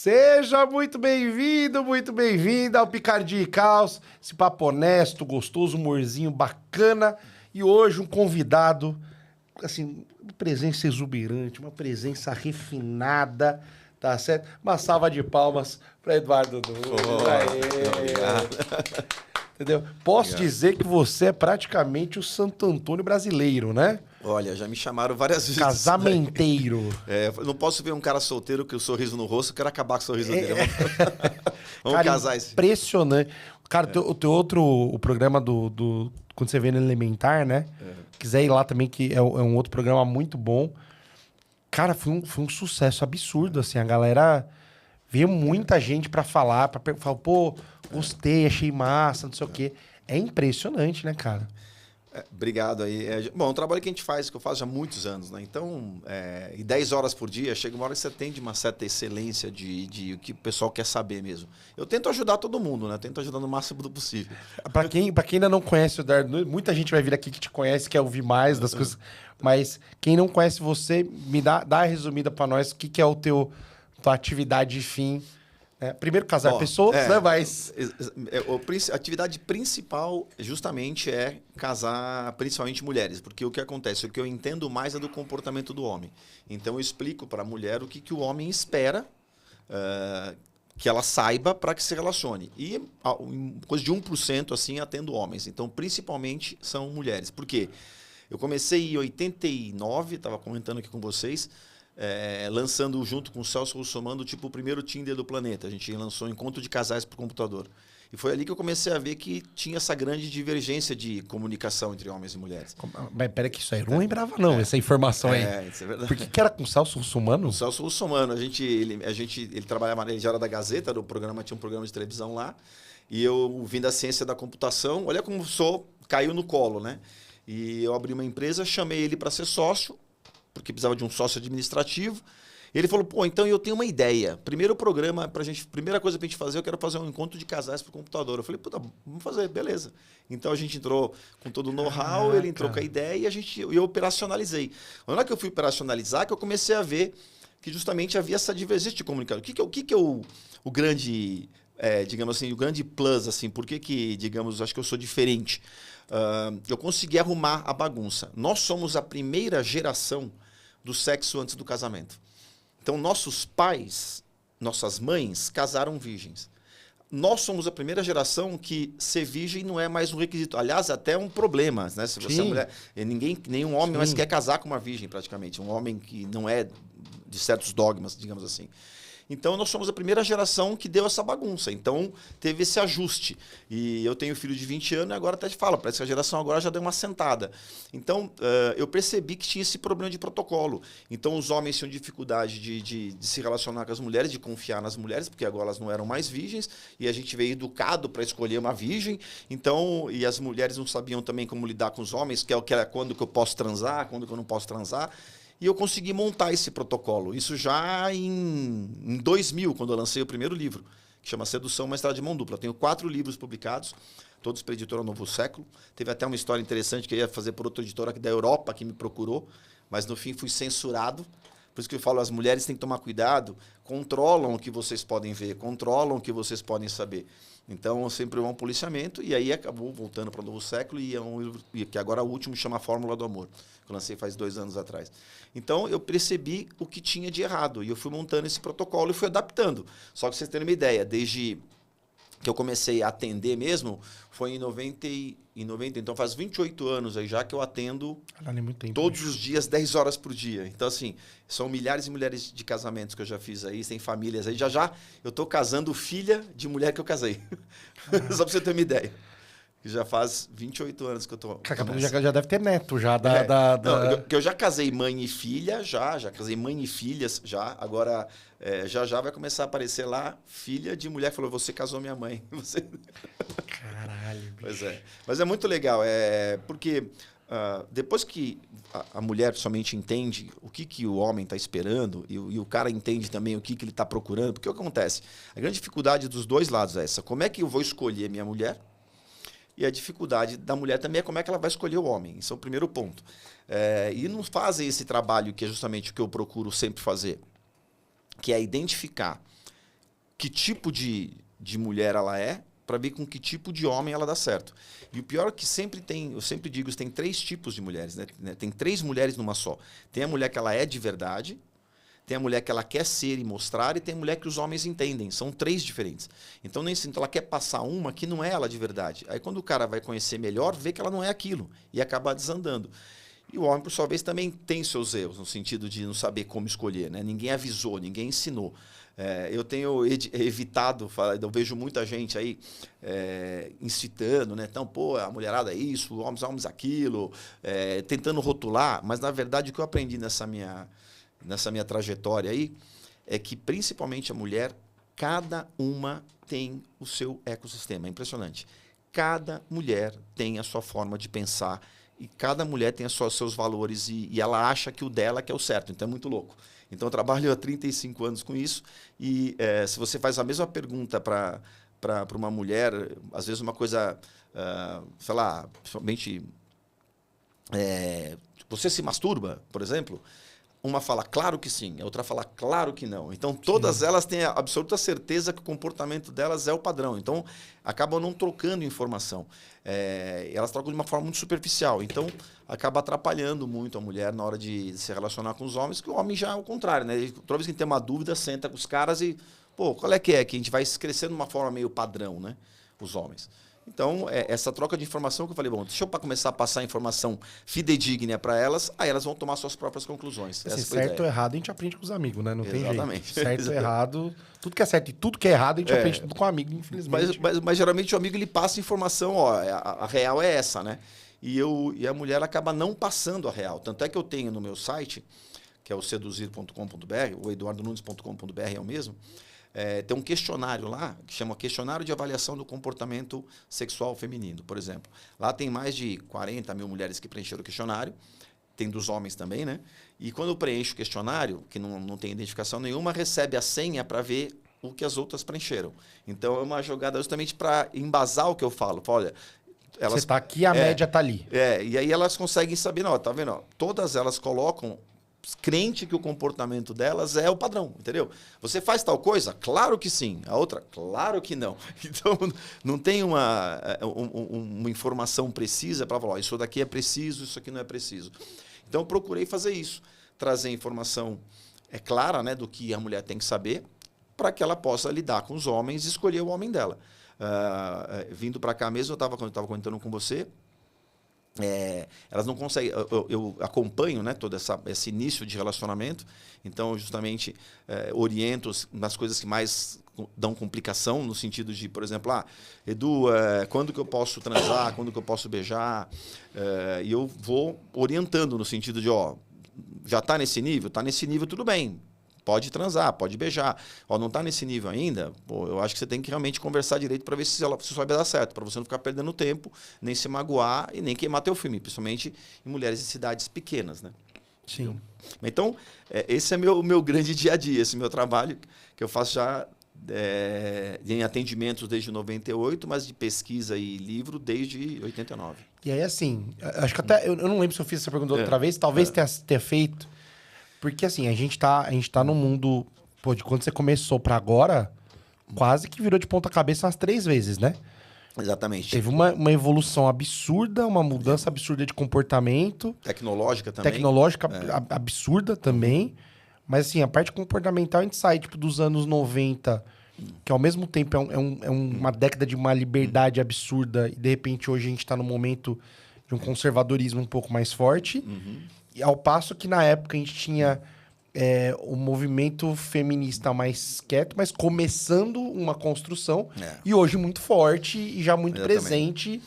Seja muito bem-vindo ao Picardia e Caos, esse papo honesto, gostoso, humorzinho bacana. E hoje um convidado, assim, uma presença exuberante, uma presença refinada, tá certo? Uma salva de palmas para Eduardo Nunes. Entendeu? Posso dizer que você é praticamente o Santo Antônio brasileiro, né? Olha, já me chamaram várias vezes. Casamenteiro. Não posso ver um cara solteiro com o sorriso no rosto, eu quero acabar com o sorriso dele. Vamos Cara, casar esse. Impressionante. Cara, o teu outro, o programa quando você vê no Elementar, né? Quiser ir lá também, que é um outro programa muito bom. Cara, foi um sucesso absurdo, assim. A galera veio muita gente pra falar, falar, pô, gostei, achei massa, não sei o quê. É impressionante, né, cara? Obrigado aí. Bom, um trabalho que a gente faz, que eu faço já há muitos anos, né? Então, e 10 horas por dia, chega uma hora que você tem de uma certa excelência de o que o pessoal quer saber mesmo. Eu tento ajudar todo mundo, né? Eu tento ajudar no máximo do possível. Pra quem ainda não conhece o Eduardo Nunes, muita gente vai vir aqui que te conhece, quer ouvir mais das coisas. Mas quem não conhece você, dá a resumida pra nós, o que é tua atividade fim. Primeiro, casar pessoas, né? Mas... A atividade principal justamente é casar principalmente mulheres, porque o que acontece, o que eu entendo mais é do comportamento do homem. Então eu explico para a mulher o que o homem espera que ela saiba para que se relacione. E coisa de 1% assim atendo homens. Então principalmente são mulheres. Por quê? Eu comecei em 89, estava comentando aqui com vocês, lançando junto com o Celso Russomano, tipo o primeiro Tinder do planeta. A gente lançou Encontro de Casais por Computador. E foi ali que eu comecei a ver que tinha essa grande divergência de comunicação entre homens e mulheres. Mas peraí que isso aí eu não lembrava não, essa informação aí. Isso é verdade. Por que era com o Celso Russomano? O Celso Russomano, ele trabalhava, ele já era da Gazeta, tinha um programa de televisão lá, e eu vim da ciência da computação, olha como caiu no colo, né? E eu abri uma empresa, chamei ele para ser sócio, porque precisava de um sócio administrativo. E ele falou, pô, então eu tenho uma ideia. Primeira coisa pra gente fazer, eu quero fazer um encontro de casais por computador. Eu falei, puta, vamos fazer, beleza. Então a gente entrou com todo o know-how, ele entrou com a ideia e eu operacionalizei. Na hora que eu fui operacionalizar, que eu comecei a ver que justamente havia essa divergência de comunicação. O que é o grande, digamos assim, o grande plus, assim, por que, digamos, acho que eu sou diferente? Eu consegui arrumar a bagunça. Nós somos a primeira geração do sexo antes do casamento. Então, nossos pais, nossas mães, casaram virgens. Nós somos a primeira geração que ser virgem não é mais um requisito. Aliás, até um problema, né? Se você é mulher, nenhum homem mais quer casar com uma virgem, praticamente. Um homem que não é de certos dogmas, digamos assim. Então, nós somos a primeira geração que deu essa bagunça. Então, teve esse ajuste. E eu tenho filho de 20 anos e agora até te falo, parece que a geração agora já deu uma sentada. Então, eu percebi que tinha esse problema de protocolo. Então, os homens tinham dificuldade de se relacionar com as mulheres, de confiar nas mulheres, porque agora elas não eram mais virgens. E a gente veio educado para escolher uma virgem. Então, e as mulheres não sabiam também como lidar com os homens, quando que eu posso transar, quando que eu não posso transar. E eu consegui montar esse protocolo. Isso já em 2000, quando eu lancei o primeiro livro, que chama Sedução, uma Estrada de Mão Dupla. Eu tenho 4 livros publicados, todos para a editora Novo Século. Teve até uma história interessante que eu ia fazer por outra editora aqui da Europa, que me procurou, mas no fim fui censurado. Por isso que eu falo, as mulheres têm que tomar cuidado, controlam o que vocês podem ver, controlam o que vocês podem saber. Então, sempre há um policiamento, e aí acabou voltando para o Novo Século, e é um livro que agora o último chama Fórmula do Amor, que eu lancei faz 2 anos atrás. Então, eu percebi o que tinha de errado, e eu fui montando esse protocolo e fui adaptando. Só que vocês terem uma ideia, desde que eu comecei a atender mesmo, foi em 90, então faz 28 anos aí já que eu atendo todos os dias, 10 horas por dia. Então, assim, são milhares e milhares de casamentos que eu já fiz aí, tem famílias aí. Já eu tô casando filha de mulher que eu casei. Só pra você ter uma ideia. Já faz 28 anos que eu tô... Daqui a pouco já deve ter neto já. Não, eu já casei mãe e filha, já casei mãe e filhas, já. Agora, já vai começar a aparecer lá, filha de mulher que falou, você casou minha mãe. Você... Caralho, bicho. Pois é. Mas é muito legal, porque depois que a mulher somente entende o que o homem está esperando e o cara entende também o que ele está procurando, porque o que acontece? A grande dificuldade dos dois lados é essa. Como é que eu vou escolher minha mulher? E a dificuldade da mulher também é como é que ela vai escolher o homem. Esse é o primeiro ponto. E não fazem esse trabalho que é justamente o que eu procuro sempre fazer, que é identificar que tipo de mulher ela é, para ver com que tipo de homem ela dá certo. E o pior é que eu sempre digo, tem 3 tipos de mulheres, né? Tem 3 mulheres numa só. Tem a mulher que ela é de verdade, tem a mulher que ela quer ser e mostrar, e tem a mulher que os homens entendem. São 3 diferentes. Então, nem sinto, ela quer passar uma que não é ela de verdade. Aí, quando o cara vai conhecer melhor, vê que ela não é aquilo e acaba desandando. E o homem, por sua vez, também tem seus erros, no sentido de não saber como escolher, né? Ninguém avisou, ninguém ensinou. Eu tenho evitado, eu vejo muita gente aí incitando, né? Então, pô, a mulherada é isso, homens aquilo, tentando rotular, mas na verdade o que eu aprendi nessa minha trajetória aí é que principalmente a mulher, cada uma tem o seu ecossistema, é impressionante. Cada mulher tem a sua forma de pensar e cada mulher tem os seus valores e ela acha que o dela que é o certo, então é muito louco. Então, eu trabalho há 35 anos com isso e se você faz a mesma pergunta para uma mulher, às vezes uma coisa, sei lá, principalmente, você se masturba, por exemplo? Uma fala, claro que sim, a outra fala, claro que não. Então, todas elas têm a absoluta certeza que o comportamento delas é o padrão. Então, acabam não trocando informação. Elas trocam de uma forma muito superficial. Então, acaba atrapalhando muito a mulher na hora de se relacionar com os homens, que o homem já é o contrário, né? Toda vez que tem uma dúvida, senta com os caras e, pô, qual é? Que a gente vai crescendo de uma forma meio padrão, né? Os homens. Então, essa troca de informação que eu falei, bom, deixa eu começar a passar informação fidedigna para elas, aí elas vão tomar suas próprias conclusões. Assim, certo ou errado a gente aprende com os amigos, né? Não Exatamente. tem jeito. Certo ou errado, tudo que é certo e tudo que é errado a gente aprende tudo com amigo, infelizmente. Mas geralmente o amigo ele passa informação, ó, a real é essa, né? E a mulher ela acaba não passando a real. Tanto é que eu tenho no meu site, que é o seduzir.com.br, o eduardonunes.com.br é o mesmo, tem um questionário lá, que chama Questionário de Avaliação do Comportamento Sexual Feminino, por exemplo. Lá tem mais de 40 mil mulheres que preencheram o questionário, tem dos homens também, né? E quando eu preencho o questionário, que não tem identificação nenhuma, recebe a senha para ver o que as outras preencheram. Então, é uma jogada justamente para embasar o que eu falo. Olha, você está aqui, a média está ali. E aí elas conseguem saber, não, tá vendo? Ó, todas elas colocam crente que o comportamento delas é o padrão, entendeu? Você faz tal coisa? Claro que sim. A outra? Claro que não. Então, não tem uma informação precisa para falar, isso daqui é preciso, isso aqui não é preciso. Então, eu procurei fazer isso. Trazer informação clara, né, do que a mulher tem que saber para que ela possa lidar com os homens e escolher o homem dela. Vindo para cá mesmo, quando eu estava comentando com você, elas não conseguem. Eu acompanho, né, todo esse início de relacionamento, então justamente oriento nas coisas que mais dão complicação, no sentido de, por exemplo, Edu, quando que eu posso transar, quando que eu posso beijar, e eu vou orientando no sentido de, ó, já está nesse nível? Está nesse nível, tudo bem. Pode transar, pode beijar. Ó, não está nesse nível ainda? Pô, eu acho que você tem que realmente conversar direito para ver se isso vai dar certo, para você não ficar perdendo tempo, nem se magoar e nem queimar teu filme, principalmente em mulheres de cidades pequenas, né? Sim. Então, esse é o meu grande dia a dia, esse meu trabalho, que eu faço já em atendimentos desde 98, mas de pesquisa e livro desde 89. E aí, assim, acho que até... Eu não lembro se eu fiz essa pergunta outra vez, talvez tenha feito... Porque, assim, a gente tá num mundo... Pô, de quando você começou pra agora, quase que virou de ponta cabeça umas 3 vezes, né? Exatamente. Teve uma evolução absurda, uma mudança absurda de comportamento. Tecnológica também. Tecnológica absurda também. Mas, assim, a parte comportamental, a gente sai, tipo, dos anos 90, que ao mesmo tempo é uma década de uma liberdade absurda, e, de repente, hoje a gente tá num momento de um conservadorismo um pouco mais forte. E ao passo que na época a gente tinha o movimento feminista mais quieto, mas começando uma construção. E hoje muito forte e já muito presente,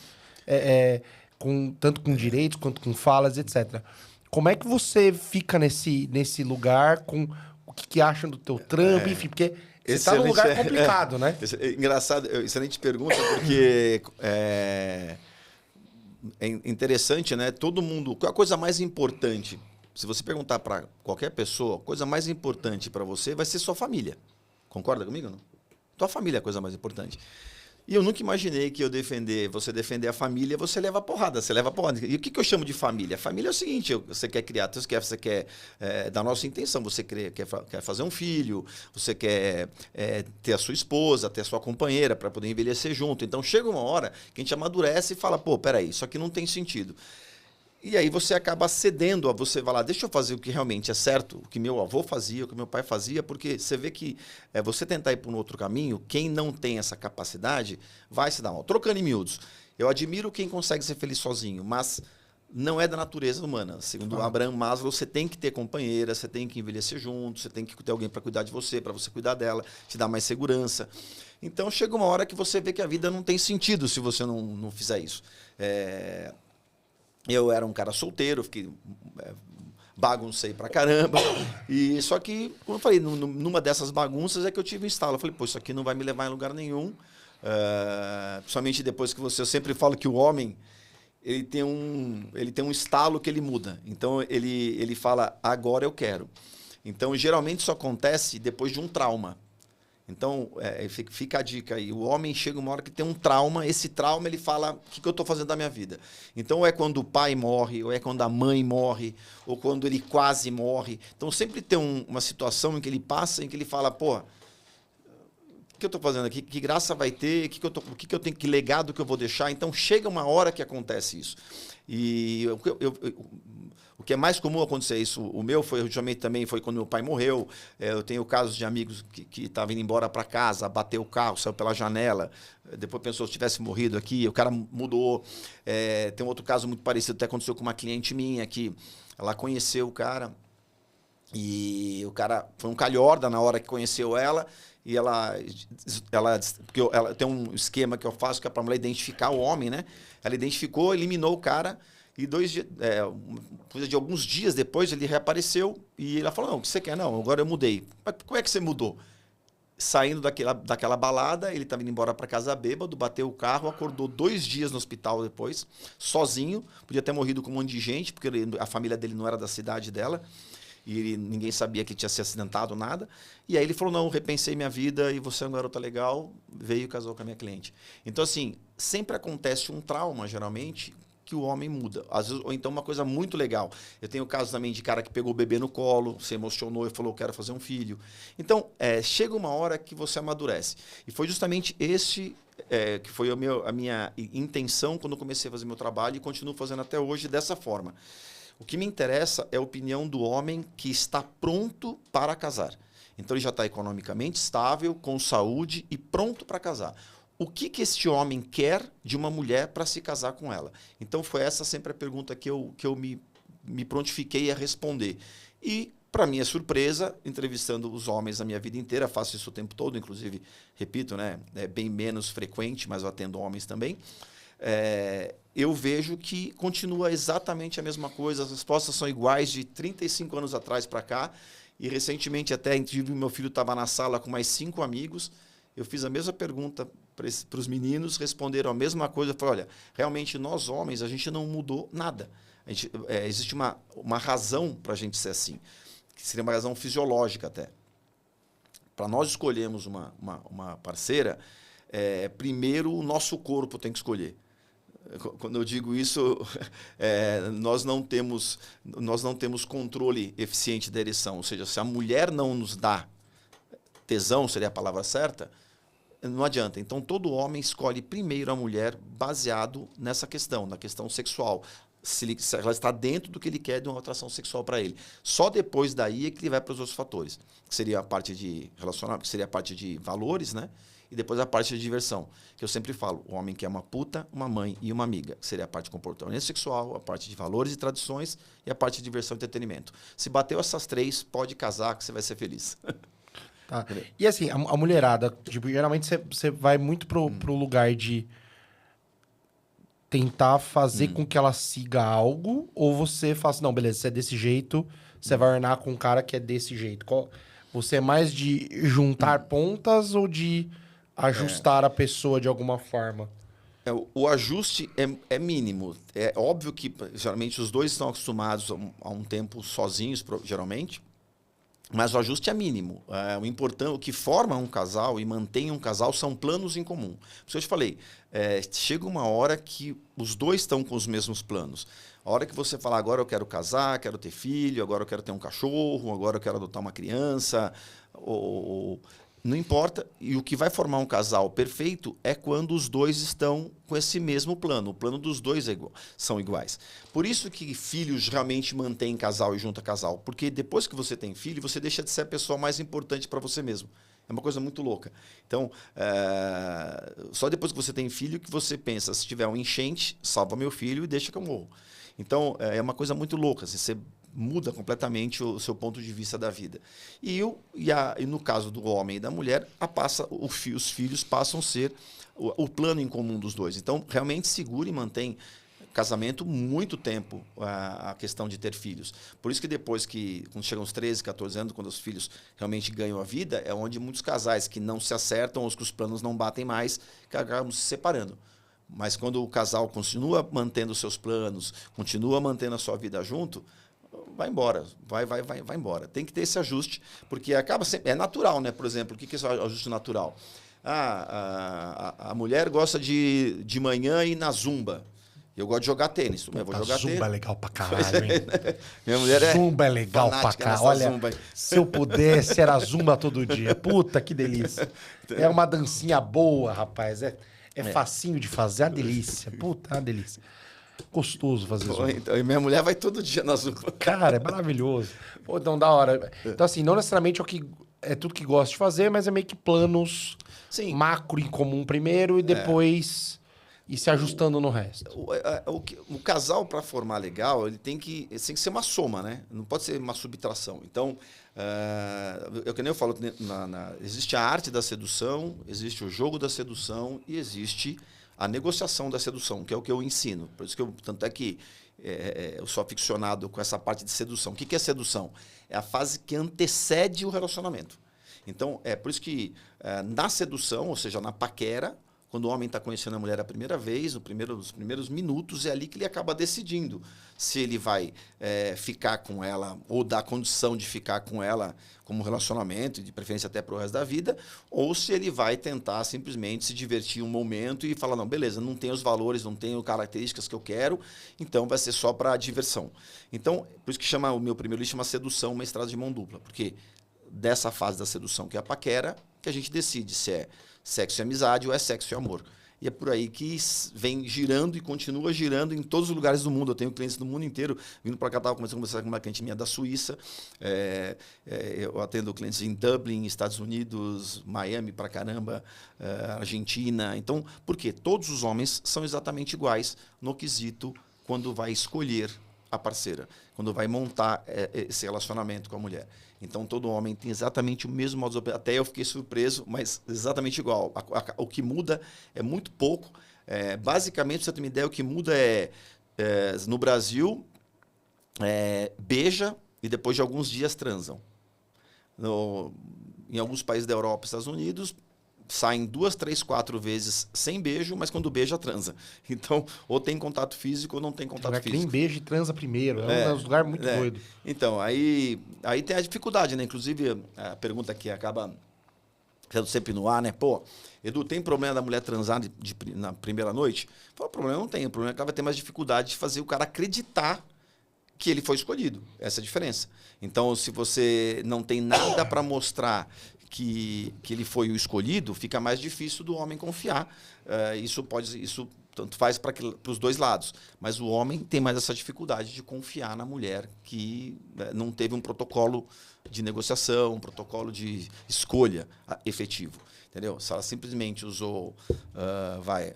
tanto com direitos quanto com falas, etc. Como é que você fica nesse lugar com o que acham do teu trampo, enfim, porque você está num lugar complicado, né? Engraçado, excelente pergunta, porque... É interessante, né? Todo mundo... Qual a coisa mais importante? Se você perguntar para qualquer pessoa, a coisa mais importante para você vai ser sua família. Concorda comigo? Não? Tua família é a coisa mais importante. E eu nunca imaginei que você defender a família, você leva porrada, você leva porrada. E o que eu chamo de família? Família é o seguinte, você quer criar, você quer da nossa intenção, você quer fazer um filho, você quer ter a sua esposa, ter a sua companheira para poder envelhecer junto. Então chega uma hora que a gente amadurece e fala, pô, peraí, isso aqui não tem sentido. E aí você acaba cedendo, você vai lá, deixa eu fazer o que realmente é certo, o que meu avô fazia, o que meu pai fazia, porque você vê que você tentar ir por um outro caminho, quem não tem essa capacidade vai se dar mal. Trocando em miúdos, eu admiro quem consegue ser feliz sozinho, mas não é da natureza humana. Segundo Abraham Maslow, você tem que ter companheira, você tem que envelhecer junto, você tem que ter alguém para cuidar de você, para você cuidar dela, te dar mais segurança. Então chega uma hora que você vê que a vida não tem sentido se você não fizer isso. Eu era um cara solteiro, fiquei baguncei pra caramba. E só que, como eu falei, numa dessas bagunças é que eu tive um estalo. Eu falei, pô, isso aqui não vai me levar em lugar nenhum. Principalmente depois que eu sempre falo que o homem ele tem um estalo que ele muda. Então ele fala, agora eu quero. Então geralmente isso acontece depois de um trauma. Então, fica a dica aí. O homem chega uma hora que tem um trauma. Esse trauma, ele fala, o que eu estou fazendo da minha vida? Então, ou é quando o pai morre, ou é quando a mãe morre, ou quando ele quase morre. Então, sempre tem uma situação em que ele passa, em que ele fala, pô, o que eu estou fazendo aqui? Que graça vai ter? O que eu tenho, que legado que eu vou deixar? Então, chega uma hora que acontece isso. E o que é mais comum acontecer isso, o meu foi justamente também foi quando meu pai morreu. Eu tenho casos de amigos que estavam indo embora para casa, bateu o carro, saiu pela janela, depois pensou se tivesse morrido aqui, o cara mudou. Tem um outro caso muito parecido, até aconteceu com uma cliente minha que ela conheceu o cara e o cara foi um calhorda na hora que conheceu ela. E porque ela tem um esquema que eu faço que é para a mulher identificar o homem, né? Ela identificou, eliminou o cara. E coisa de alguns dias depois, ele reapareceu e ela falou, não, o que você quer? Não, agora eu mudei. Mas como é que você mudou? Saindo daquela balada, ele estava indo embora para casa bêbado, bateu o carro, acordou 2 dias no hospital depois, sozinho. Podia ter morrido com um monte de gente, porque a família dele não era da cidade dela. E ninguém sabia que tinha se acidentado, nada. E aí ele falou, não, repensei minha vida e você é uma garota legal, veio e casou com a minha cliente. Então, assim, sempre acontece um trauma, geralmente, que o homem muda. Às vezes, ou então uma coisa muito legal. Eu tenho casos também de cara que pegou o bebê no colo, se emocionou e falou, quero fazer um filho. Então, chega uma hora que você amadurece. E foi justamente que foi a minha intenção quando eu comecei a fazer meu trabalho e continuo fazendo até hoje dessa forma. O que me interessa é a opinião do homem que está pronto para casar. Então, ele já está economicamente estável, com saúde e pronto para casar. O que este homem quer de uma mulher para se casar com ela? Então, foi essa sempre a pergunta que eu me prontifiquei a responder. E, para minha surpresa, entrevistando os homens a minha vida inteira, faço isso o tempo todo, inclusive, repito, né, é bem menos frequente, mas eu atendo homens também. Eu vejo que continua exatamente a mesma coisa, as respostas são iguais de 35 anos atrás para cá, e recentemente até meu filho estava na sala com mais 5 amigos, eu fiz a mesma pergunta para os meninos, responderam a mesma coisa, eu falei, olha, realmente nós homens, a gente não mudou nada, existe uma razão para a gente ser assim, que seria uma razão fisiológica até. Para nós escolhermos uma parceira, primeiro o nosso corpo tem que escolher. Quando eu digo isso, nós não temos controle eficiente da ereção. Ou seja, se a mulher não nos dá tesão, seria a palavra certa, não adianta. Então, todo homem escolhe primeiro a mulher baseado nessa questão, na questão sexual. Se ela está dentro do que ele quer de uma atração sexual para ele. Só depois daí é que ele vai para os outros fatores. Que seria a parte de relacionamento, que seria a parte de valores, né? E depois a parte de diversão, que eu sempre falo, o homem quer uma puta, uma mãe e uma amiga, que seria a parte de comportamento sexual, a parte de valores e tradições e a parte de diversão e entretenimento. Se bateu essas 3, pode casar que você vai ser feliz. Tá. E assim, a mulherada, tipo, geralmente você vai muito pro lugar de tentar fazer com que ela siga algo, ou você fala assim, não, beleza, você é desse jeito, você vai ornar com um cara que é desse jeito. Você é mais de juntar pontas ou de ajustar a pessoa de alguma forma? O ajuste é mínimo. É óbvio que, geralmente, os dois estão acostumados a um tempo sozinhos, geralmente. Mas o ajuste é mínimo. O importante, o que forma um casal e mantém um casal são planos em comum. Por isso eu te falei, chega uma hora que os dois estão com os mesmos planos. A hora que você falar, agora eu quero casar, quero ter filho, agora eu quero ter um cachorro, agora eu quero adotar uma criança, não importa. E o que vai formar um casal perfeito é quando os dois estão com esse mesmo plano. O plano dos dois são iguais. Por isso que filhos realmente mantêm casal e junta casal. Porque depois que você tem filho, você deixa de ser a pessoa mais importante para você mesmo. É uma coisa muito louca. Então, só depois que você tem filho que você pensa, se tiver um enchente, salva meu filho e deixa que eu morro. Então, é uma coisa muito louca. Assim, você muda completamente o seu ponto de vista da vida. E no caso do homem e da mulher, os filhos passam a ser o plano em comum dos dois. Então, realmente segura e mantém casamento muito tempo a questão de ter filhos. Por isso que depois quando chegam os 13, 14 anos, quando os filhos realmente ganham a vida, é onde muitos casais que não se acertam, ou que os planos não batem mais, que acabam se separando. Mas quando o casal continua mantendo os seus planos, continua mantendo a sua vida junto, vai embora, vai embora. Tem que ter esse ajuste, porque acaba sempre, é natural, né? Por exemplo, o que é esse ajuste natural? A mulher gosta de manhã ir na zumba. Eu gosto de jogar tênis. Eu vou jogar zumba tênis. É legal pra caralho, hein? Minha mulher zumba é legal pra caralho. Olha, zumba. Se eu pudesse, era zumba todo dia. Puta, que delícia. É uma dancinha boa, rapaz. É facinho de fazer, é uma delícia. Puta, é uma delícia. Gostoso fazer zumba. Então, e minha mulher vai todo dia na zumba. Cara, é maravilhoso. Pô, então, da hora. Então, assim, não necessariamente é tudo que gosta de fazer, mas é meio que planos macro em comum primeiro e depois ir se ajustando no resto. O casal, para formar legal, ele tem que ser uma soma, né? Não pode ser uma subtração. Então, que nem eu falo, existe a arte da sedução, existe o jogo da sedução e existe a negociação da sedução, que é o que eu ensino. Por isso que tanto é que eu sou aficionado com essa parte de sedução. O que é sedução? É a fase que antecede o relacionamento. Então, é por isso que na sedução, ou seja, na paquera, quando o homem está conhecendo a mulher a primeira vez, nos primeiros minutos, é ali que ele acaba decidindo se ele vai ficar com ela ou dar condição de ficar com ela como relacionamento, de preferência até para o resto da vida, ou se ele vai tentar simplesmente se divertir um momento e falar, não, beleza, não tenho os valores, não tenho características que eu quero, então vai ser só para diversão. Então, por isso que o meu primeiro livro chama Sedução, uma estrada de mão dupla, porque dessa fase da sedução, que é a paquera, que a gente decide se é sexo e amizade ou é sexo e amor. E é por aí que vem girando e continua girando em todos os lugares do mundo. Eu tenho clientes do mundo inteiro. Vindo para cá, estava começando a conversar com uma cliente minha da Suíça. Eu atendo clientes em Dublin, Estados Unidos, Miami pra caramba, Argentina. Então, por quê? Todos os homens são exatamente iguais no quesito quando vai escolher a parceira, quando vai montar esse relacionamento com a mulher. Então, todo homem tem exatamente o mesmo modo de operar. Até eu fiquei surpreso, mas exatamente igual. O que muda é muito pouco. Basicamente, pra você ter uma ideia, o que muda no Brasil, beija e depois de alguns dias transam. Em alguns países da Europa e Estados Unidos, saem 2, 3, 4 vezes sem beijo, mas quando beija, transa. Então, ou tem contato físico ou não tem contato físico. Nem beija e transa primeiro. É um lugar muito doido. Então, aí tem a dificuldade, né? Inclusive, a pergunta que acaba sendo sempre no ar, né? Pô, Edu, tem problema da mulher transar na primeira noite? O problema não tem. O problema é que ela vai ter mais dificuldade de fazer o cara acreditar que ele foi escolhido. Essa é a diferença. Então, se você não tem nada para mostrar que ele foi o escolhido, fica mais difícil do homem confiar. Isso tanto faz para os dois lados. Mas o homem tem mais essa dificuldade de confiar na mulher que não teve um protocolo de negociação, um protocolo de escolha efetivo. Entendeu? Se ela simplesmente usou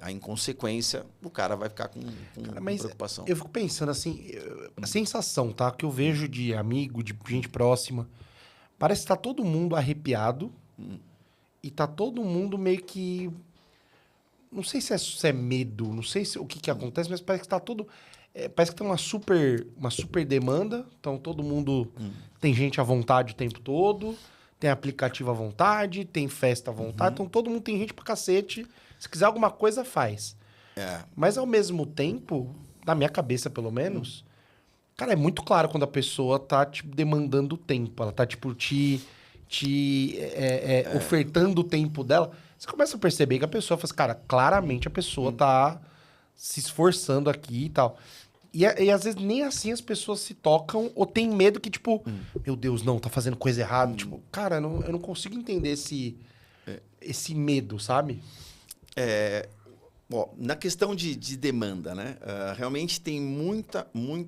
a inconsequência, o cara vai ficar com preocupação. Eu fico pensando assim, a sensação, tá, que eu vejo de amigo, de gente próxima, parece que tá todo mundo arrepiado e tá todo mundo meio que... Não sei se é medo, não sei o que acontece, mas parece que tá todo... parece que tem uma super demanda, então todo mundo... Tem gente à vontade o tempo todo, tem aplicativo à vontade, tem festa à vontade, então todo mundo tem gente pra cacete. Se quiser alguma coisa, faz. Mas ao mesmo tempo, na minha cabeça pelo menos, Cara, é muito claro quando a pessoa tá, tipo, demandando tempo. Ela tá, tipo, ofertando o tempo dela. Você começa a perceber que a pessoa faz, cara, claramente a pessoa tá se esforçando aqui e tal. E às vezes nem assim as pessoas se tocam ou tem medo que, tipo, meu Deus, não, tá fazendo coisa errada. Tipo, cara, eu não consigo entender esse medo, sabe? Bom, na questão de demanda, né? Realmente tem muita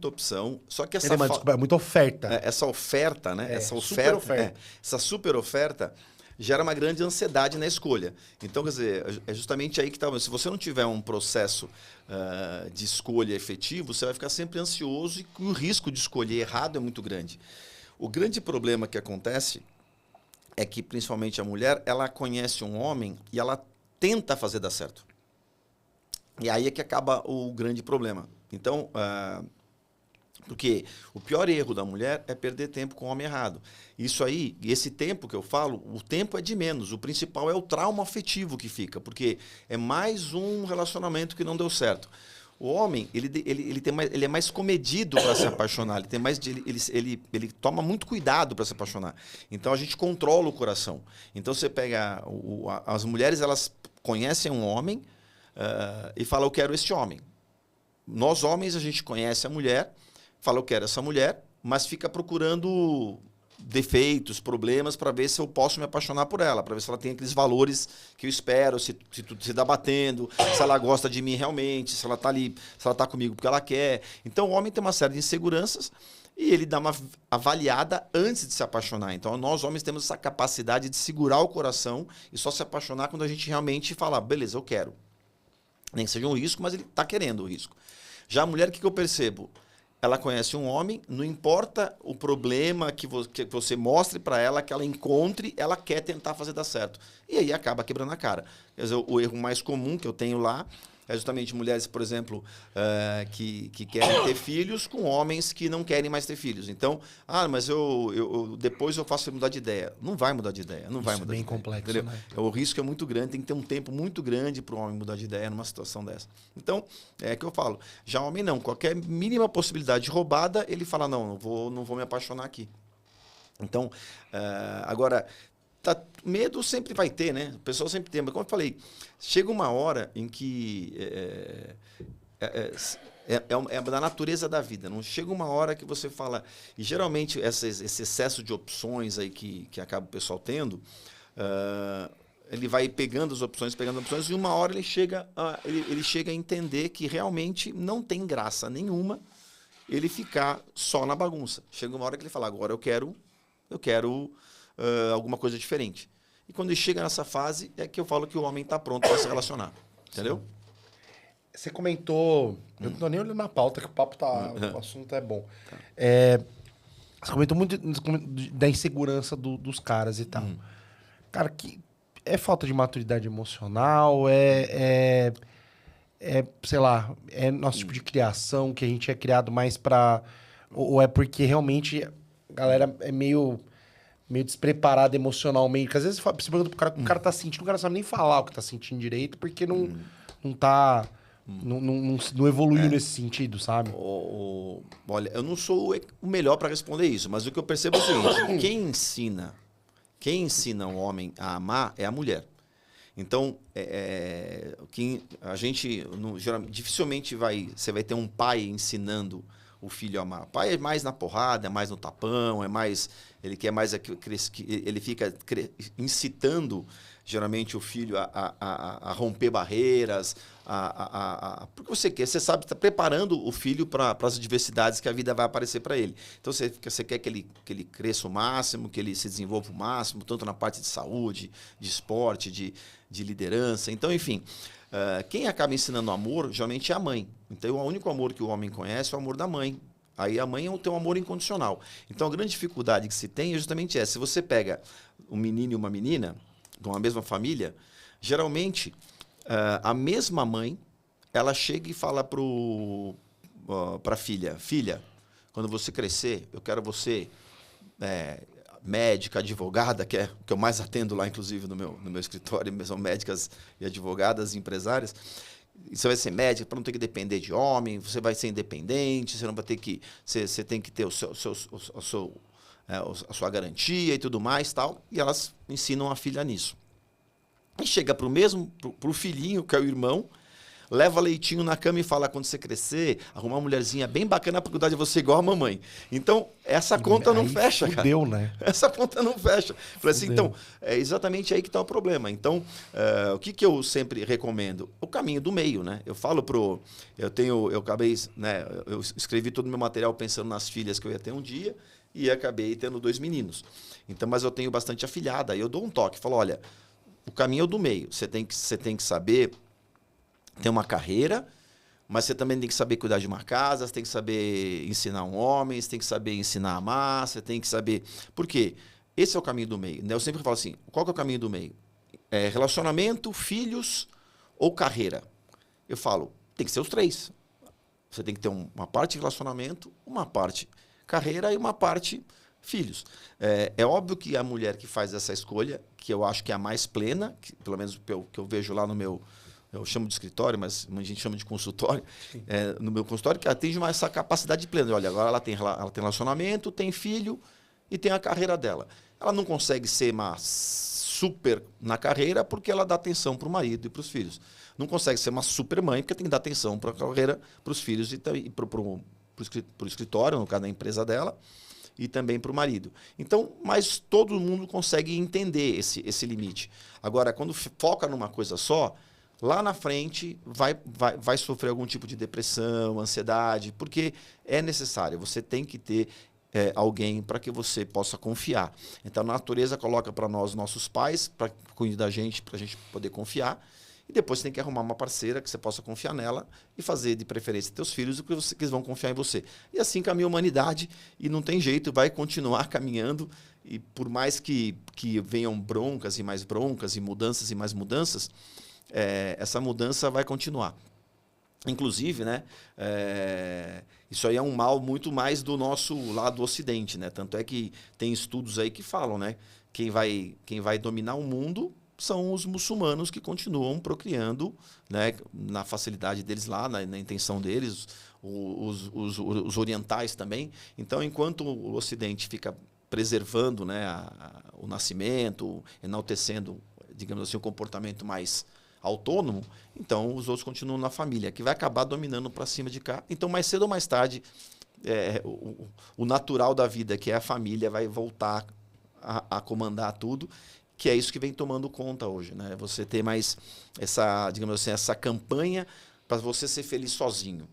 opção. Só que Desculpa, é muita oferta. essa oferta, né? Essa super oferta. Essa super oferta gera uma grande ansiedade na escolha. Então, quer dizer, é justamente aí que está. Se você não tiver um processo de escolha efetivo, você vai ficar sempre ansioso e o risco de escolher errado é muito grande. O grande problema que acontece é que, principalmente a mulher, ela conhece um homem e ela tenta fazer dar certo. E aí é que acaba o grande problema. Então, porque o pior erro da mulher é perder tempo com o homem errado. Isso aí, esse tempo que eu falo, o tempo é de menos. O principal é o trauma afetivo que fica, porque é mais um relacionamento que não deu certo. O homem, ele é mais comedido para se apaixonar, ele toma muito cuidado para se apaixonar. Então, a gente controla o coração. Então, você pega... as mulheres, elas conhecem um homem e falam, eu quero este homem. Nós, homens, a gente conhece a mulher, fala, eu quero essa mulher, mas fica procurando defeitos, problemas, para ver se eu posso me apaixonar por ela, para ver se ela tem aqueles valores que eu espero, se tudo se dá batendo, se ela gosta de mim realmente, se ela está ali, se ela está comigo porque ela quer. Então, o homem tem uma série de inseguranças e ele dá uma avaliada antes de se apaixonar. Então, nós, homens, temos essa capacidade de segurar o coração e só se apaixonar quando a gente realmente fala, beleza, eu quero. Nem que seja um risco, mas ele está querendo o risco. Já a mulher, o que eu percebo? Ela conhece um homem, não importa o problema que você mostre para ela, que ela encontre, ela quer tentar fazer dar certo. E aí acaba quebrando a cara. Quer dizer, o erro mais comum que eu tenho lá é justamente mulheres, por exemplo, que querem ter filhos com homens que não querem mais ter filhos. Então, mas depois eu faço ele mudar de ideia. Não vai mudar de ideia. Não vai mudar de ideia. Isso é bem complexo, entendeu? né? O risco é muito grande, tem que ter um tempo muito grande para o homem mudar de ideia numa situação dessa. Então, é que eu falo. Já homem não. Qualquer mínima possibilidade de roubada, ele fala, não vou me apaixonar aqui. Então, agora... medo sempre vai ter, né? O pessoal sempre tem. Mas como eu falei, chega uma hora em que é da natureza da vida. Não chega uma hora que você fala... E geralmente esse excesso de opções aí que acaba o pessoal tendo, ele vai pegando as opções, e uma hora ele chega a entender que realmente não tem graça nenhuma ele ficar só na bagunça. Chega uma hora que ele fala, agora eu quero alguma coisa diferente. E quando ele chega nessa fase, é que eu falo que o homem está pronto para se relacionar. Entendeu? Você comentou... Eu não tô nem olhando na pauta, que o papo tá... O assunto é bom. Tá. Você comentou muito da insegurança dos caras e tal. Cara, que é falta de maturidade emocional? Sei lá, é nosso tipo de criação, que a gente é criado mais pra... Ou é porque realmente a galera é meio despreparada emocionalmente. Porque às vezes você pergunta pro cara o que o cara tá sentindo, o cara não sabe nem falar o que tá sentindo direito, porque não tá... Não evoluiu nesse sentido, sabe? Olha, eu não sou o melhor para responder isso, mas o que eu percebo é o seguinte: quem ensina o homem a amar é a mulher. Então, a gente dificilmente você vai ter um pai ensinando o filho a amar. O pai é mais na porrada, é mais no tapão, ele quer mais ele fica incitando geralmente o filho a romper barreiras, porque você sabe, está preparando o filho para as adversidades que a vida vai aparecer para ele. Então você quer que ele cresça o máximo, que ele se desenvolva o máximo, tanto na parte de saúde, de esporte, de liderança. Então, enfim, quem acaba ensinando amor geralmente é a mãe. Então o único amor que o homem conhece é o amor da mãe. Aí a mãe tem um amor incondicional. Então a grande dificuldade que se tem é justamente essa. Se você pega um menino e uma menina de uma mesma família, geralmente a mesma mãe, ela chega e fala para a filha, quando você crescer, eu quero você médica, advogada, que é o que eu mais atendo lá, inclusive, no meu escritório, são médicas e advogadas, empresárias. Você vai ser médica para não ter que depender de homem, você vai ser independente, você não vai ter que... Você tem que ter a sua garantia e tudo mais, tal. E elas ensinam a filha nisso. E chega pro filhinho, que é o irmão, leva leitinho na cama e fala, quando você crescer, arrumar uma mulherzinha bem bacana para cuidar de você igual a mamãe. Então, essa conta não fecha, cara. Fudeu, né? Essa conta não fecha. Falei assim, então, é exatamente aí que está o problema. Então, o que eu sempre recomendo? O caminho do meio, né? Eu falo eu acabei, né? Eu escrevi todo o meu material pensando nas filhas que eu ia ter um dia e acabei tendo 2 meninos. Então, mas eu tenho bastante afilhada. Aí eu dou um toque, falo, olha, o caminho é o do meio. Você tem que saber ter uma carreira, mas você também tem que saber cuidar de uma casa, você tem que saber ensinar um homem, você tem que saber ensinar a amar, você tem que saber... Por quê? Esse é o caminho do meio. Eu sempre falo assim, qual que é o caminho do meio? Relacionamento, filhos ou carreira? Eu falo, tem que ser os 3. Você tem que ter uma parte relacionamento, uma parte carreira e uma parte filhos. É óbvio que a mulher que faz essa escolha, que eu acho que é a mais plena, que, pelo menos que eu vejo lá no meu... Eu chamo de escritório, mas a gente chama de consultório. No meu consultório, que atinge essa capacidade plena. Olha, agora ela tem relacionamento, tem filho e tem a carreira dela. Ela não consegue ser uma super na carreira porque ela dá atenção para o marido e para os filhos. Não consegue ser uma super mãe porque tem que dar atenção para a carreira, para os filhos e para o escritório, no caso da empresa dela, e também para o marido. Então, mas todo mundo consegue entender esse limite. Agora, quando foca numa coisa só, lá na frente vai sofrer algum tipo de depressão, ansiedade, porque é necessário. Você tem que ter alguém para que você possa confiar. Então, a natureza coloca para nós, nossos pais, para cuidar da gente, para a gente poder confiar. E depois você tem que arrumar uma parceira que você possa confiar nela e fazer, de preferência, teus filhos, o que eles vão confiar em você. E assim caminha a humanidade e não tem jeito, vai continuar caminhando. E por mais que venham broncas e mudanças e mais mudanças, essa mudança vai continuar. Inclusive, né, isso aí é um mal muito mais do nosso lado do Ocidente, né? Tanto é que tem estudos aí que falam, né, quem vai dominar o mundo são os muçulmanos que continuam procriando, né, na facilidade deles lá, na intenção deles, os orientais também. Então, enquanto o Ocidente fica preservando, né, o nascimento, enaltecendo, digamos assim, o comportamento mais autônomo, então os outros continuam na família, que vai acabar dominando para cima de cá. Então, mais cedo ou mais tarde, o natural da vida, que é a família, vai voltar a comandar tudo, que é isso que vem tomando conta hoje, né? Você ter mais essa, digamos assim, essa campanha para você ser feliz sozinho.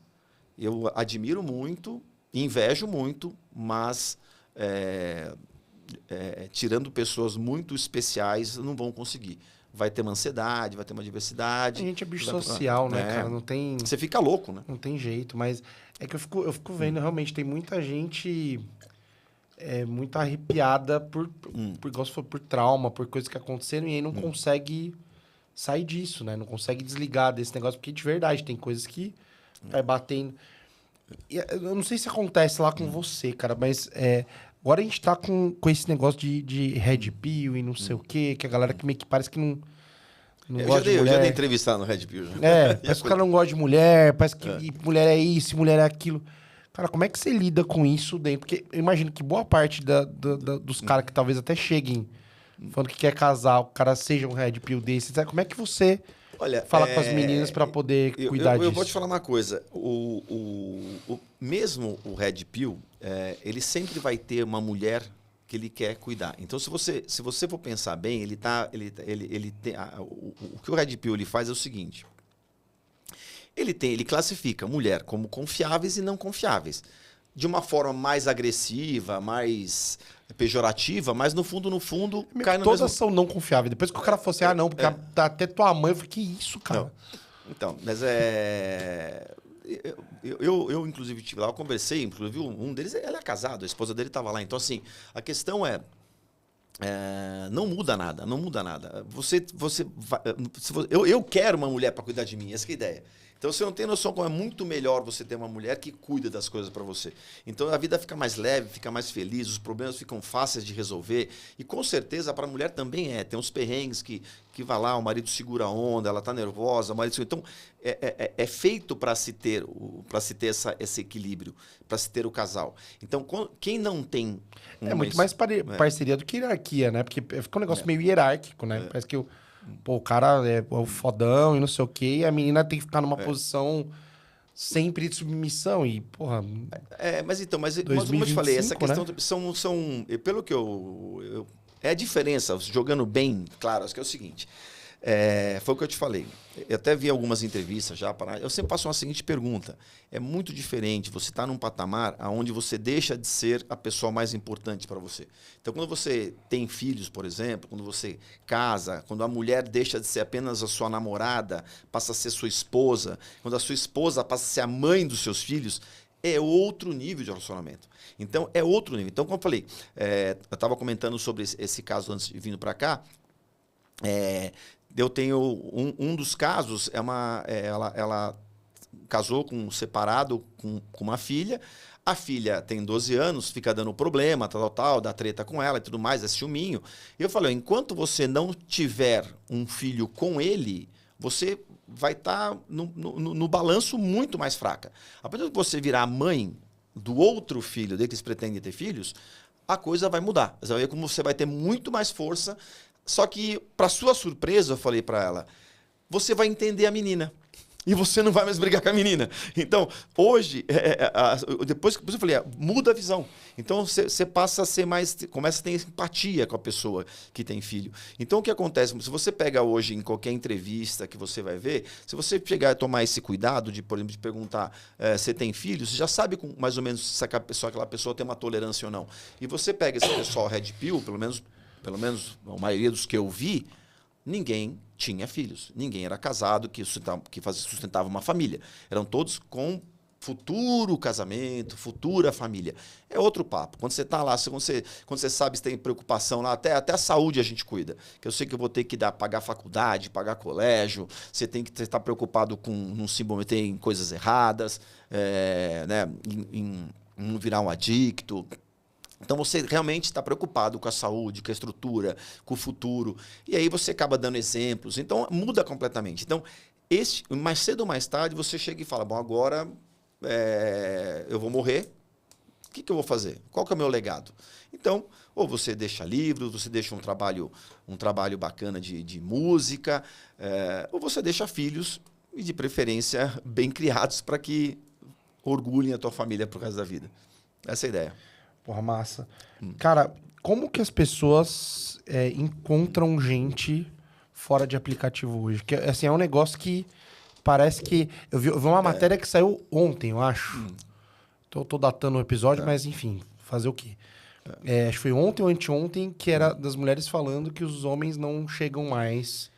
Eu admiro muito, invejo muito, mas tirando pessoas muito especiais, não vão conseguir. Vai ter uma ansiedade, vai ter uma diversidade. A gente é bicho social, né, cara? Não tem... Você fica louco, né? Não tem jeito, mas é que eu fico vendo, realmente, tem muita gente muito arrepiada por igual você falou, por trauma, por coisas que aconteceram, e aí não consegue sair disso, né? Não consegue desligar desse negócio, porque de verdade, tem coisas que vai batendo. E eu não sei se acontece lá com você, cara, mas agora a gente tá com esse negócio de Red Pill e não sei o quê, que a galera que meio que parece que não gosta de mulher. Eu já dei entrevistar no Red Pill. Parece que o cara não gosta de mulher, parece que mulher é isso, mulher é aquilo. Cara, como é que você lida com isso dentro? Porque eu imagino que boa parte dos caras que talvez até cheguem falando que quer casar, o cara seja um Red Pill desse, como é que você fala com as meninas para poder cuidar disso? Eu vou te falar uma coisa. Mesmo o Red Pill, ele sempre vai ter uma mulher que ele quer cuidar. Então, se você for pensar bem, ele tem, o que o Red Pill ele faz é o seguinte. Ele classifica mulher como confiáveis e não confiáveis. De uma forma mais agressiva, mais pejorativa, mas no fundo, cai no todas mesmo... são não confiáveis. Depois que o cara fosse, não, porque até tua mãe, eu falei, que isso, cara? Não. Então, mas eu inclusive estive lá, eu conversei, inclusive um deles, ele é casado, a esposa dele estava lá. Então, assim, a questão não muda nada, não muda nada. Eu quero uma mulher para cuidar de mim, essa que é a ideia. Então você não tem noção como é muito melhor você ter uma mulher que cuida das coisas para você. Então a vida fica mais leve, fica mais feliz, os problemas ficam fáceis de resolver. E com certeza para a mulher também é. Tem uns perrengues que vai lá, o marido segura a onda, ela está nervosa, o marido segura... Então é feito para se ter esse equilíbrio, para se ter o casal. Então quem não tem... É muito mais parceria do que hierarquia, né? Porque fica um negócio meio hierárquico, né? Parece que o cara é o fodão e não sei o quê, e a menina tem que ficar numa posição sempre de submissão. E, porra. Mas como eu te falei, essa questão são pelo que é a diferença, jogando bem claro, acho que é o seguinte. Foi o que eu te falei. Eu até vi algumas entrevistas já. Eu sempre faço uma seguinte pergunta. É muito diferente você estar num patamar onde você deixa de ser a pessoa mais importante para você. Então, quando você tem filhos, por exemplo, quando você casa, quando a mulher deixa de ser apenas a sua namorada, passa a ser sua esposa, quando a sua esposa passa a ser a mãe dos seus filhos, é outro nível de relacionamento. Então, é outro nível. Então, como eu falei, eu estava comentando sobre esse caso antes de vindo para cá. Eu tenho um dos casos, ela casou separado com uma filha. A filha tem 12 anos, fica dando problema, tal, dá treta com ela e tudo mais, é ciúminho. E eu falei, enquanto você não tiver um filho com ele, você vai estar no balanço muito mais fraca. A partir de você virar a mãe do outro filho, dele que eles pretendem ter filhos, a coisa vai mudar. Você vai ver como você vai ter muito mais força. Só que, para sua surpresa, eu falei para ela, você vai entender a menina. E você não vai mais brigar com a menina. Então, hoje, depois que eu falei, muda a visão. Então, você passa a ser mais... Começa a ter empatia com a pessoa que tem filho. Então, o que acontece? Se você pega hoje em qualquer entrevista que você vai ver, se você chegar a tomar esse cuidado de, por exemplo, de perguntar você tem filhos, você já sabe mais ou menos se aquela pessoa tem uma tolerância ou não. E você pega esse pessoal Red Pill, pelo menos a maioria dos que eu vi, ninguém tinha filhos. Ninguém era casado que sustentava uma família. Eram todos com futuro casamento, futura família. É outro papo. Quando você está lá, quando você sabe se tem preocupação lá, até a saúde a gente cuida. Que eu sei que eu vou ter que pagar faculdade, pagar colégio, você tem que estar preocupado com não se meter em coisas erradas, né, em não virar um adicto. Então, você realmente está preocupado com a saúde, com a estrutura, com o futuro. E aí você acaba dando exemplos. Então, muda completamente. Então, mais cedo ou mais tarde, você chega e fala, bom, agora eu vou morrer. O que eu vou fazer? Qual que é o meu legado? Então, ou você deixa livros, você deixa um trabalho bacana de música, ou você deixa filhos, e de preferência bem criados, para que orgulhem a tua família pro resto da vida. Essa é a ideia. Porra, massa. Cara, como que as pessoas encontram gente fora de aplicativo hoje? Porque, assim, é um negócio que parece que... Eu vi uma matéria que saiu ontem, eu acho. Tô datando o episódio, mas enfim, fazer o quê? Acho que foi ontem ou anteontem que era das mulheres falando que os homens não chegam mais,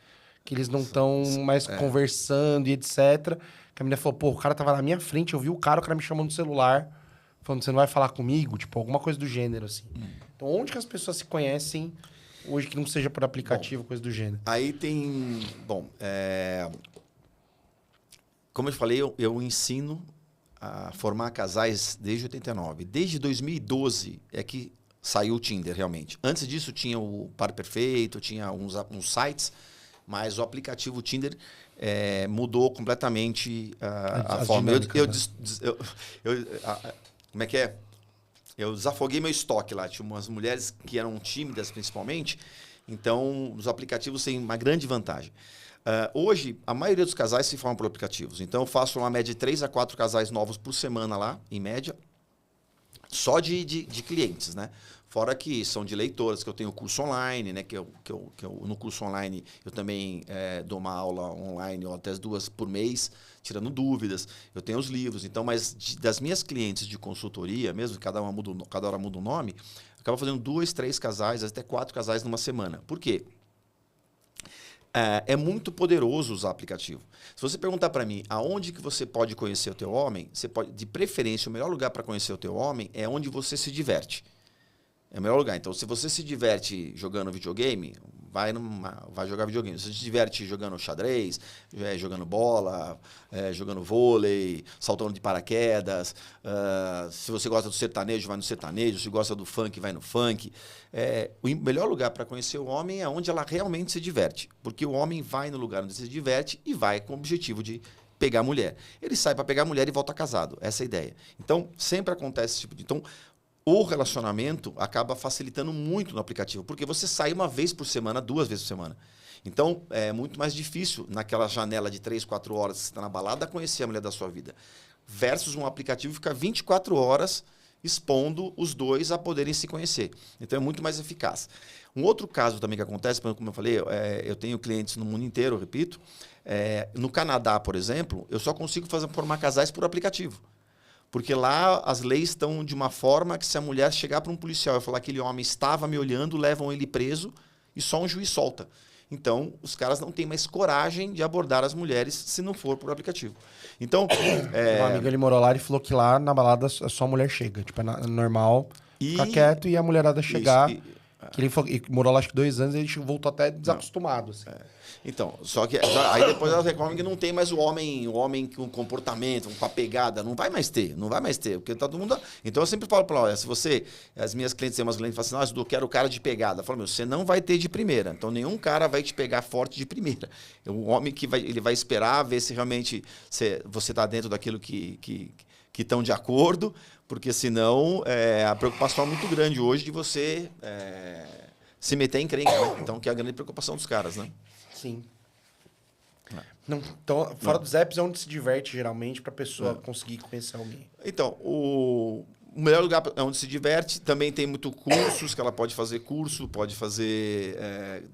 que eles não estão mais conversando e etc. Que a menina falou, pô, o cara tava na minha frente, eu vi o cara me chamando no celular... Falando, você não vai falar comigo? Tipo, alguma coisa do gênero, assim. Então, onde que as pessoas se conhecem hoje que não seja por aplicativo, coisa do gênero? Aí tem... Bom, como eu falei, eu ensino a formar casais desde 89. Desde 2012 é que saiu o Tinder, realmente. Antes disso, tinha o Par Perfeito, tinha uns sites, mas o aplicativo Tinder mudou completamente a forma. Como é que é? Eu desafoguei meu estoque lá. Tinha umas mulheres que eram tímidas, principalmente. Então, os aplicativos têm uma grande vantagem. Hoje, a maioria dos casais se formam por aplicativos. Então, eu faço uma média de 3 a 4 casais novos por semana lá, em média. Só de clientes, né? Fora que são de leitoras, que eu tenho curso online, né? No curso online eu também dou uma aula online, ou até 2 por mês, tirando dúvidas. Eu tenho os livros. Então, mas das minhas clientes de consultoria, mesmo que cada hora muda um nome, eu acabo fazendo 2, 3 casais, até 4 casais numa semana. Por quê? É muito poderoso usar aplicativo. Se você perguntar para mim aonde que você pode conhecer o teu homem, você pode, de preferência, o melhor lugar para conhecer o teu homem é onde você se diverte. É o melhor lugar. Então, se você se diverte jogando videogame, vai jogar videogame. Você se diverte jogando xadrez, jogando bola, jogando vôlei, saltando de paraquedas. Se você gosta do sertanejo, vai no sertanejo. Se gosta do funk, vai no funk. O melhor lugar para conhecer o homem é onde ela realmente se diverte. Porque o homem vai no lugar onde se diverte e vai com o objetivo de pegar a mulher. Ele sai para pegar a mulher e volta casado. Essa é a ideia. Então, sempre acontece esse tipo de... Então, o relacionamento acaba facilitando muito no aplicativo, porque você sai uma vez por semana, 2 vezes por semana. Então, é muito mais difícil, naquela janela de 3, 4 horas que você está na balada, conhecer a mulher da sua vida. Versus um aplicativo que fica 24 horas expondo os dois a poderem se conhecer. Então, é muito mais eficaz. Um outro caso também que acontece, como eu falei, eu tenho clientes no mundo inteiro, eu repito. No Canadá, por exemplo, eu só consigo formar casais por aplicativo. Porque lá as leis estão de uma forma que se a mulher chegar para um policial e falar que aquele homem estava me olhando, levam ele preso e só um juiz solta. Então, os caras não têm mais coragem de abordar as mulheres se não for por aplicativo. Então, um amigo, ele morou lá e falou que lá na balada só a mulher chega. Tipo, é normal ficar quieto e a mulherada chegar. Que ele morou lá acho que 2 anos e ele voltou até desacostumado. Assim. Então, só que aí depois elas reclamam que não tem mais o homem com comportamento, com a pegada, não vai mais ter, porque tá todo mundo... Então eu sempre falo para ela, olha, se você, as minhas clientes, tem umas clientes que falam assim, eu quero o cara de pegada. Eu falo, você não vai ter de primeira, então nenhum cara vai te pegar forte de primeira. O homem ele vai esperar ver se realmente você tá dentro daquilo que estão de acordo, porque senão a preocupação é muito grande hoje de você se meter em encrenca, né? Então, que é a grande preocupação dos caras, né? Sim. Não, então, fora dos apps é onde se diverte, geralmente, para a pessoa conseguir conhecer alguém. Então, o melhor lugar é onde se diverte. Também tem muito cursos que ela pode fazer pode fazer,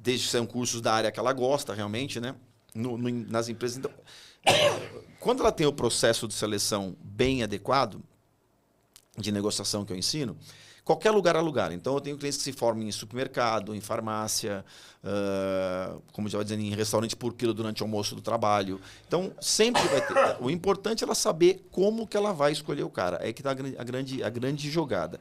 desde que sejam cursos da área que ela gosta, realmente, né? Nas empresas. Então, quando ela tem o processo de seleção bem adequado, de negociação que eu ensino, qualquer lugar é lugar. Então, eu tenho clientes que se formam em supermercado, em farmácia, como já vai dizendo, em restaurante por quilo durante o almoço do trabalho. Então, sempre vai ter. O importante é ela saber como que ela vai escolher o cara. É que está a grande jogada.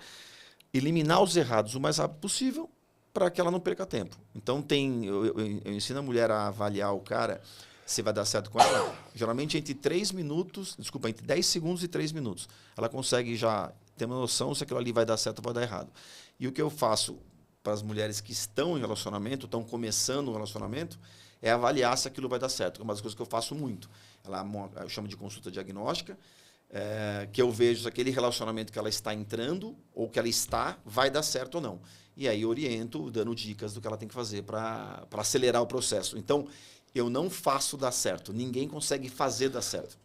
Eliminar os errados o mais rápido possível para que ela não perca tempo. Então, eu ensino a mulher a avaliar o cara se vai dar certo com ela. Geralmente, entre 10 segundos e 3 minutos. Ela consegue já ter uma noção se aquilo ali vai dar certo ou vai dar errado. E o que eu faço para as mulheres que estão em relacionamento, estão começando um relacionamento, é avaliar se aquilo vai dar certo. É uma das coisas que eu faço muito. Eu chamo de consulta diagnóstica, que eu vejo se aquele relacionamento que ela está entrando ou que ela vai dar certo ou não. E aí oriento, dando dicas do que ela tem que fazer para acelerar o processo. Então, eu não faço dar certo. Ninguém consegue fazer dar certo.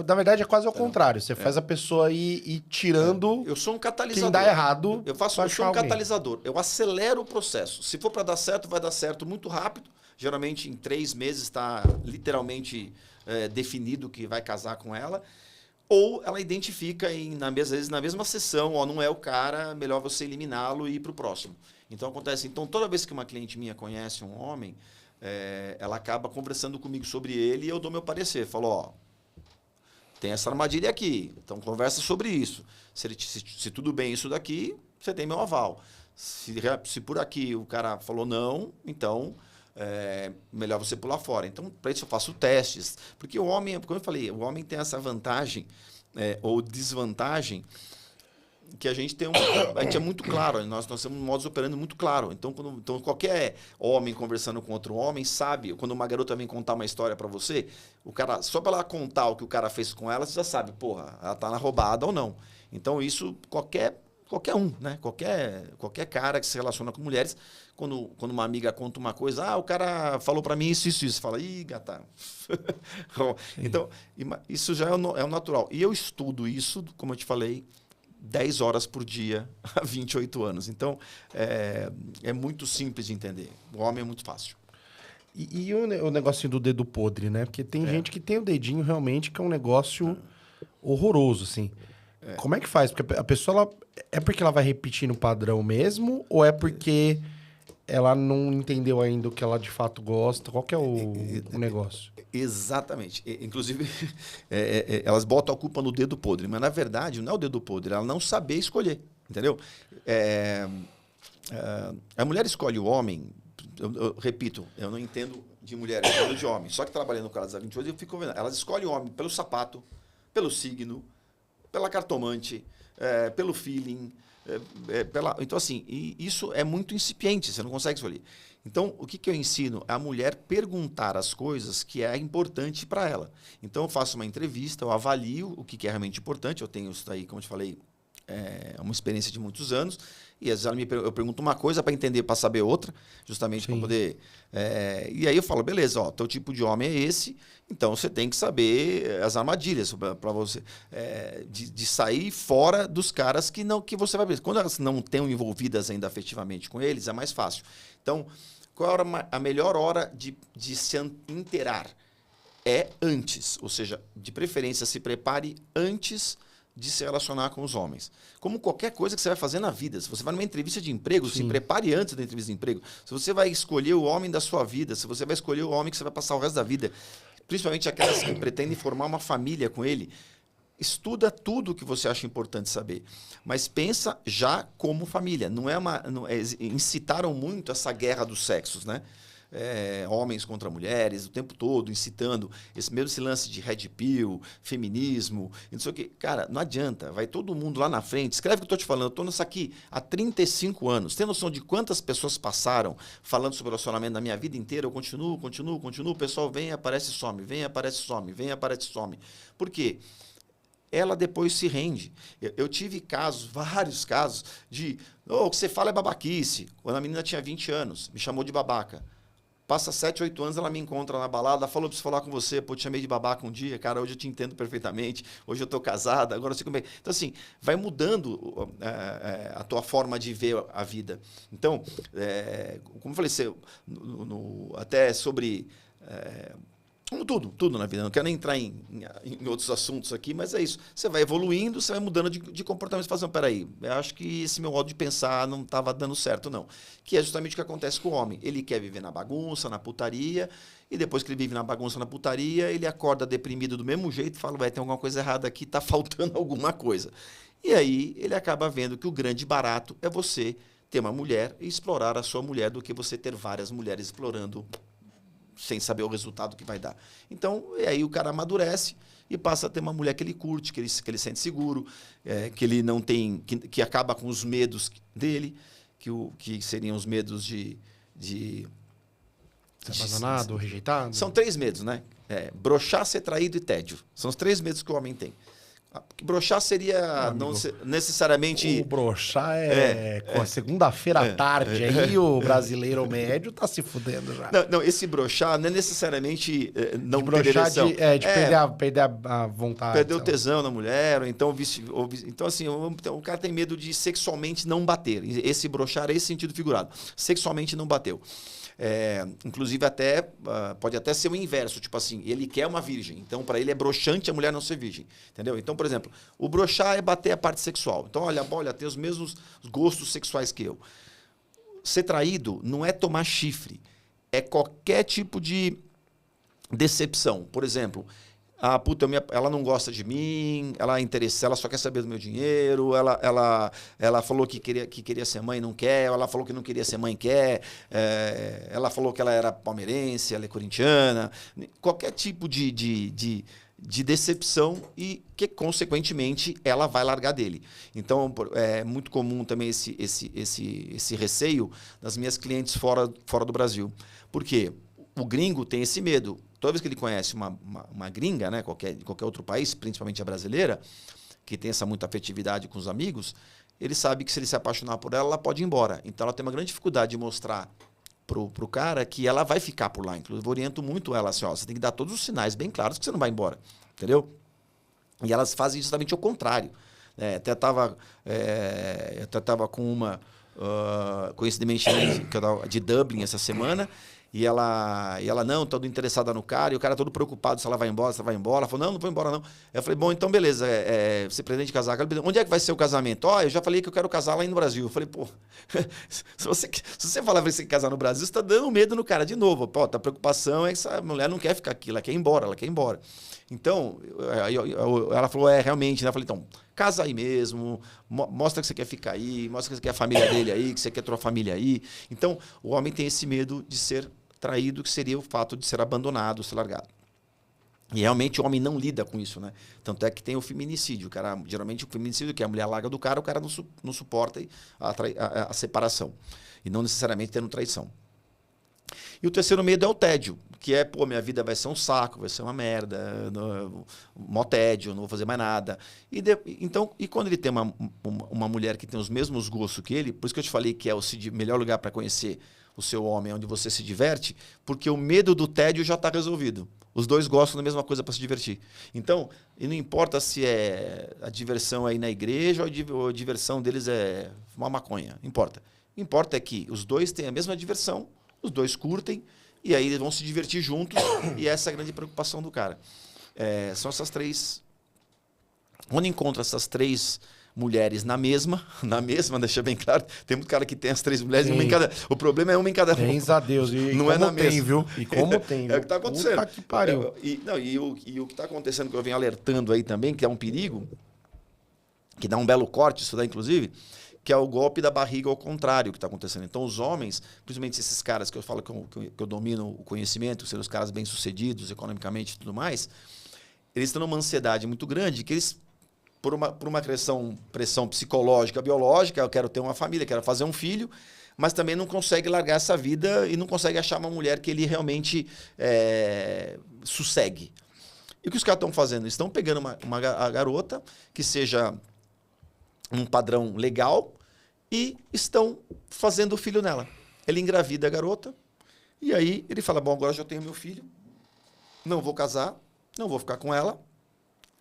Na verdade, é quase ao contrário. Você faz a pessoa ir tirando. Eu sou um catalisador. Quem dá errado. Eu sou um catalisador. Eu acelero o processo. Se for para dar certo, vai dar certo muito rápido. Geralmente, em 3 meses, está literalmente definido que vai casar com ela. Ou ela identifica, às vezes, na mesma sessão, não é o cara, melhor você eliminá-lo e ir para o próximo. Então, acontece. Então, toda vez que uma cliente minha conhece um homem, ela acaba conversando comigo sobre ele e eu dou meu parecer. Falo, tem essa armadilha aqui, então conversa sobre isso. Se tudo bem isso daqui, você tem meu aval. Se por aqui o cara falou não, então melhor você pular fora. Então, para isso eu faço testes. Porque o homem, como eu falei, o homem tem essa vantagem ou desvantagem que a gente é muito claro, nós temos um modus operandi muito claro. Então, qualquer homem conversando com outro homem sabe, quando uma garota vem contar uma história para você, o cara, só para ela contar o que o cara fez com ela, você já sabe, porra, ela tá na roubada ou não. Então, isso qualquer um, né? Qualquer cara que se relaciona com mulheres, quando uma amiga conta uma coisa, o cara falou para mim isso. Fala, ih, gata. Então, isso já é o natural. E eu estudo isso, como eu te falei, 10 horas por dia há 28 anos. Então, é muito simples de entender. O homem é muito fácil. E o negocinho do dedo podre, né? Porque tem gente que tem o dedinho realmente que é um negócio horroroso, assim. Como é que faz? Porque a pessoa, é porque ela vai repetir no padrão mesmo? Ou é porque ela não entendeu ainda o que ela de fato gosta? Qual que é o negócio? Exatamente. Inclusive, elas botam a culpa no dedo podre, mas na verdade não é o dedo podre, ela não saber escolher, entendeu? A mulher escolhe o homem, eu repito, eu não entendo de mulher, eu entendo de homem. Só que trabalhando no Casas 28, eu fico vendo. Elas escolhem o homem pelo sapato, pelo signo, pela cartomante, pelo feeling. Então, assim, isso é muito incipiente, você não consegue escolher. Então, o que eu ensino? É a mulher perguntar as coisas que é importante para ela. Então, eu faço uma entrevista, eu avalio o que é realmente importante. Eu tenho isso aí, como eu te falei, uma experiência de muitos anos. E às vezes eu pergunto uma coisa para entender, para saber outra, justamente para poder... e aí eu falo, beleza, ó, teu tipo de homem é esse, então você tem que saber as armadilhas para você. De sair fora dos caras que você vai ver. Quando elas não estão envolvidas ainda afetivamente com eles, é mais fácil. Então, qual é a melhor hora de se inteirar? É antes, ou seja, de preferência se prepare antes de se relacionar com os homens. Como qualquer coisa que você vai fazer na vida. Se você vai numa entrevista de emprego, se prepare antes da entrevista de emprego. Se você vai escolher o homem da sua vida, se você vai escolher o homem que você vai passar o resto da vida, principalmente aquelas que pretendem formar uma família com ele, estuda tudo o que você acha importante saber. Mas pensa já como família. Incitaram muito essa guerra dos sexos, né? Homens contra mulheres, o tempo todo, incitando esse lance de red pill, feminismo, não sei o quê. Cara, não adianta, vai todo mundo lá na frente. Escreve o que eu estou te falando, eu estou nisso aqui há 35 anos. Tem noção de quantas pessoas passaram falando sobre relacionamento na minha vida inteira? Eu continuo, o pessoal vem, aparece, some, vem, aparece, some, vem, aparece, some. Por quê? Ela depois se rende. Eu tive vários casos de... o que você fala é babaquice. Quando a menina tinha 20 anos, me chamou de babaca. Passa 7, 8 anos, ela me encontra na balada, falou, preciso falar com você, te chamei de babaca um dia, cara, hoje eu te entendo perfeitamente, hoje eu estou casada, agora eu sei como é. Então, assim, vai mudando a tua forma de ver a vida. Então, como eu falei, até sobre... como tudo na vida. Não quero nem entrar em outros assuntos aqui, mas é isso. Você vai evoluindo, você vai mudando de comportamento. Você fala assim, peraí, eu acho que esse meu modo de pensar não estava dando certo, não. Que é justamente o que acontece com o homem. Ele quer viver na bagunça, na putaria, e depois que ele vive na bagunça, na putaria, ele acorda deprimido do mesmo jeito e fala, tem alguma coisa errada aqui, está faltando alguma coisa. E aí ele acaba vendo que o grande barato é você ter uma mulher e explorar a sua mulher do que você ter várias mulheres explorando sem saber o resultado que vai dar. Então, aí o cara amadurece e passa a ter uma mulher que ele curte, que ele sente seguro, que ele não tem... que acaba com os medos dele, que seriam os medos de ser abandonado, rejeitado? São 3 medos, né? Broxar, ser traído e tédio. São os 3 medos que o homem tem. Broxar seria não necessariamente... O broxar com a segunda-feira à tarde. Aí o brasileiro médio tá se fudendo já. Não, esse broxar não é necessariamente não ter ereção. Perder a vontade. Perder o tesão na mulher, ou então... Então, assim, o cara tem medo de sexualmente não bater. Esse broxar é esse sentido figurado. Sexualmente não bateu. Inclusive pode até ser o inverso, tipo assim, ele quer uma virgem, então para ele é broxante a mulher não ser virgem, entendeu? Então, por exemplo, o broxar é bater a parte sexual. Então, olha, tem os mesmos gostos sexuais que eu. Ser traído não é tomar chifre, é qualquer tipo de decepção. Por exemplo, ela não gosta de mim, ela só quer saber do meu dinheiro, ela falou que queria ser mãe, não quer, ela falou que não queria ser mãe, quer, ela falou que ela era palmeirense, ela é corintiana, qualquer tipo de decepção e que, consequentemente, ela vai largar dele. Então, é muito comum também esse receio das minhas clientes fora do Brasil. Por quê? O gringo tem esse medo. Toda vez que ele conhece uma gringa, né, de qualquer outro país, principalmente a brasileira, que tem essa muita afetividade com os amigos, ele sabe que se ele se apaixonar por ela pode ir embora. Então ela tem uma grande dificuldade de mostrar pro cara que ela vai ficar por lá. Inclusive, eu oriento muito ela assim, você tem que dar todos os sinais bem claros que você não vai embora. Entendeu? E elas fazem justamente o contrário. Até estava com uma, coincidentemente, de Dublin essa semana, e ela não, toda interessada no cara, e o cara todo preocupado se ela vai embora, Ela falou, não vou embora, não. Eu falei, bom, então beleza, você pretende casar? Onde é que vai ser o casamento? Eu já falei que eu quero casar lá no Brasil. Eu falei, pô, se você falar que você quer casar no Brasil, você está dando medo no cara de novo. Pô, a preocupação é que essa mulher não quer ficar aqui, ela quer ir embora. Então, ela falou, realmente, né? Eu falei, então, casa aí mesmo, mostra que você quer ficar aí, mostra que você quer a família dele aí, que você quer a tua família aí. Então, o homem tem esse medo de ser traído, que seria o fato de ser abandonado, ser largado. E realmente o homem não lida com isso, né? Tanto é que tem o feminicídio. O cara, geralmente o feminicídio, que é a mulher larga do cara, o cara não suporta a separação. E não necessariamente tendo traição. E o terceiro medo é o tédio, que é, pô, minha vida vai ser um saco, vai ser uma merda, mó tédio, não vou fazer mais nada. Então, quando ele tem uma mulher que tem os mesmos gostos que ele, por isso que eu te falei que é o melhor lugar para conhecer o seu homem, onde você se diverte, porque o medo do tédio já está resolvido. Os dois gostam da mesma coisa para se divertir. Então, e não importa se é a diversão aí na igreja ou a diversão deles é fumar maconha, não importa. O que importa é que os dois têm a mesma diversão, os dois curtem, e aí eles vão se divertir juntos, e essa é a grande preocupação do cara. São essas três... Onde encontra essas três mulheres na mesma, deixa bem claro, tem muito cara que tem as três mulheres, uma em cada... O problema é uma em cada... Graças a Deus, e não como é na tem, mesma. viu? E como tem, É o que está acontecendo. Puta que pariu. E o que está acontecendo, que eu venho alertando aí também, que é um perigo, que dá um belo corte, isso daí, inclusive, que é o golpe da barriga ao contrário que está acontecendo. Então, os homens, principalmente esses caras que eu falo que eu domino o conhecimento, que são os caras bem-sucedidos economicamente e tudo mais, eles estão numa ansiedade muito grande, que eles, por uma pressão psicológica, biológica, eu quero ter uma família, quero fazer um filho, mas também não consegue largar essa vida e não consegue achar uma mulher que ele realmente sossegue. E o que os caras estão fazendo? Eles estão pegando a garota que seja um padrão legal e estão fazendo o filho nela. Ele engravida a garota e aí ele fala, bom, agora eu já tenho meu filho, não vou casar, não vou ficar com ela,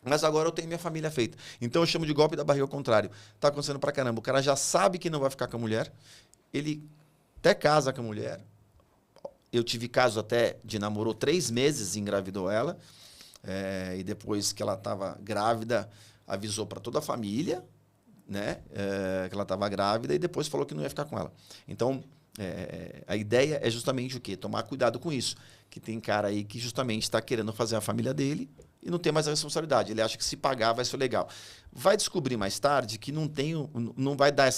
mas agora eu tenho minha família feita. Então eu chamo de golpe da barriga ao contrário. Tá acontecendo pra caramba. O cara já sabe que não vai ficar com a mulher, ele até casa com a mulher. Eu tive caso até de namorou 3 meses e engravidou ela, e depois que ela estava grávida, avisou para toda a família, né, que ela estava grávida, e depois falou que não ia ficar com ela. Então, a ideia é justamente o quê? Tomar cuidado com isso. Que tem cara aí que justamente está querendo fazer a família dele e não tem mais a responsabilidade. Ele acha que se pagar vai ser legal. Vai descobrir mais tarde que não vai dar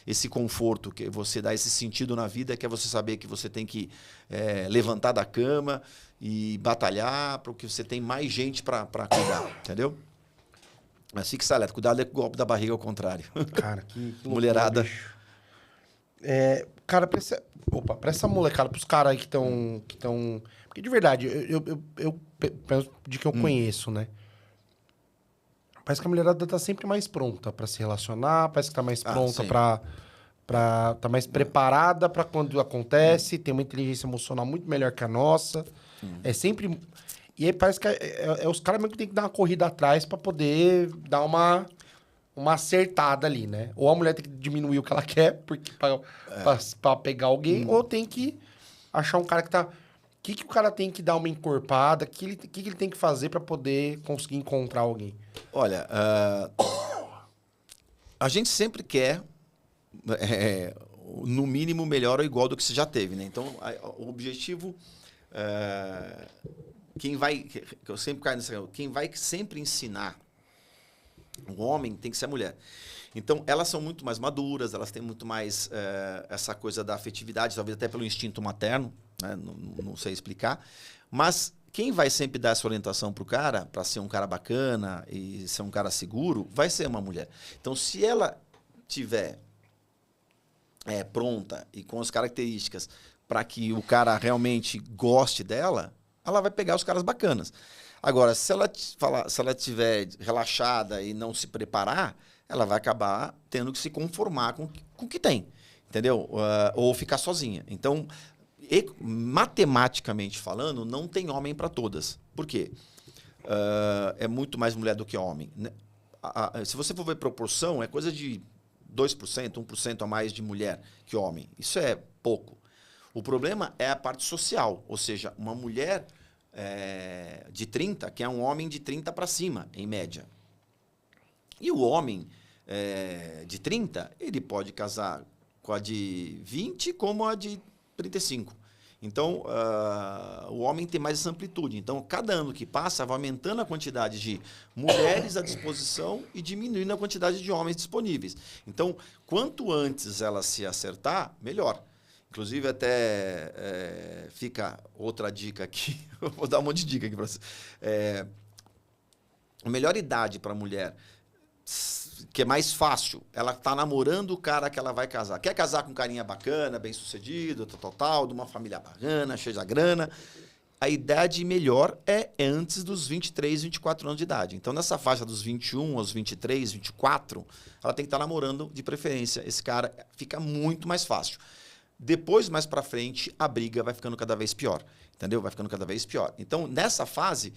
esse conforto, que você dá esse sentido na vida, que é você saber que você tem que levantar da cama e batalhar, porque você tem mais gente para cuidar, entendeu? Mas fique alerta, cuidado com o golpe da barriga ao contrário. Cara, que mulherada. Cara, pra essa molecada, pros caras aí que estão... Porque de verdade, eu penso de que eu conheço, né? Parece que a mulherada tá sempre mais pronta pra se relacionar, parece que tá mais pronta tá mais preparada pra quando acontece, tem uma inteligência emocional muito melhor que a nossa. É sempre... E aí parece que os caras mesmo que tem que dar uma corrida atrás pra poder dar uma acertada ali, né? Ou a mulher tem que diminuir o que ela quer pra pegar alguém, ou tem que achar um cara que tá... O que o cara tem que dar uma encorpada? O que ele tem que fazer pra poder conseguir encontrar alguém? Olha, a gente sempre quer, no mínimo, melhor ou igual do que você já teve, né? Então, o objetivo... quem vai sempre ensinar o homem tem que ser a mulher. Então, elas são muito mais maduras, elas têm muito mais essa coisa da afetividade, talvez até pelo instinto materno, né? Não sei explicar. Mas quem vai sempre dar essa orientação para o cara, para ser um cara bacana e ser um cara seguro, vai ser uma mulher. Então, se ela tiver pronta e com as características para que o cara realmente goste dela, ela vai pegar os caras bacanas. Agora, se ela estiver relaxada e não se preparar, ela vai acabar tendo que se conformar com o que tem, entendeu? Ou ficar sozinha. Então, matematicamente falando, não tem homem para todas. Por quê? É muito mais mulher do que homem. Se você for ver proporção, é coisa de 2%, 1% a mais de mulher que homem. Isso é pouco. O problema é a parte social, ou seja, uma mulher de 30, que é um homem de 30 para cima, em média. E o homem de 30, ele pode casar com a de 20 como a de 35. Então, o homem tem mais essa amplitude. Então, cada ano que passa, vai aumentando a quantidade de mulheres à disposição e diminuindo a quantidade de homens disponíveis. Então, quanto antes ela se acertar, melhor. Inclusive, até fica outra dica aqui. Eu vou dar um monte de dica aqui para vocês. A melhor idade para a mulher, que é mais fácil, ela está namorando o cara que ela vai casar. Quer casar com um carinha bacana, bem-sucedido, tal, de uma família bacana, cheia de grana. A idade melhor é antes dos 23, 24 anos de idade. Então, nessa faixa dos 21 aos 23, 24, ela tem que estar namorando de preferência. Esse cara fica muito mais fácil. Depois, mais para frente, a briga vai ficando cada vez pior. Entendeu? Vai ficando cada vez pior. Então, nessa fase,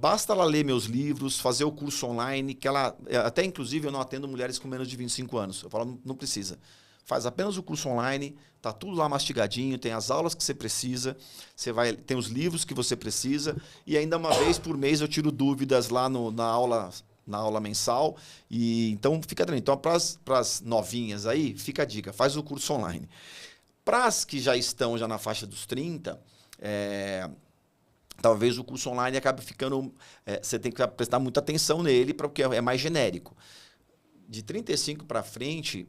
basta ela ler meus livros, fazer o curso online, que ela... Até, inclusive, eu não atendo mulheres com menos de 25 anos. Eu falo, não precisa. Faz apenas o curso online, tá tudo lá mastigadinho, tem as aulas que você precisa, tem os livros que você precisa, e ainda uma vez por mês eu tiro dúvidas lá na aula mensal. E então, fica tranquilo. Então, para as novinhas aí, fica a dica, faz o curso online. Para as que já estão na faixa dos 30... talvez o curso online acabe ficando... você tem que prestar muita atenção nele, porque é mais genérico. De 35 para frente,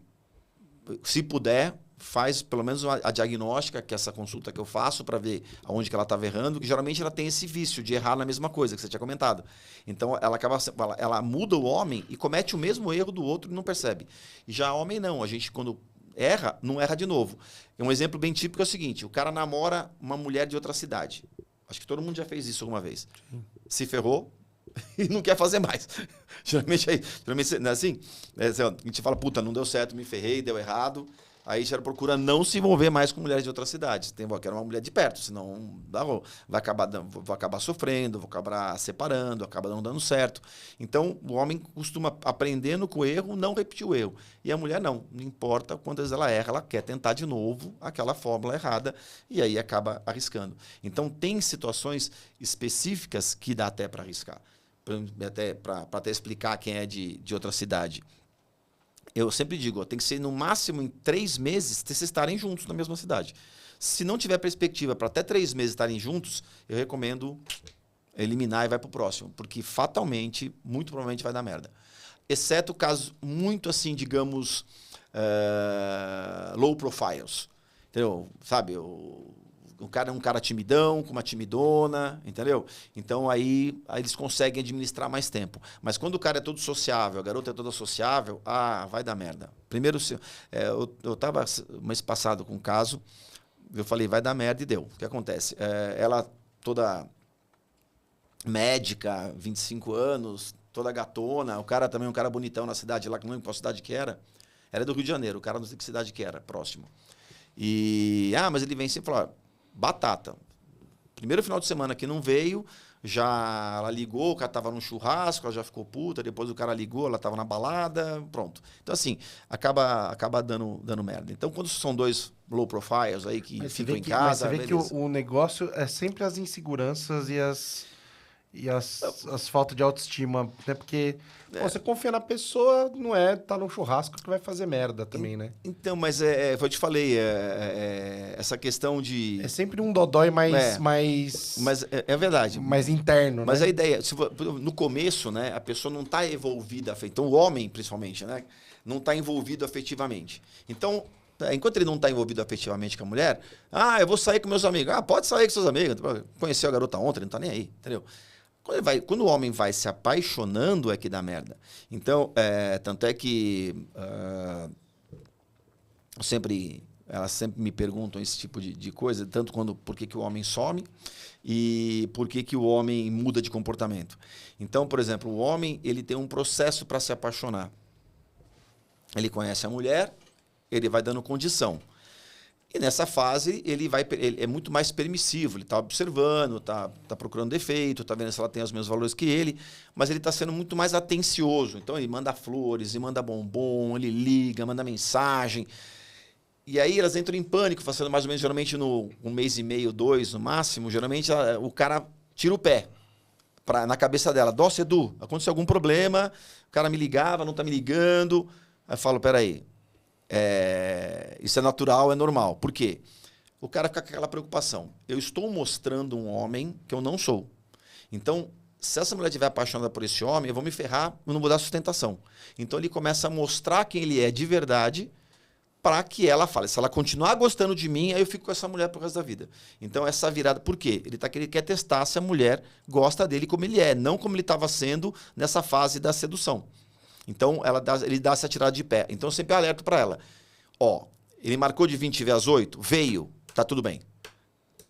se puder, faz pelo menos a diagnóstica, que é essa consulta que eu faço para ver aonde que ela estava errando, que geralmente ela tem esse vício de errar na mesma coisa que você tinha comentado. Então, ela muda o homem e comete o mesmo erro do outro e não percebe. E já homem não, a gente quando erra, não erra de novo. Um exemplo bem típico é o seguinte, o cara namora uma mulher de outra cidade. Acho que todo mundo já fez isso alguma vez. Sim. Se ferrou e não quer fazer mais. Geralmente não é assim? A gente fala, puta, não deu certo, me ferrei, deu errado. Aí já procura não se envolver mais com mulheres de outras cidades. Quero uma mulher de perto, senão vou acabar sofrendo, vou acabar separando, acaba não dando certo. Então, o homem costuma, aprendendo com o erro, não repetir o erro. E a mulher não importa quantas ela erra, ela quer tentar de novo aquela fórmula errada e aí acaba arriscando. Então, tem situações específicas que dá até para arriscar. Para até explicar quem é de outra cidade. Eu sempre digo, tem que ser no máximo em 3 meses vocês estarem juntos na mesma cidade. Se não tiver perspectiva para até 3 meses estarem juntos, eu recomendo eliminar e vai para o próximo. Porque fatalmente, muito provavelmente vai dar merda. Exceto casos muito assim, digamos, low profiles. Entendeu? Sabe, o cara é um cara timidão, com uma timidona, entendeu? Então, aí eles conseguem administrar mais tempo. Mas quando o cara é todo sociável, a garota é toda sociável, vai dar merda. Primeiro, eu estava mês passado com um caso, eu falei, vai dar merda e deu. O que acontece? Ela toda médica, 25 anos, toda gatona, o cara também, um cara bonitão na cidade, lá que não lembro qual cidade que era. Era do Rio de Janeiro, o cara não sei que cidade que era, próximo. E, mas ele vem sempre falar, batata. Primeiro final de semana que não veio, já ela ligou, o cara estava num churrasco, ela já ficou puta, depois o cara ligou, ela estava na balada, pronto. Então, assim, acaba dando merda. Então, quando são 2 low profiles aí que ficam em casa... Mas você vê que o negócio é sempre as inseguranças e as faltas de autoestima, né? Porque você confia na pessoa, não tá num churrasco que vai fazer merda também, né? Então, mas eu te falei, essa questão de... É sempre um dodói mais... Mas é verdade. Mais interno, mas né? A ideia, no começo, né, a pessoa não está envolvida, então o homem, principalmente, né, não está envolvido afetivamente. Então, enquanto ele não está envolvido afetivamente com a mulher, eu vou sair com meus amigos. Pode sair com seus amigos. Conheceu a garota ontem, não está nem aí, entendeu? Quando o homem vai se apaixonando é que dá merda. Então, tanto é que elas sempre me perguntam esse tipo de coisa, tanto por que o homem some e por que o homem muda de comportamento. Então, por exemplo, o homem ele tem um processo para se apaixonar. Ele conhece a mulher, ele vai dando condição. E nessa fase, ele é muito mais permissivo. Ele está observando, está procurando defeito, está vendo se ela tem os mesmos valores que ele, mas ele está sendo muito mais atencioso. Então, ele manda flores, ele manda bombom, ele liga, manda mensagem. E aí, elas entram em pânico, fazendo mais ou menos, geralmente, no 1 mês e meio, 2, no máximo. Geralmente, o cara tira o pé na cabeça dela. Nossa, Edu, aconteceu algum problema, o cara me ligava, não está me ligando. Aí eu falo, peraí. Isso é natural, é normal. Por quê? o cara fica com aquela preocupação. Eu estou mostrando um homem que eu não sou. Então, se essa mulher estiver apaixonada por esse homem, eu vou me ferrar, eu não vou dar sustentação. Então, ele começa a mostrar quem ele é de verdade para que ela fale. Se ela continuar gostando de mim, aí eu fico com essa mulher pro resto da vida. Então, essa virada... Por quê? Ele quer testar se a mulher gosta dele como ele é, não como ele estava sendo nessa fase da sedução. Então, ele dá essa tirada de pé. Então, eu sempre alerto para ela. Ó, ele marcou de 20 às 8, veio, tá tudo bem.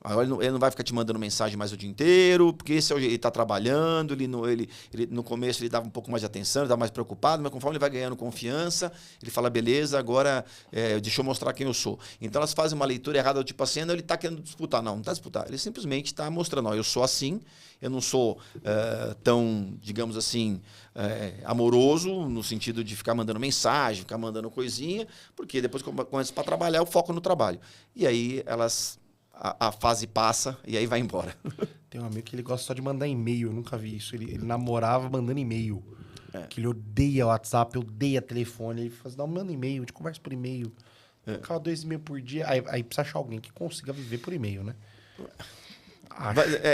Agora ele não vai ficar te mandando mensagem mais o dia inteiro, porque esse é o jeito, ele está trabalhando, ele, no começo ele dava um pouco mais de atenção, ele estava mais preocupado, mas conforme ele vai ganhando confiança, ele fala, beleza, agora deixa eu mostrar quem eu sou. Então elas fazem uma leitura errada, tipo assim, não, ele está querendo disputar. Não está disputando. Ele simplesmente está mostrando, ó, eu sou assim, eu não sou tão, digamos assim, amoroso, no sentido de ficar mandando mensagem, ficar mandando coisinha, porque depois que eu começo para trabalhar, eu foco no trabalho. E aí elas... A fase passa e aí vai embora. Tem um amigo que ele gosta só de mandar e-mail, eu nunca vi isso. Ele namorava mandando e-mail. Que ele odeia o WhatsApp, odeia telefone. Ele fala assim, não, manda e-mail, eu te converso por e-mail. Ficava 2 e-mails por dia. Aí precisa achar alguém que consiga viver por e-mail, né?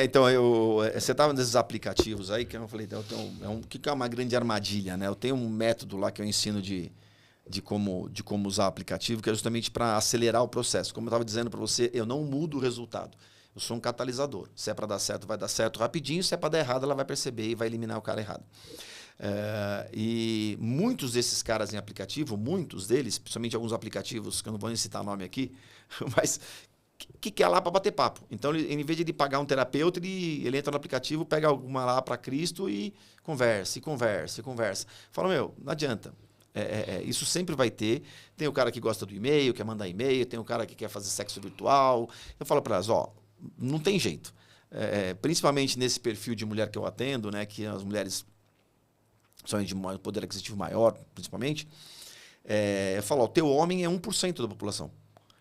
Então, você estava nesses aplicativos aí, que eu falei, que é uma grande armadilha, né? Eu tenho um método lá que eu ensino de como usar o aplicativo, que é justamente para acelerar o processo. Como eu estava dizendo para você, eu não mudo o resultado. Eu sou um catalisador. Se é para dar certo, vai dar certo rapidinho. Se é para dar errado, ela vai perceber e vai eliminar o cara errado. E muitos desses caras em aplicativo, muitos deles, principalmente alguns aplicativos, que eu não vou nem citar nome aqui, mas que é lá para bater papo. Então, em vez de ele pagar um terapeuta, ele entra no aplicativo, pega alguma lá para Cristo e conversa. Fala, não adianta. Isso sempre vai ter. Tem o cara que gosta do e-mail, quer mandar e-mail, tem o cara que quer fazer sexo virtual. Eu falo para elas, não tem jeito. Principalmente nesse perfil de mulher que eu atendo, né, que as mulheres são de poder aquisitivo maior, principalmente. Eu falo, o teu homem é 1% da população.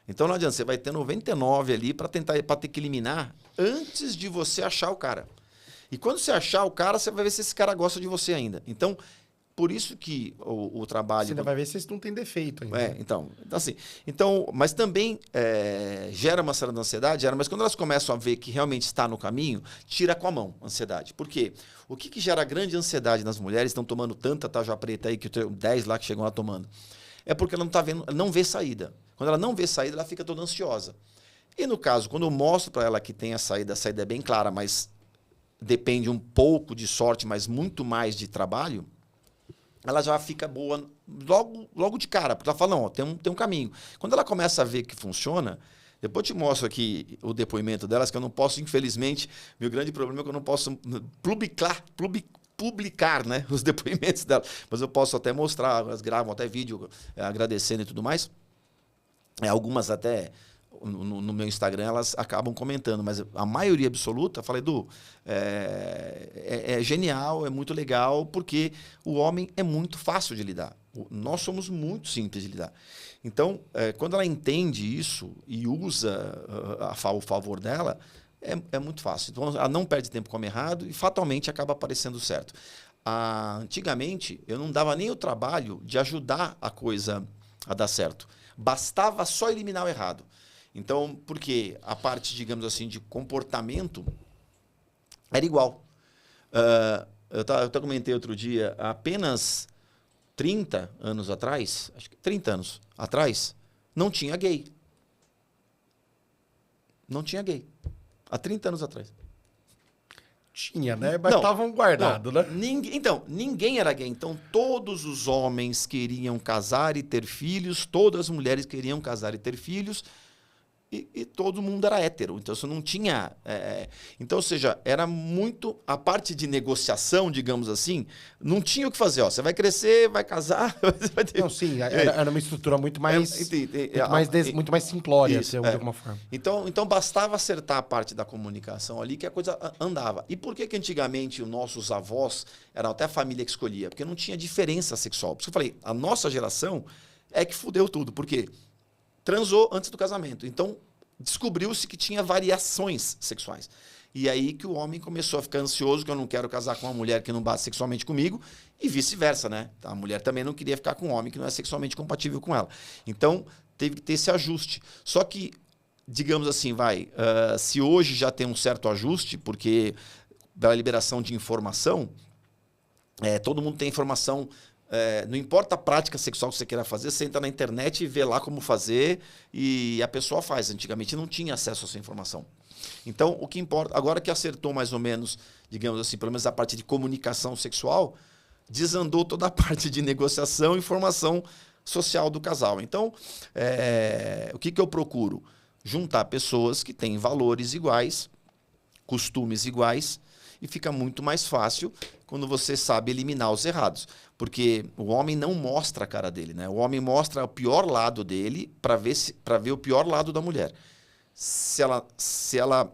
Então não adianta, você vai ter 99 ali para ter que eliminar antes de você achar o cara. E quando você achar o cara, você vai ver se esse cara gosta de você ainda. Então, por isso que o trabalho... Você ainda vai ver se não tem defeito ainda. Mas também gera uma certa ansiedade, mas quando elas começam a ver que realmente está no caminho, tira com a mão a ansiedade. Por quê? O que gera grande ansiedade nas mulheres, estão tomando tanta taja preta aí, que eu tenho 10 lá que chegam lá tomando, é porque ela não está vendo, não vê saída. Quando ela não vê saída, ela fica toda ansiosa. E no caso, quando eu mostro para ela que tem a saída é bem clara, mas depende um pouco de sorte, mas muito mais de trabalho, ela já fica boa logo de cara, porque ela fala, não, tem um caminho. Quando ela começa a ver que funciona, depois eu te mostro aqui o depoimento delas, que eu não posso, infelizmente, meu grande problema é que eu não posso publicar, né, os depoimentos dela, mas eu posso até mostrar, elas gravam até vídeo agradecendo e tudo mais. Algumas até no meu Instagram elas acabam comentando, mas a maioria absoluta, falei, Edu, é genial, é muito legal, porque o homem é muito fácil de lidar. Nós somos muito simples de lidar. Então, quando ela entende isso e usa o favor dela, é muito fácil. Então, ela não perde tempo com o homem errado e fatalmente acaba aparecendo certo. Antigamente, eu não dava nem o trabalho de ajudar a coisa a dar certo. Bastava só eliminar o errado. Então, porque a parte, digamos assim, de comportamento era igual. Eu até comentei outro dia, apenas 30 anos atrás, acho que 30 anos atrás, não tinha gay. Não tinha gay. Há 30 anos atrás. Tinha, né? Mas estavam guardados, né? Ninguém era gay. Então, todos os homens queriam casar e ter filhos, todas as mulheres queriam casar e ter filhos, e todo mundo era hétero. Então, você não tinha... Então, ou seja, era muito... A parte de negociação, digamos assim, não tinha o que fazer. Você vai crescer, vai casar... Você vai ter... Não, sim. Era uma estrutura muito mais simplória, isso, de alguma forma. Então, bastava acertar a parte da comunicação ali que a coisa andava. E por que antigamente os nossos avós eram até a família que escolhia? Porque não tinha diferença sexual. Por isso que eu falei, a nossa geração é que fudeu tudo. Por quê? Transou antes do casamento. Então, descobriu-se que tinha variações sexuais. E aí que o homem começou a ficar ansioso, que eu não quero casar com uma mulher que não bate sexualmente comigo, e vice-versa, né? A mulher também não queria ficar com um homem que não é sexualmente compatível com ela. Então, teve que ter esse ajuste. Só que, digamos assim, se hoje já tem um certo ajuste, porque da liberação de informação, todo mundo tem informação, não importa a prática sexual que você queira fazer, você entra na internet e vê lá como fazer e a pessoa faz. Antigamente não tinha acesso a essa informação. Então, o que importa, agora que acertou mais ou menos, digamos assim, pelo menos a parte de comunicação sexual, desandou toda a parte de negociação e formação social do casal. Então, o que eu procuro? Juntar pessoas que têm valores iguais, costumes iguais, e fica muito mais fácil quando você sabe eliminar os errados. Porque o homem não mostra a cara dele, né? O homem mostra o pior lado dele para ver o pior lado da mulher. Se ela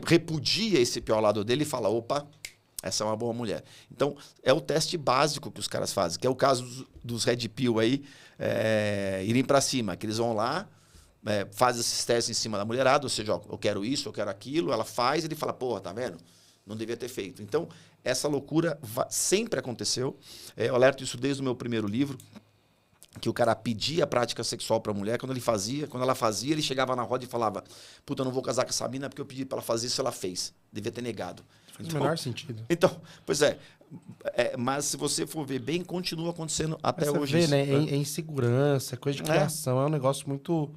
repudia esse pior lado dele e fala, opa, essa é uma boa mulher. Então, é o teste básico que os caras fazem, que é o caso dos Red Pill aí, irem para cima, que eles vão lá, fazem esses testes em cima da mulherada, ou seja, ó, eu quero isso, eu quero aquilo, ela faz, ele fala, porra, tá vendo? Não devia ter feito. Então, essa loucura sempre aconteceu. Eu alerto isso desde o meu primeiro livro, que o cara pedia prática sexual para a mulher, quando ela fazia, ele chegava na roda e falava, puta, eu não vou casar com essa mina porque eu pedi para ela fazer isso, ela fez. Devia ter negado. Faz o menor sentido. Então, pois mas se você for ver bem, continua acontecendo até mas hoje. Vê, isso, né? É insegurança, é coisa de criação, é um negócio muito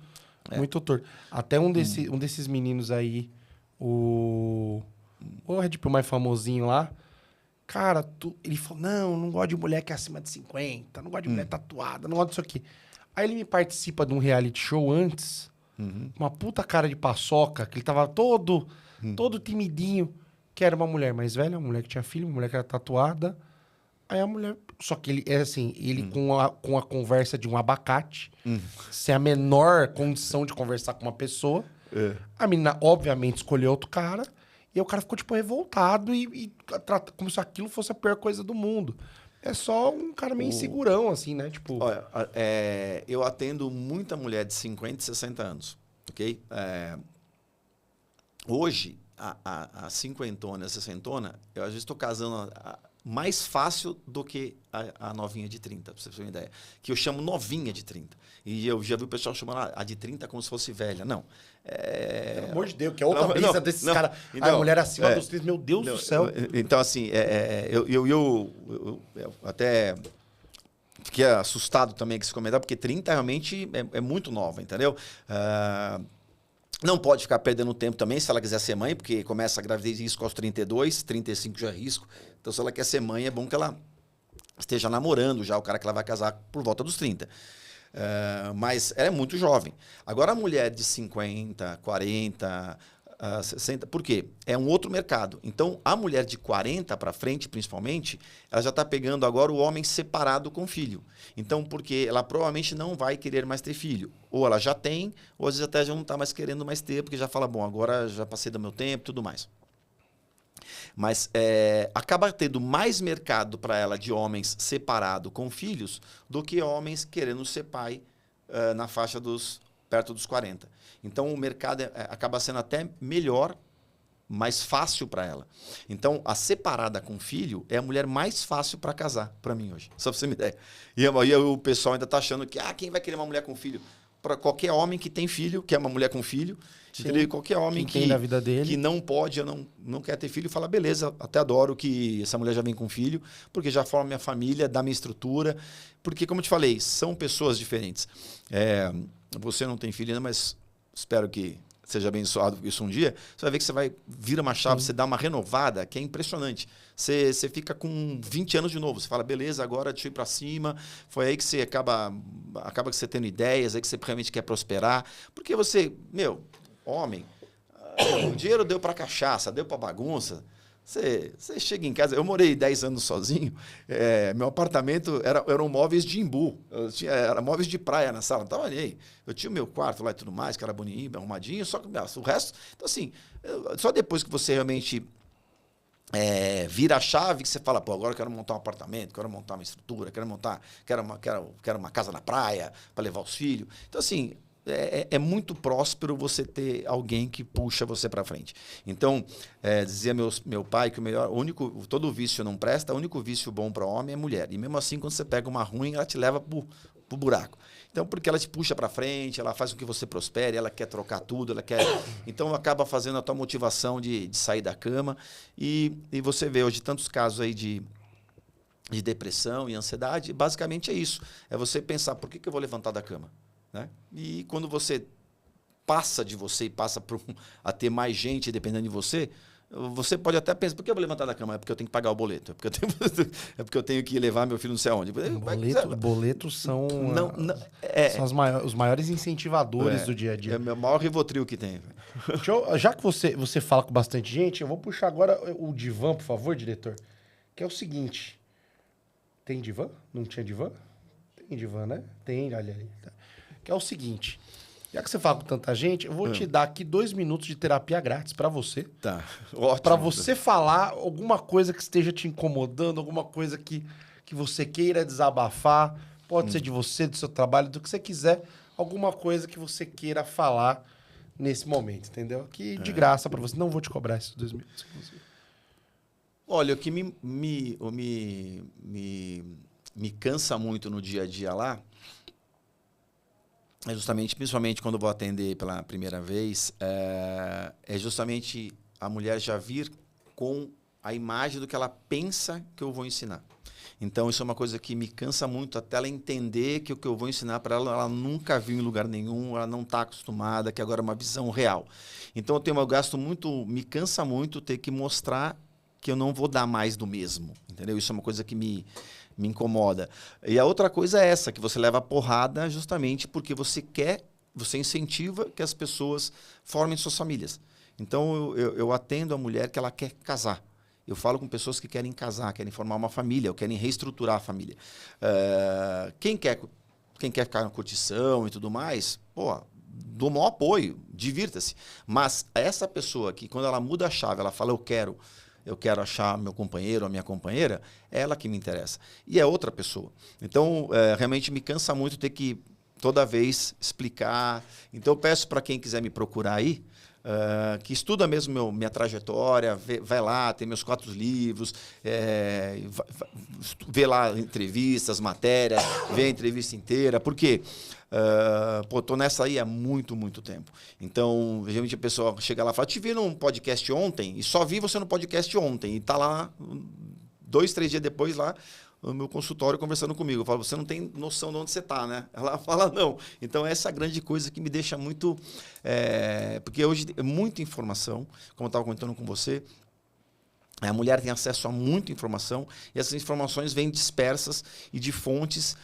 torto. Até um desses meninos aí, o Red Pill mais famosinho lá, cara, ele falou, não gosto de mulher que é acima de 50, não gosto de mulher tatuada, não gosto disso aqui. Aí ele me participa de um reality show antes, uma puta cara de paçoca, que ele tava todo timidinho, que era uma mulher mais velha, uma mulher que tinha filho, uma mulher que era tatuada. Aí a mulher... Só que ele, ele com a conversa de um abacate, sem a menor condição de conversar com uma pessoa. A menina, obviamente, escolheu outro cara. E aí o cara ficou, tipo, revoltado e trata como se aquilo fosse a pior coisa do mundo. É só um cara meio insegurão, assim, né? Tipo... Olha, eu atendo muita mulher de 50 e 60 anos, ok? Hoje, a cinquentona, a sessentona, eu às vezes estou casando mais fácil do que a novinha de 30, pra você ter uma ideia. Que eu chamo novinha de 30. E eu já vi o pessoal chamando a de 30 como se fosse velha. Não. Pelo amor de Deus, que é outra brisa desses caras. A mulher acima dos 30, meu Deus do céu. Então, assim, eu até fiquei assustado também com esse comentário, porque 30 realmente é muito nova, entendeu? Não pode ficar perdendo tempo também se ela quiser ser mãe, porque começa a gravidez de risco aos 32, 35 já é risco. Então, se ela quer ser mãe, é bom que ela esteja namorando já o cara que ela vai casar por volta dos 30. Mas ela é muito jovem. Agora, a mulher de 50, 40, 60... Por quê? É um outro mercado. Então, a mulher de 40 para frente, principalmente, ela já está pegando agora o homem separado com filho. Então, porque ela provavelmente não vai querer mais ter filho. Ou ela já tem, ou às vezes até já não está mais querendo mais ter, porque já fala, bom, agora já passei do meu tempo e tudo mais. Mas acaba tendo mais mercado para ela de homens separados com filhos do que homens querendo ser pai na faixa perto dos 40. Então, o mercado acaba sendo até melhor, mais fácil para ela. Então, a separada com filho é a mulher mais fácil para casar, para mim hoje. Só para você me ideia. E aí o pessoal ainda está achando que quem vai querer uma mulher com filho? Para qualquer homem que tem filho, quer uma mulher com filho, entendeu? Qualquer homem que da vida dele, que não pode, não quer ter filho, fala, beleza, até adoro que essa mulher já vem com filho, porque já forma minha família, dá minha estrutura. Porque, como eu te falei, são pessoas diferentes. Você não tem filho ainda, mas espero que seja abençoado isso um dia. Você vai ver que você vai virar uma chave, você dá uma renovada, que é impressionante. Você fica com 20 anos de novo. Você fala, beleza, agora deixa eu ir para cima. Foi aí que você acaba que você tendo ideias, aí que você realmente quer prosperar. Porque você, homem, o dinheiro deu para cachaça, deu para bagunça. Você chega em casa... Eu morei 10 anos sozinho. Meu apartamento eram móveis de imbu. Era móveis de praia na sala. Não estava nem aí. Eu tinha o meu quarto lá e tudo mais, que era bonitinho, arrumadinho. Só que o resto... Então, assim, só depois que você realmente vira a chave, que você fala, pô, agora eu quero montar um apartamento, quero montar uma estrutura, quero uma casa na praia para levar os filhos. Então, assim... É muito próspero você ter alguém que puxa você para frente. Então, dizia meu pai que todo vício não presta, o único vício bom para homem é mulher. E mesmo assim, quando você pega uma ruim, ela te leva pro pro buraco. Então, porque ela te puxa para frente, ela faz com que você prospere, ela quer trocar tudo, ela quer... Então, acaba fazendo a tua motivação de sair da cama. E você vê hoje tantos casos aí de depressão e ansiedade. Basicamente é isso. É você pensar, por que eu vou levantar da cama? Né? E quando você passa de você e passa a ter mais gente dependendo de você... Você pode até pensar, por que eu vou levantar da cama? É porque eu tenho que pagar o boleto. É porque eu tenho que levar meu filho não sei aonde. Boletos são, são os maiores incentivadores do dia a dia. É o maior Rivotril que tem. Já que você fala com bastante gente, eu vou puxar agora o divã, por favor, diretor. Que é o seguinte. Tem divã? Não tinha divã? Tem divã, né? Tem, olha ali. Tá. Que é o seguinte... Já que você fala com tanta gente, eu vou te dar aqui 2 minutos de terapia grátis para você. Tá, ótimo. Para você falar alguma coisa que esteja te incomodando, alguma coisa que você queira desabafar. Pode ser de você, do seu trabalho, do que você quiser. Alguma coisa que você queira falar nesse momento, entendeu? Aqui de graça para você. Não vou te cobrar esses 2 minutos. Olha, o que me cansa muito no dia a dia lá... É justamente, principalmente quando eu vou atender pela primeira vez, é justamente a mulher já vir com a imagem do que ela pensa que eu vou ensinar. Então, isso é uma coisa que me cansa muito, até ela entender que o que eu vou ensinar para ela, ela nunca viu em lugar nenhum, ela não está acostumada, que agora é uma visão real. Então, me cansa muito ter que mostrar que eu não vou dar mais do mesmo, entendeu? Isso é uma coisa que me incomoda. E a outra coisa é essa, que você leva a porrada justamente porque você incentiva que as pessoas formem suas famílias. Então, eu atendo a mulher que ela quer casar. Eu falo com pessoas que querem casar, querem formar uma família, ou querem reestruturar a família. Quem quer ficar na curtição e tudo mais, dou o maior apoio, divirta-se. Mas essa pessoa que, quando ela muda a chave, ela fala, eu quero achar meu companheiro ou a minha companheira, é ela que me interessa. E é outra pessoa. Então, realmente me cansa muito ter que, toda vez, explicar. Então, eu peço para quem quiser me procurar aí, que estuda mesmo minha trajetória, vai lá, tem meus 4 livros, vê lá entrevistas, matérias, vê a entrevista inteira. Por quê? Tô nessa aí há muito, muito tempo. Então, geralmente a pessoa chega lá e fala, te vi num podcast ontem, e só vi você no podcast ontem, e tá lá 2, 3 dias depois lá no meu consultório conversando comigo. Eu falo, você não tem noção de onde você está, né? Ela fala, não. Então, essa é a grande coisa que me deixa muito... porque hoje é muita informação, como eu estava comentando com você, a mulher tem acesso a muita informação e essas informações vêm dispersas e de fontes,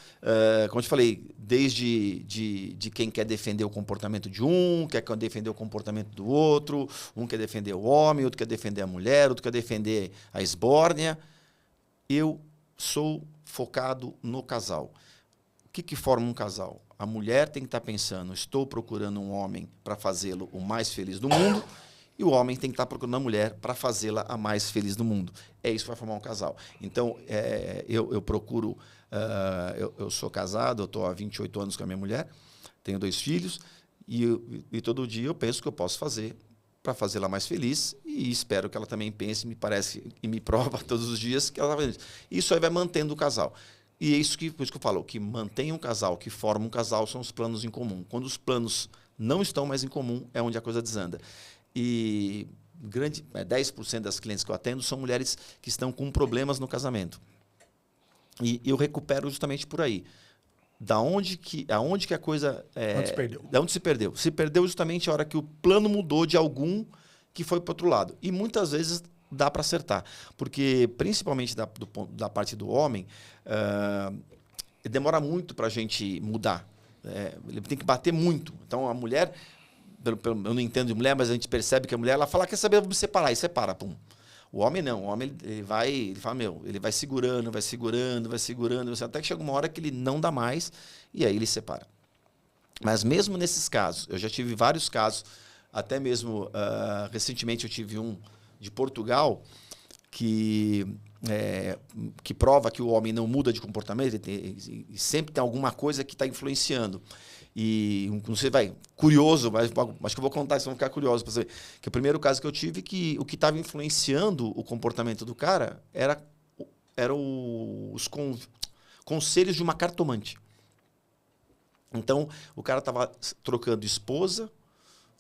como eu te falei, desde de quem quer defender o comportamento de um, quer defender o comportamento do outro, um quer defender o homem, outro quer defender a mulher, outro quer defender a esbórnia. Eu sou focado no casal. O que forma um casal? A mulher tem que estar pensando, estou procurando um homem para fazê-lo o mais feliz do mundo, e o homem tem que estar procurando a mulher para fazê-la a mais feliz do mundo. É isso que vai formar um casal. Então, eu procuro... eu sou casado, eu estou há 28 anos com a minha mulher, tenho 2 filhos, e todo dia eu penso o que eu posso fazer para fazê-la mais feliz, e espero que ela também pense, me parece, e me prova todos os dias que ela está fazendo isso. Isso aí vai mantendo o casal. E por isso que eu falo, que mantém um casal, que forma um casal, são os planos em comum. Quando os planos não estão mais em comum, é onde a coisa desanda. E 10% das clientes que eu atendo são mulheres que estão com problemas no casamento. E eu recupero justamente por aí. Aonde que a coisa... Onde se perdeu? Da onde se perdeu? Se perdeu justamente a hora que o plano mudou de algum que foi para o outro lado. E muitas vezes dá para acertar. Porque, principalmente da parte do homem, demora muito para a gente mudar. Ele tem que bater muito. Então, a mulher... eu não entendo de mulher, mas a gente percebe que a mulher ela fala, quer saber, eu vou me separar, e separa, pum. O homem não, o homem ele vai segurando, até que chega uma hora que ele não dá mais, e aí ele separa. Mas mesmo nesses casos, eu já tive vários casos, até mesmo recentemente eu tive um de Portugal, que prova que o homem não muda de comportamento, e sempre tem alguma coisa que está influenciando. E você vai curioso, mas acho que eu vou contar, vocês vão ficar curiosos para saber. Que o primeiro caso que eu tive, que o que estava influenciando o comportamento do cara era os conselhos de uma cartomante. Então, o cara estava trocando esposa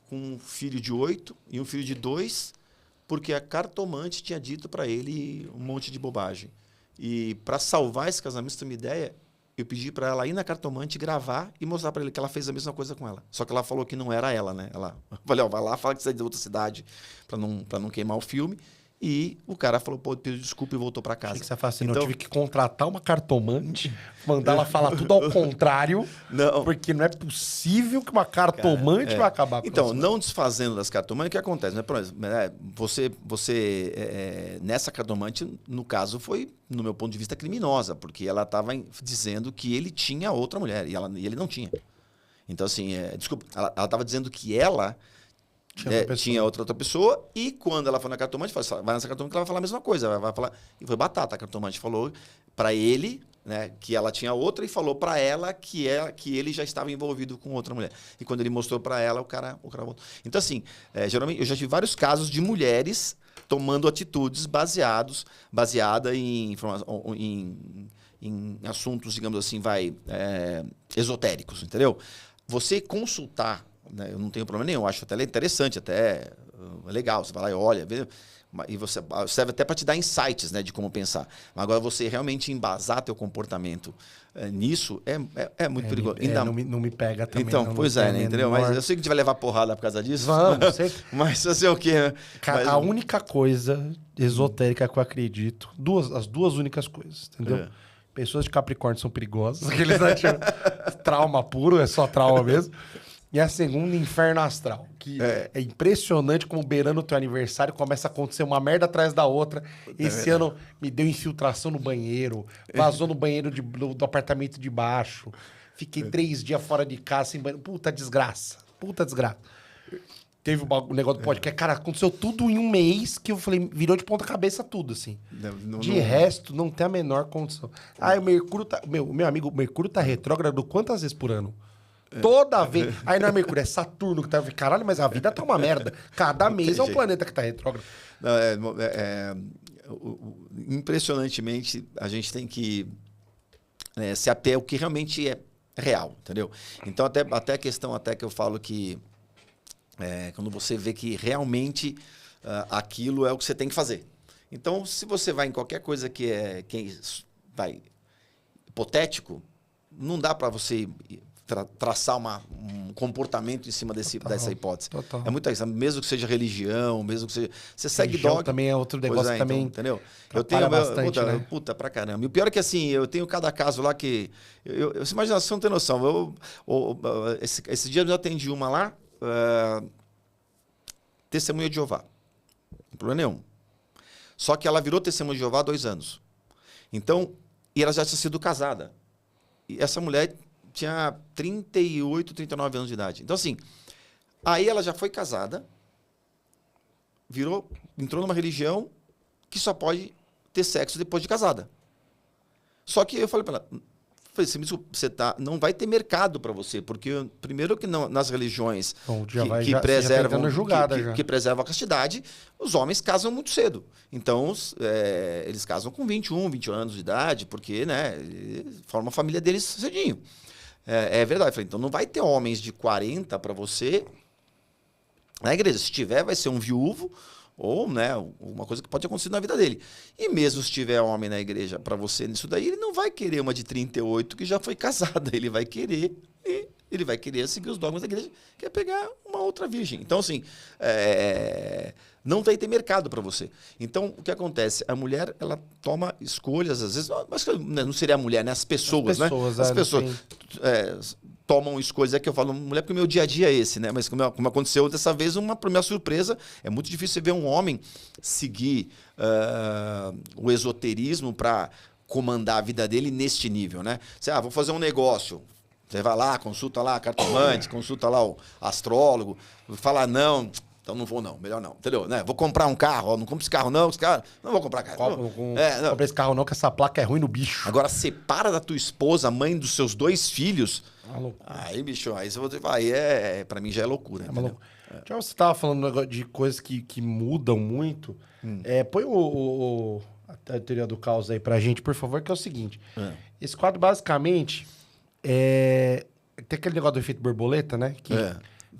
com um filho de 8 e um filho de 2, porque a cartomante tinha dito para ele um monte de bobagem. E para salvar esse casamento, se tu tem uma ideia, eu pedi para ela ir na cartomante, gravar e mostrar para ele que ela fez a mesma coisa com ela. Só que ela falou que não era ela, né? Ela falou, vai lá, fala que você é de outra cidade para não queimar o filme. E o cara falou, pô, pediu desculpa e voltou para casa. Achei que você fala assim, então, eu tive que contratar uma cartomante, mandar ela falar tudo ao contrário, não, porque não é possível que uma cartomante vai acabar com Então, você. não desfazendo das cartomantes, o que acontece? Né? Por exemplo, nessa cartomante, no caso, foi, no meu ponto de vista, criminosa, porque ela estava dizendo que ele tinha outra mulher e ele não tinha. Então, assim, desculpa, ela estava dizendo que ela tinha outra pessoa, e quando ela foi na cartomante, falou, vai nessa cartomante que ela vai falar a mesma coisa, vai falar, e foi batata. A cartomante falou para ele, né, que ela tinha outra, e falou para ela que ele já estava envolvido com outra mulher. E quando ele mostrou para ela, o cara voltou. Então, assim, geralmente eu já tive vários casos de mulheres tomando atitudes baseada em assuntos, digamos assim, esotéricos, entendeu? Você consultar, né, eu não tenho problema nenhum, eu acho até interessante, até legal, você vai lá e olha, vê, e você serve até para te dar insights, né, de como pensar. Mas agora você realmente embasar teu comportamento nisso é muito perigoso. Não me pega também. Então, não, pois né, entendeu? Mas eu sei que a gente vai levar porrada por causa disso. Vamos, sei. Mas fazer o quê? Né? A única coisa esotérica que eu acredito, as duas únicas coisas, entendeu? Pessoas de Capricórnio são perigosas, aqueles trauma puro, é só trauma mesmo. E a segunda, inferno astral. Que é impressionante como beirando o teu aniversário começa a acontecer uma merda atrás da outra. Esse ano me deu infiltração no banheiro, vazou no banheiro do apartamento de baixo. Fiquei 3 dias fora de casa sem banheiro. Puta desgraça. Teve o negócio do podcast. Cara, aconteceu tudo em um mês que eu falei, virou de ponta cabeça tudo, assim. De resto, não tem a menor condição. O Mercúrio tá... Meu amigo, o Mercúrio tá retrógrado quantas vezes por ano? Toda vez. Aí não é Mercúrio, é Saturno que tá... Caralho, mas a vida tá uma merda. Cada mês é um planeta que tá retrógrado. Impressionantemente, a gente tem que se ater ao que realmente é real, entendeu? Então, até a questão até que eu falo que quando você vê que realmente aquilo é o que você tem que fazer. Então, se você vai em qualquer coisa que vai hipotético, não dá para você traçar um comportamento em cima dessa hipótese. Total. É muito isso. Mesmo que seja religião, mesmo que seja... Você segue dogma. Também é outro negócio também. Então, entendeu? Eu tenho bastante, puta pra caramba. E o pior é que assim, eu tenho cada caso lá que... Você imagina, você não tem noção. Esse dia eu atendi uma lá, testemunha de Jeová. Não tem problema nenhum. Só que ela virou testemunha de Jeová há 2 anos. Então, e ela já tinha sido casada. E essa mulher tinha 38, 39 anos de idade. Então, assim, aí ela já foi casada, entrou numa religião que só pode ter sexo depois de casada. Só que eu falei para ela, não vai ter mercado para você, porque primeiro que não, nas religiões que preservam a castidade, os homens casam muito cedo. Então, eles casam com 21, 20 anos de idade, porque, né, formam a família deles cedinho. É verdade. Eu falei, então não vai ter homens de 40 para você na igreja. Se tiver, vai ser um viúvo ou, né, uma coisa que pode acontecer na vida dele. E mesmo se tiver homem na igreja para você nisso daí, ele não vai querer uma de 38 que já foi casada. Ele vai querer seguir os dogmas da igreja, que é pegar uma outra virgem. Então, assim, não vai ter mercado para você. Então, o que acontece? A mulher, ela toma escolhas, às vezes, mas não seria a mulher, né? As pessoas, né? As pessoas tomam escolhas. É que eu falo, mulher, porque o meu dia a dia é esse, né? Mas como aconteceu dessa vez, para minha surpresa, é muito difícil você ver um homem seguir o esoterismo para comandar a vida dele neste nível, né? Você, vou fazer um negócio. Você vai lá, consulta lá a cartomante, consulta lá o astrólogo, fala, não, então não vou não, melhor não, entendeu? Né? Vou comprar um carro, não compra esse carro não, não vou comprar carro. Não compra esse carro não, que essa placa é ruim no bicho. Agora, separa da tua esposa, mãe dos seus 2 filhos. Aí, bicho, aí você vai falar, pra mim já é loucura. Já você tava falando de coisas que mudam muito. Põe a teoria do caos aí pra gente, por favor, que é o seguinte. Esse quadro, basicamente... Tem aquele negócio do efeito borboleta, né? Que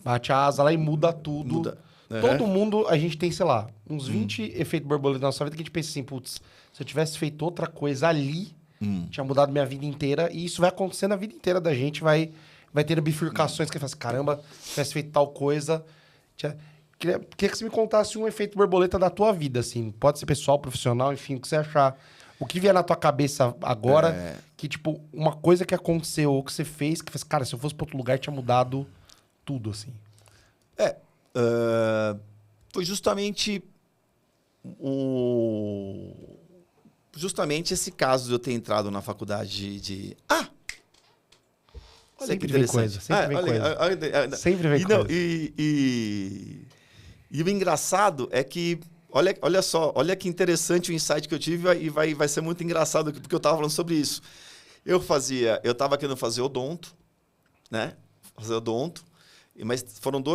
bate a asa lá e muda tudo. Muda. Todo mundo, a gente tem, sei lá, uns 20 efeitos borboleta na nossa vida que a gente pensa assim, putz, se eu tivesse feito outra coisa ali, tinha mudado minha vida inteira. E isso vai acontecer na vida inteira da gente, vai ter bifurcações que fala assim, caramba, se tivesse feito tal coisa... Queria que você me contasse um efeito borboleta da tua vida, assim. Pode ser pessoal, profissional, enfim, o que você achar. O que vier na tua cabeça agora, que, tipo, uma coisa que aconteceu ou que você fez, que fez, cara, se eu fosse pra outro lugar, tinha mudado tudo, assim. Foi justamente esse caso de eu ter entrado na faculdade de... Sempre vem coisa, sempre vem coisa. Sempre vem coisa. E o engraçado é que, olha só, olha que interessante o insight que eu tive e vai ser muito engraçado aqui, porque eu estava falando sobre isso. Eu estava querendo fazer odonto, né? Fazer odonto, mas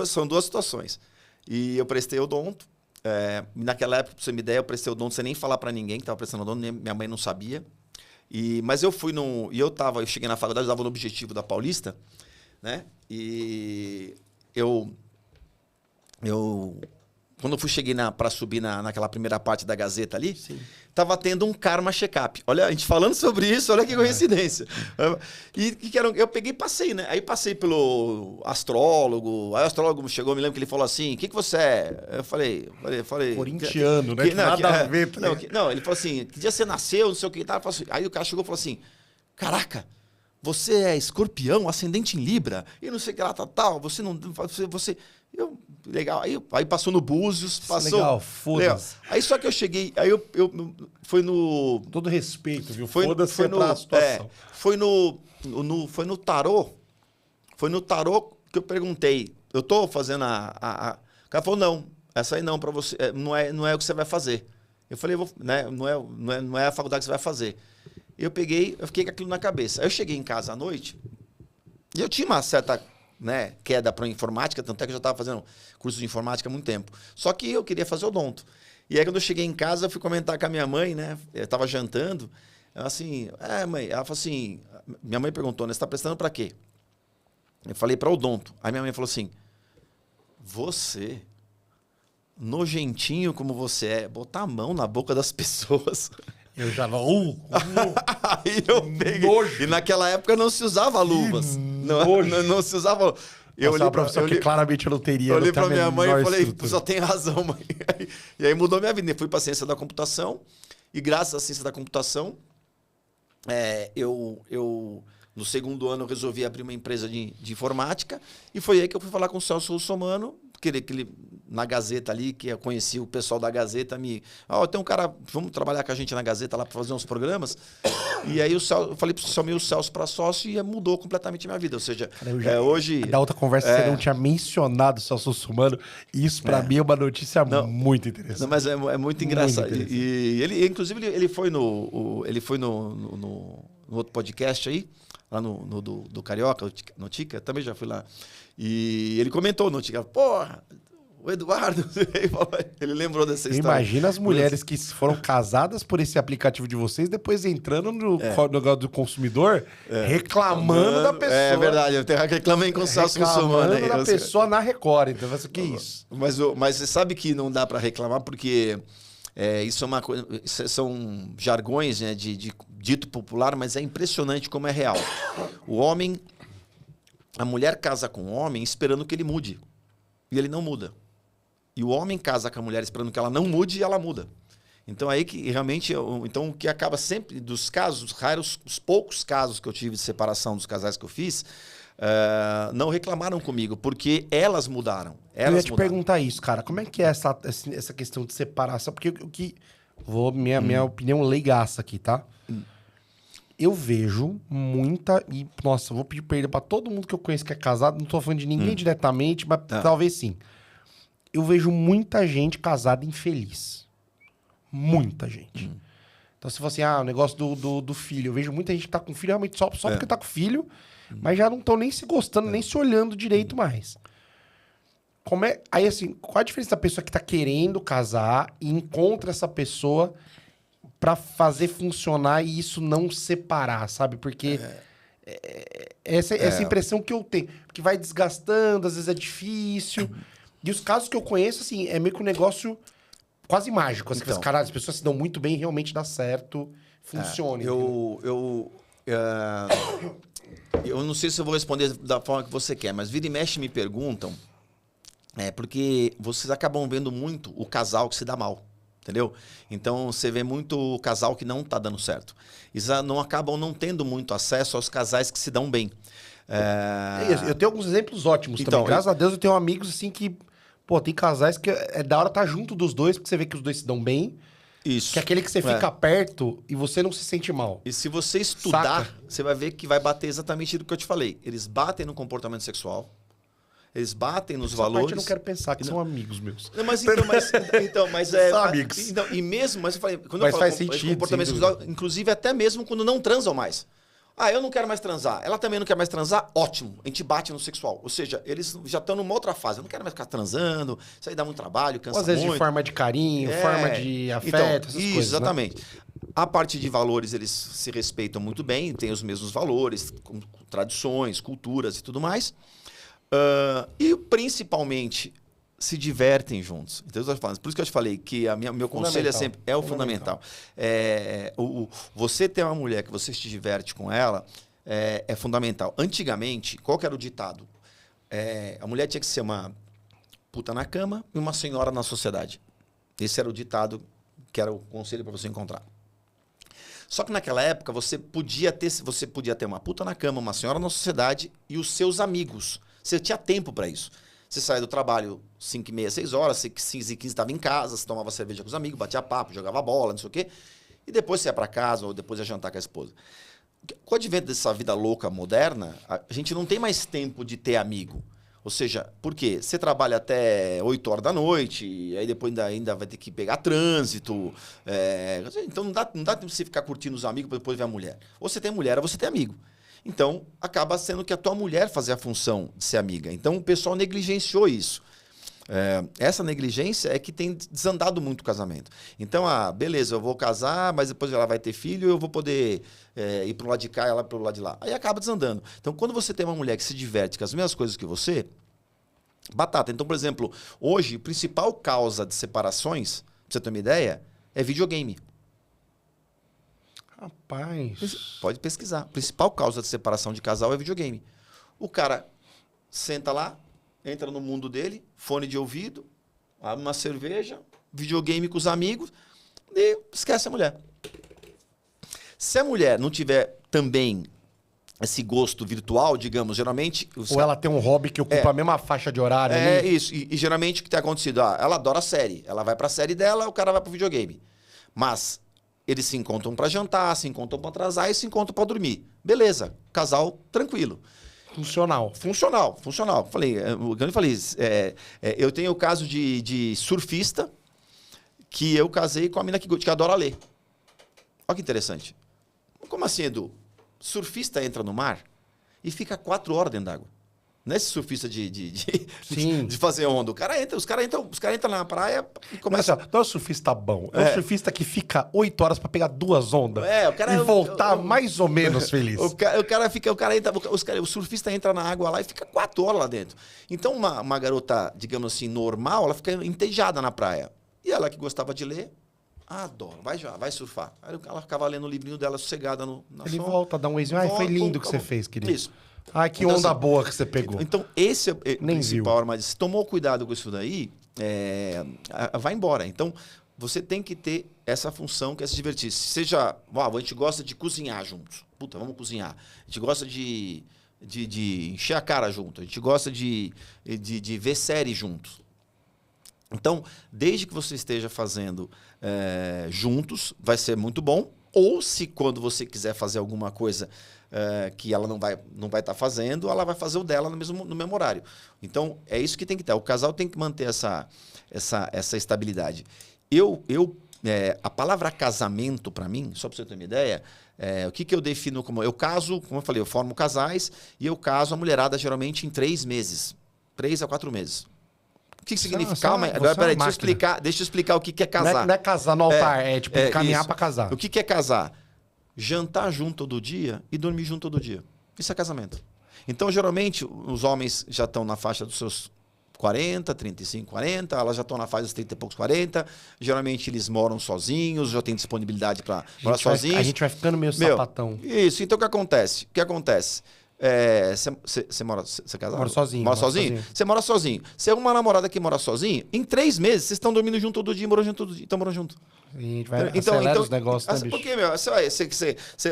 são duas situações. E eu prestei odonto. Naquela época, pra você me ideia, eu prestei odonto sem nem falar para ninguém que estava prestando odonto, minha mãe não sabia. Mas eu fui eu cheguei na faculdade, eu estava no Objetivo da Paulista, né? E quando eu cheguei para subir naquela primeira parte da Gazeta ali, tava tendo um karma check-up. Olha, a gente falando sobre isso, olha que coincidência. Eu peguei e passei, né? Aí passei pelo astrólogo, aí o astrólogo chegou, me lembro que ele falou assim, o que você é? Eu falei... Corintiano, né? Nada a ver. Não, ele falou assim, que dia você nasceu, não sei o que. Aí o cara chegou e falou assim, caraca, você é escorpião, ascendente em Libra, e não sei o que lá, tal, você não... Legal, aí passou no Búzios, passou... Legal, foda-se. Aí só que eu cheguei, aí eu foi no... Todo respeito, viu? Foda-se pra situação. Foi no tarô, que eu perguntei, eu tô fazendo O cara falou, não, essa aí não, pra você, não é o que você vai fazer. Eu falei, né, não é a faculdade que você vai fazer. Eu fiquei com aquilo na cabeça. Aí eu cheguei em casa à noite, e eu tinha uma certa... né, queda para informática, tanto é que eu já estava fazendo curso de informática há muito tempo. Só que eu queria fazer odonto. E aí, quando eu cheguei em casa, eu fui comentar com a minha mãe, né? Eu estava jantando. Ela assim, mãe. Ela falou assim, minha mãe perguntou, né? Você está prestando para quê? Eu falei para odonto. Aí minha mãe falou assim, você, nojentinho como você é, botar a mão na boca das pessoas... Eu já não. Aí eu peguei. Nojo. E naquela época não se usava luvas. Não se usava. Eu olhei pra profissão que claramente eu não teria. Eu olhei pra minha mãe e falei, tu só tem razão, mãe. E aí mudou minha vida. Eu fui pra ciência da computação. E graças à ciência da computação, eu no segundo ano, eu resolvi abrir uma empresa de informática. E foi aí que eu fui falar com o Celso Russomano, que ele na Gazeta ali, que eu conheci o pessoal da Gazeta, tem um cara, vamos trabalhar com a gente na Gazeta lá para fazer uns programas. E aí eu falei para o Celso para sócio e mudou completamente a minha vida. Ou seja, hoje... Da outra conversa você não tinha mencionado o Celso Russomano, e isso para mim é uma notícia muito interessante. Não, mas é muito engraçado. E ele, inclusive, ele foi no outro podcast aí, lá do Carioca, no Tica, também já fui lá. E ele comentou no Tica, porra, o Eduardo, ele lembrou dessa história. Imagina as mulheres que foram casadas por esse aplicativo de vocês, depois entrando no negócio do consumidor, reclamando da pessoa. É verdade, eu reclamei com o Celso Russomano. Reclamando da pessoa na Record, então o que é isso? Mas você sabe que não dá para reclamar, porque isso é uma coisa, são jargões, né, de dito popular, mas é impressionante como é real. A mulher casa com o homem esperando que ele mude, e ele não muda. E o homem casa com a mulher esperando que ela não mude e ela muda. Então aí que realmente, então o que acaba sempre dos casos raros, os poucos casos que eu tive de separação dos casais que eu fiz, não reclamaram comigo, porque elas mudaram. Eu ia te perguntar isso, cara. Como é que é essa questão de separação? Porque minha opinião leigaça aqui, tá? Eu vejo muita... E, nossa, eu vou pedir perdão pra todo mundo que eu conheço que é casado. Não tô falando de ninguém diretamente, mas talvez sim. Eu vejo muita gente casada infeliz. Muita gente. Então, se fosse o negócio do filho. Eu vejo muita gente que tá com filho realmente só porque tá com filho, mas já não estão nem se gostando, nem se olhando direito mais. Aí, assim, qual a diferença da pessoa que tá querendo casar e encontra essa pessoa pra fazer funcionar e isso não separar, sabe? Porque essa impressão que eu tenho. Porque vai desgastando, às vezes é difícil. E os casos que eu conheço, assim, é meio que um negócio quase mágico. Assim, Então, caralho, as pessoas se dão muito bem e realmente dá certo, funciona. Eu não sei se eu vou responder da forma que você quer, mas vira e mexe me perguntam, porque vocês acabam vendo muito o casal que se dá mal, entendeu? Então, você vê muito o casal que não tá dando certo. Eles não acabam não tendo muito acesso aos casais que se dão bem. Eu tenho alguns exemplos ótimos Então, também. Graças a Deus eu tenho amigos, assim, que... Pô, tem casais que é da hora estar junto dos dois, porque você vê que os dois se dão bem. Isso. Que é aquele que você fica perto e você não se sente mal. E se você estudar, Saca? você vai ver que vai bater exatamente do que eu te falei. Eles batem no comportamento sexual, eles batem nos Essa valores. parte eu não quero pensar, que são amigos meus. Não, mas é. São amigos. Então, e mesmo, mas eu falei, quando Mas eu falo faz sentido, comportamento sem sexual, inclusive até mesmo quando não transam mais. Ah, eu não quero mais transar. Ela também não quer mais transar? Ótimo. A gente bate no sexual. Ou seja, eles já estão numa outra fase. Eu não quero mais ficar transando. Isso aí dá muito trabalho, cansa Ou às vezes muito. de forma de carinho, forma de afeto, Então, essas coisas. exatamente. Né? A parte de valores, eles se respeitam muito bem, têm os mesmos valores, com tradições, culturas e tudo mais. E principalmente se divertem juntos. Então, por isso que eu te falei que meu conselho é sempre o fundamental. Você ter uma mulher que você se diverte com ela é fundamental. Antigamente, qual que era o ditado? A mulher tinha que ser uma puta na cama e uma senhora na sociedade. Esse era o ditado que era o conselho para você encontrar. Só que naquela época você podia ter uma puta na cama, uma senhora na sociedade e os seus amigos. Você tinha tempo para isso. Você saía do trabalho 5h30, 6 horas, 6h15 estava em casa, você tomava cerveja com os amigos, batia papo, jogava bola, não sei o quê. E depois você ia para casa ou depois ia jantar com a esposa. Com o advento dessa vida louca, moderna, a gente não tem mais tempo de ter amigo. Ou seja, por quê? Você trabalha até 8 horas da noite, e aí depois ainda vai ter que pegar trânsito. Então não dá tempo de você ficar curtindo os amigos para depois ver a mulher. Ou você tem mulher ou você tem amigo. Então, acaba sendo que a tua mulher fazia a função de ser amiga. Então, o pessoal negligenciou isso. Essa negligência é que tem desandado muito o casamento. Então, beleza, eu vou casar, mas depois ela vai ter filho, eu vou poder ir para o lado de cá e ela para o lado de lá. Aí acaba desandando. Então, quando você tem uma mulher que se diverte com as mesmas coisas que você, batata. Então, por exemplo, hoje, a principal causa de separações, pra você ter uma ideia, é videogame. Rapaz. Pode pesquisar. A principal causa de separação de casal é videogame. O cara senta lá, entra no mundo dele, fone de ouvido, abre uma cerveja, videogame com os amigos e esquece a mulher. Se a mulher não tiver também esse gosto virtual, digamos, geralmente... Ou ela tem um hobby que ocupa a mesma faixa de horário ali. Isso. E geralmente o que tem acontecido? Ela adora a série. Ela vai pra série dela, o cara vai pro videogame. Mas... eles se encontram para jantar, se encontram para atrasar e se encontram para dormir. Beleza, casal tranquilo. Funcional. Eu tenho o caso de surfista que eu casei com a mina que adora ler. Olha que interessante. Como assim, Edu? Surfista entra no mar e fica 4 horas dentro d'água. Não é esse surfista de fazer onda. Os caras entram na praia e começam... Mas, não é um surfista bom. É um surfista que fica 8 horas pra pegar 2 ondas. E voltar mais ou menos feliz. O surfista entra na água lá e fica 4 horas lá dentro. Então, uma garota, digamos assim, normal, ela fica entediada na praia. E ela que gostava de ler, adora, vai surfar. Aí ela ficava lendo o livrinho dela sossegada na Ele volta, dá um wayzinho. Ai, foi lindo que você fez, querido. Isso. Ai, que onda boa que você pegou. Então, esse é o Nem principal. viu. Mas se tomou cuidado com isso daí, vai embora. Então, você tem que ter essa função que é se divertir. Seja, a gente gosta de cozinhar juntos. Puta, vamos cozinhar. A gente gosta de encher a cara junto. A gente gosta de ver série juntos. Então, desde que você esteja fazendo juntos, vai ser muito bom. Ou se quando você quiser fazer alguma coisa que ela não vai estar fazendo, ela vai fazer o dela no mesmo horário. Então, é isso que tem que ter. O casal tem que manter essa estabilidade. A palavra casamento, para mim, só para você ter uma ideia, o que eu defino como... Eu caso, como eu falei, eu formo casais e eu caso a mulherada geralmente em 3 meses. 3 a 4 meses. O que significa? Calma, peraí, deixa eu explicar o que é casar. Não é casar no altar, é tipo caminhar para casar. O que é casar? Jantar junto todo dia e dormir junto todo dia. Isso é casamento. Então, geralmente, os homens já estão na faixa dos seus 40, 35, 40, elas já estão na fase dos 30 e poucos, 40. Geralmente eles moram sozinhos, já têm disponibilidade para morar sozinhos. A gente vai ficando meio sapatão. Isso, então o que acontece? Você é casado? Moro sozinho. Mora sozinho? Você mora sozinho. Você é uma namorada que mora sozinho, em 3 meses vocês estão dormindo junto todo dia, morando junto todo dia, estão morando junto. E a gente vai acelera os negócios, né, bicho? Por que, meu?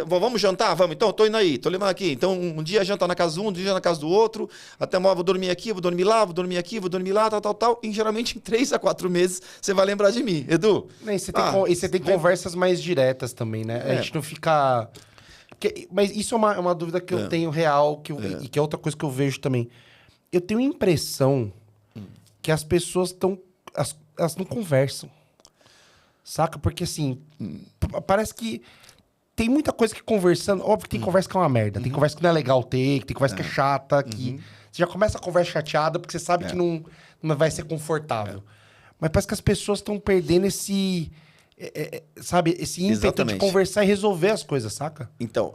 Vamos jantar? Vamos, então, tô indo aí, tô levando aqui. Então, um dia janta na casa de um dia na casa do outro, até uma vou dormir aqui, vou dormir lá, vou dormir aqui, vou dormir lá, tal. E geralmente em 3 a 4 meses você vai lembrar de mim, Edu. E você tem conversas mais diretas também, né? A gente não fica... Mas isso é uma dúvida que eu tenho real, e que é outra coisa que eu vejo também. Eu tenho a impressão que as pessoas estão... Elas não conversam. Saca? Porque, assim, parece que tem muita coisa que conversando... Óbvio que tem conversa que é uma merda. Tem conversa que não é legal ter, tem conversa que é chata, que... Você já começa a conversa chateada porque você sabe que não vai ser confortável. Mas parece que as pessoas estão perdendo esse... sabe? Esse ímpeto de conversar e resolver as coisas, saca? Então,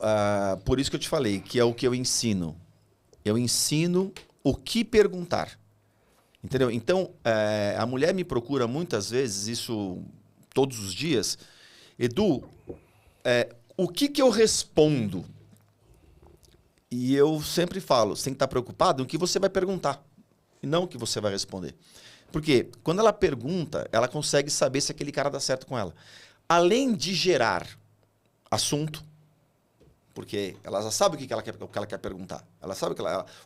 por isso que eu te falei, que é o que eu ensino. Eu ensino o que perguntar. Entendeu? Então, a mulher me procura muitas vezes, isso... todos os dias, Edu, o que eu respondo? E eu sempre falo, você tem que estar preocupado no que você vai perguntar, e não o que você vai responder. Porque quando ela pergunta, ela consegue saber se aquele cara dá certo com ela. Além de gerar assunto, porque ela já sabe o que ela quer perguntar. Ela sabe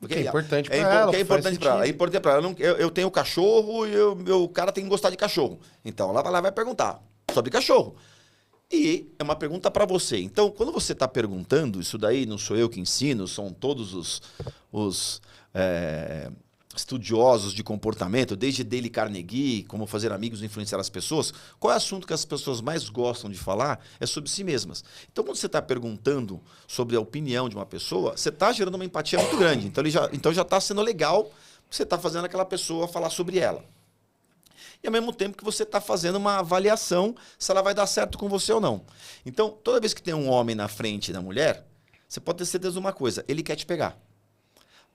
o que é importante para ela. O que é importante para ela. É importante para ela. Eu tenho cachorro e o cara tem que gostar de cachorro. Então ela vai perguntar sobre cachorro. E é uma pergunta para você. Então, quando você está perguntando, isso daí não sou eu que ensino, são todos os estudiosos de comportamento, desde Dale Carnegie, como fazer amigos e influenciar as pessoas. Qual é o assunto que as pessoas mais gostam de falar? É sobre si mesmas. Então, quando você está perguntando sobre a opinião de uma pessoa, você está gerando uma empatia muito grande. Então já está sendo legal que você está fazendo aquela pessoa falar sobre ela. E ao mesmo tempo que você está fazendo uma avaliação se ela vai dar certo com você ou não. Então, toda vez que tem um homem na frente da mulher, você pode ter certeza de uma coisa, ele quer te pegar.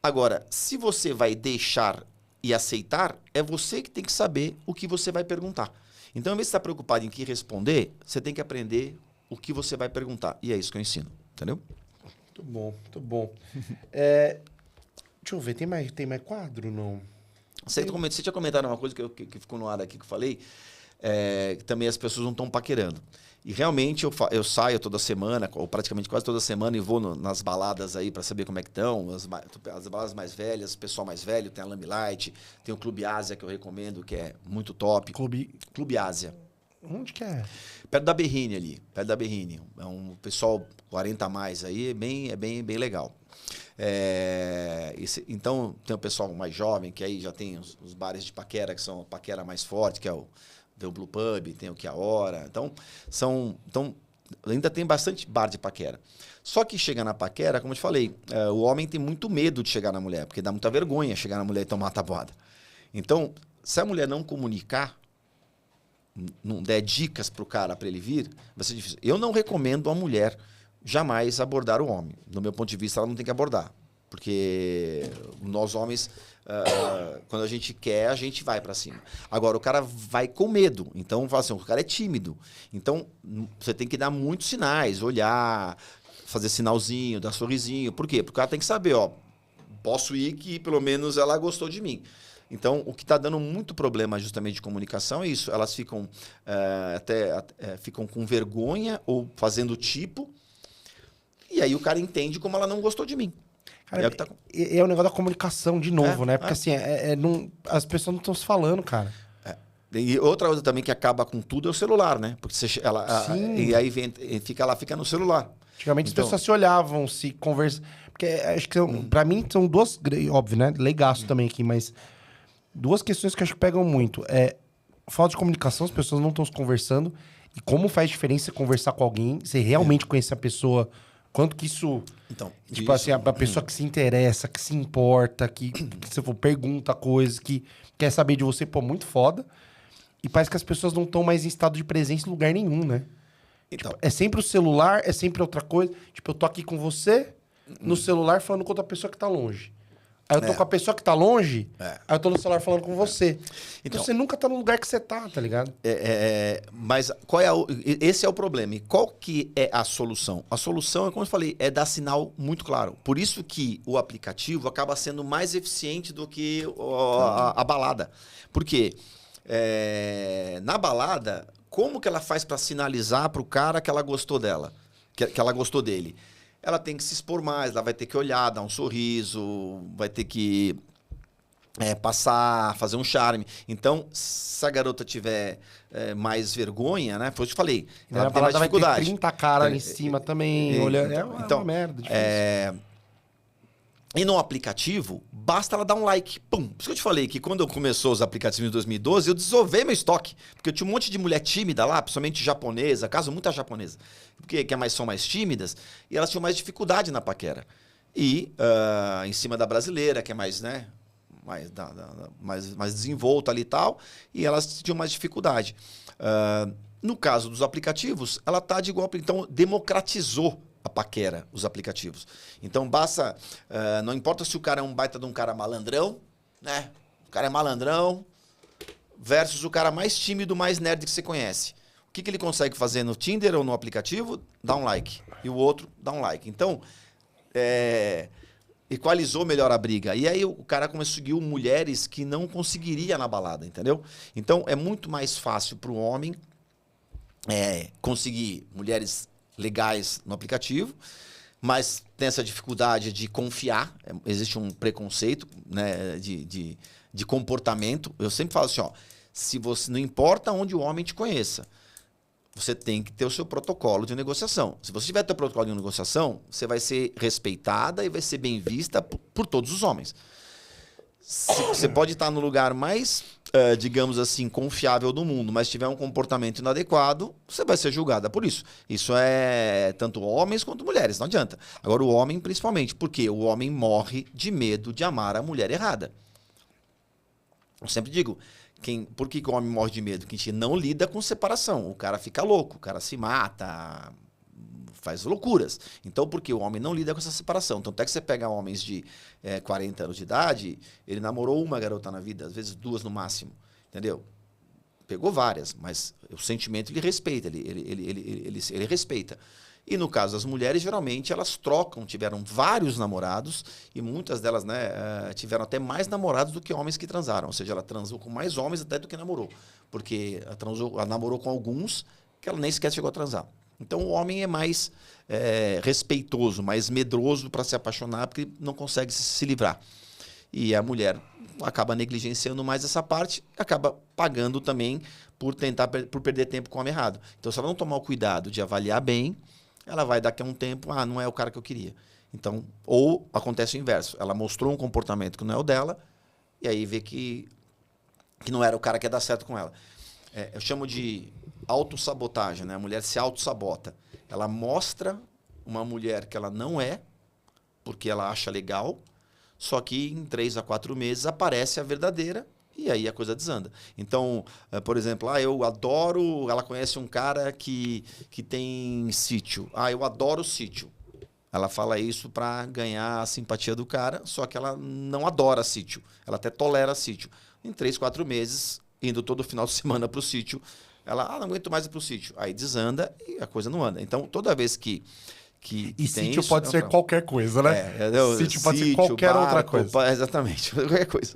Agora, se você vai deixar e aceitar, é você que tem que saber o que você vai perguntar. Então, ao invés de estar preocupado em que responder, você tem que aprender o que você vai perguntar. E é isso que eu ensino, entendeu? Muito bom, muito bom. Deixa eu ver, tem mais quadro, não? Você tinha comentado uma coisa que ficou no ar aqui que eu falei, que também as pessoas não estão paquerando. E realmente eu saio toda semana, ou praticamente quase toda semana, e vou nas baladas aí para saber como é que estão. As baladas mais velhas, o pessoal mais velho, tem a Lamb Light, tem o Clube Ásia, que eu recomendo, que é muito top. Clube Ásia. Onde que é? Perto da Berrine ali, perto da Berrine. É um pessoal 40 a mais aí, é bem legal. Então, tem o pessoal mais jovem, que aí já tem os bares de paquera, que são a paquera mais forte, que é o Blue Pub, tem o Que a Hora. Então, ainda tem bastante bar de paquera. Só que chega na paquera, como eu te falei, o homem tem muito medo de chegar na mulher, porque dá muita vergonha chegar na mulher e tomar uma tabuada. Então, se a mulher não comunicar, não der dicas para o cara para ele vir, vai ser difícil. Eu não recomendo a mulher jamais abordar o homem. Do meu ponto de vista, ela não tem que abordar. Porque nós homens, quando a gente quer, a gente vai para cima. Agora, o cara vai com medo. Então, fala assim, o cara é tímido. Então, você tem que dar muitos sinais, olhar, fazer sinalzinho, dar sorrisinho. Por quê? Porque o cara tem que saber, posso ir que pelo menos ela gostou de mim. Então, o que está dando muito problema justamente de comunicação é isso. Elas ficam ficam com vergonha ou fazendo tipo. E aí o cara entende como ela não gostou de mim. Cara, é o negócio da comunicação de novo, né? Porque assim, as pessoas não estão se falando, cara. E outra coisa também que acaba com tudo é o celular, né? Porque e aí fica no celular. Antigamente as pessoas se olhavam, se conversavam. Porque acho que pra mim são duas, óbvio, né? Legaço também aqui, mas duas questões que acho que pegam muito. Falta de comunicação, as pessoas não estão se conversando. E como faz diferença conversar com alguém, você realmente conhecer a pessoa. Quanto que isso... Então, tipo assim, a pessoa que se interessa, que se importa, que você pergunta coisas, que quer saber de você, muito foda. E parece que as pessoas não estão mais em estado de presença em lugar nenhum, né? Então, é sempre o celular, é sempre outra coisa. Tipo, eu tô aqui com você, no celular falando com outra pessoa que tá longe. Aí eu tô com a pessoa que tá longe, aí eu tô no celular falando com você. Então você nunca tá no lugar que você tá ligado? Mas esse é o problema. E qual que é a solução? A solução, como eu falei, é dar sinal muito claro. Por isso que o aplicativo acaba sendo mais eficiente do que a balada. Por quê? Na balada, como que ela faz para sinalizar pro cara que ela gostou dela? Que ela gostou dele? Ela tem que se expor mais, ela vai ter que olhar, dar um sorriso, vai ter que passar, fazer um charme. Então, se a garota tiver mais vergonha, né? Foi o que eu falei. Ela tem mais dificuldade. Vai ter 30 caras em cima também, olhando. Então, é uma merda, difícil. E no aplicativo, basta ela dar um like. Pum. Por isso que eu te falei que quando eu começou os aplicativos em 2012, eu desovei meu estoque. Porque eu tinha um monte de mulher tímida lá, principalmente japonesa, caso muita japonesa, porque são mais tímidas, e elas tinham mais dificuldade na paquera. E em cima da brasileira, que é mais, né, mais desenvolta ali e tal, e elas tinham mais dificuldade. No caso dos aplicativos, ela tá de igual... Então, democratizou a paquera, os aplicativos. Então, basta... não importa se o cara é um baita de um cara malandrão, né? O cara é malandrão versus o cara mais tímido, mais nerd que você conhece. O que ele consegue fazer no Tinder ou no aplicativo? Dá um like. E o outro, dá um like. Então, equalizou melhor a briga. E aí o cara conseguiu mulheres que não conseguiria na balada, entendeu? Então, é muito mais fácil para o homem conseguir mulheres legais no aplicativo, mas tem essa dificuldade de confiar. Existe um preconceito, né, de comportamento. Eu sempre falo assim, ó, se você, não importa onde o homem te conheça, você tem que ter o seu protocolo de negociação. Se você tiver teu protocolo de negociação, você vai ser respeitada e vai ser bem vista por todos os homens. Você pode estar no lugar mais, digamos assim, confiável do mundo, mas tiver um comportamento inadequado, você vai ser julgada por isso. Isso é tanto homens quanto mulheres, não adianta. Agora, o homem principalmente, porque o homem morre de medo de amar a mulher errada. Eu sempre digo, por que o homem morre de medo? Que a gente não lida com separação. O cara fica louco, o cara se mata, faz loucuras. Então, porque o homem não lida com essa separação. Então, até que você pega homens de 40 anos de idade, ele namorou uma garota na vida, às vezes 2 no máximo, entendeu? Pegou várias, mas o sentimento ele respeita, ele respeita. E no caso das mulheres, geralmente elas trocam, tiveram vários namorados e muitas delas, né, tiveram até mais namorados do que homens que transaram. Ou seja, ela transou com mais homens até do que namorou. Porque ela namorou com alguns que ela nem sequer chegou a transar. Então o homem é mais respeitoso, mais medroso para se apaixonar porque não consegue se livrar. E a mulher acaba negligenciando mais essa parte, acaba pagando também por perder tempo com o homem errado. Então, se ela não tomar o cuidado de avaliar bem, ela vai daqui a um tempo, não é o cara que eu queria. Então, ou acontece o inverso, ela mostrou um comportamento que não é o dela, e aí vê que não era o cara que ia dar certo com ela. Eu chamo de autossabotagem, né? A mulher se autossabota. Ela mostra uma mulher que ela não é, porque ela acha legal, só que em 3 a 4 meses aparece a verdadeira e aí a coisa desanda. Então, por exemplo, eu adoro... Ela conhece um cara que tem sítio. Eu adoro sítio. Ela fala isso para ganhar a simpatia do cara, só que ela não adora sítio. Ela até tolera sítio. Em 3, 4 meses, indo todo final de semana para o sítio, ela não aguento mais ir para o sítio. Aí desanda e a coisa não anda. Então, toda vez que e sítio pode ser qualquer coisa, né? Sítio pode ser qualquer outra coisa. Exatamente, qualquer coisa.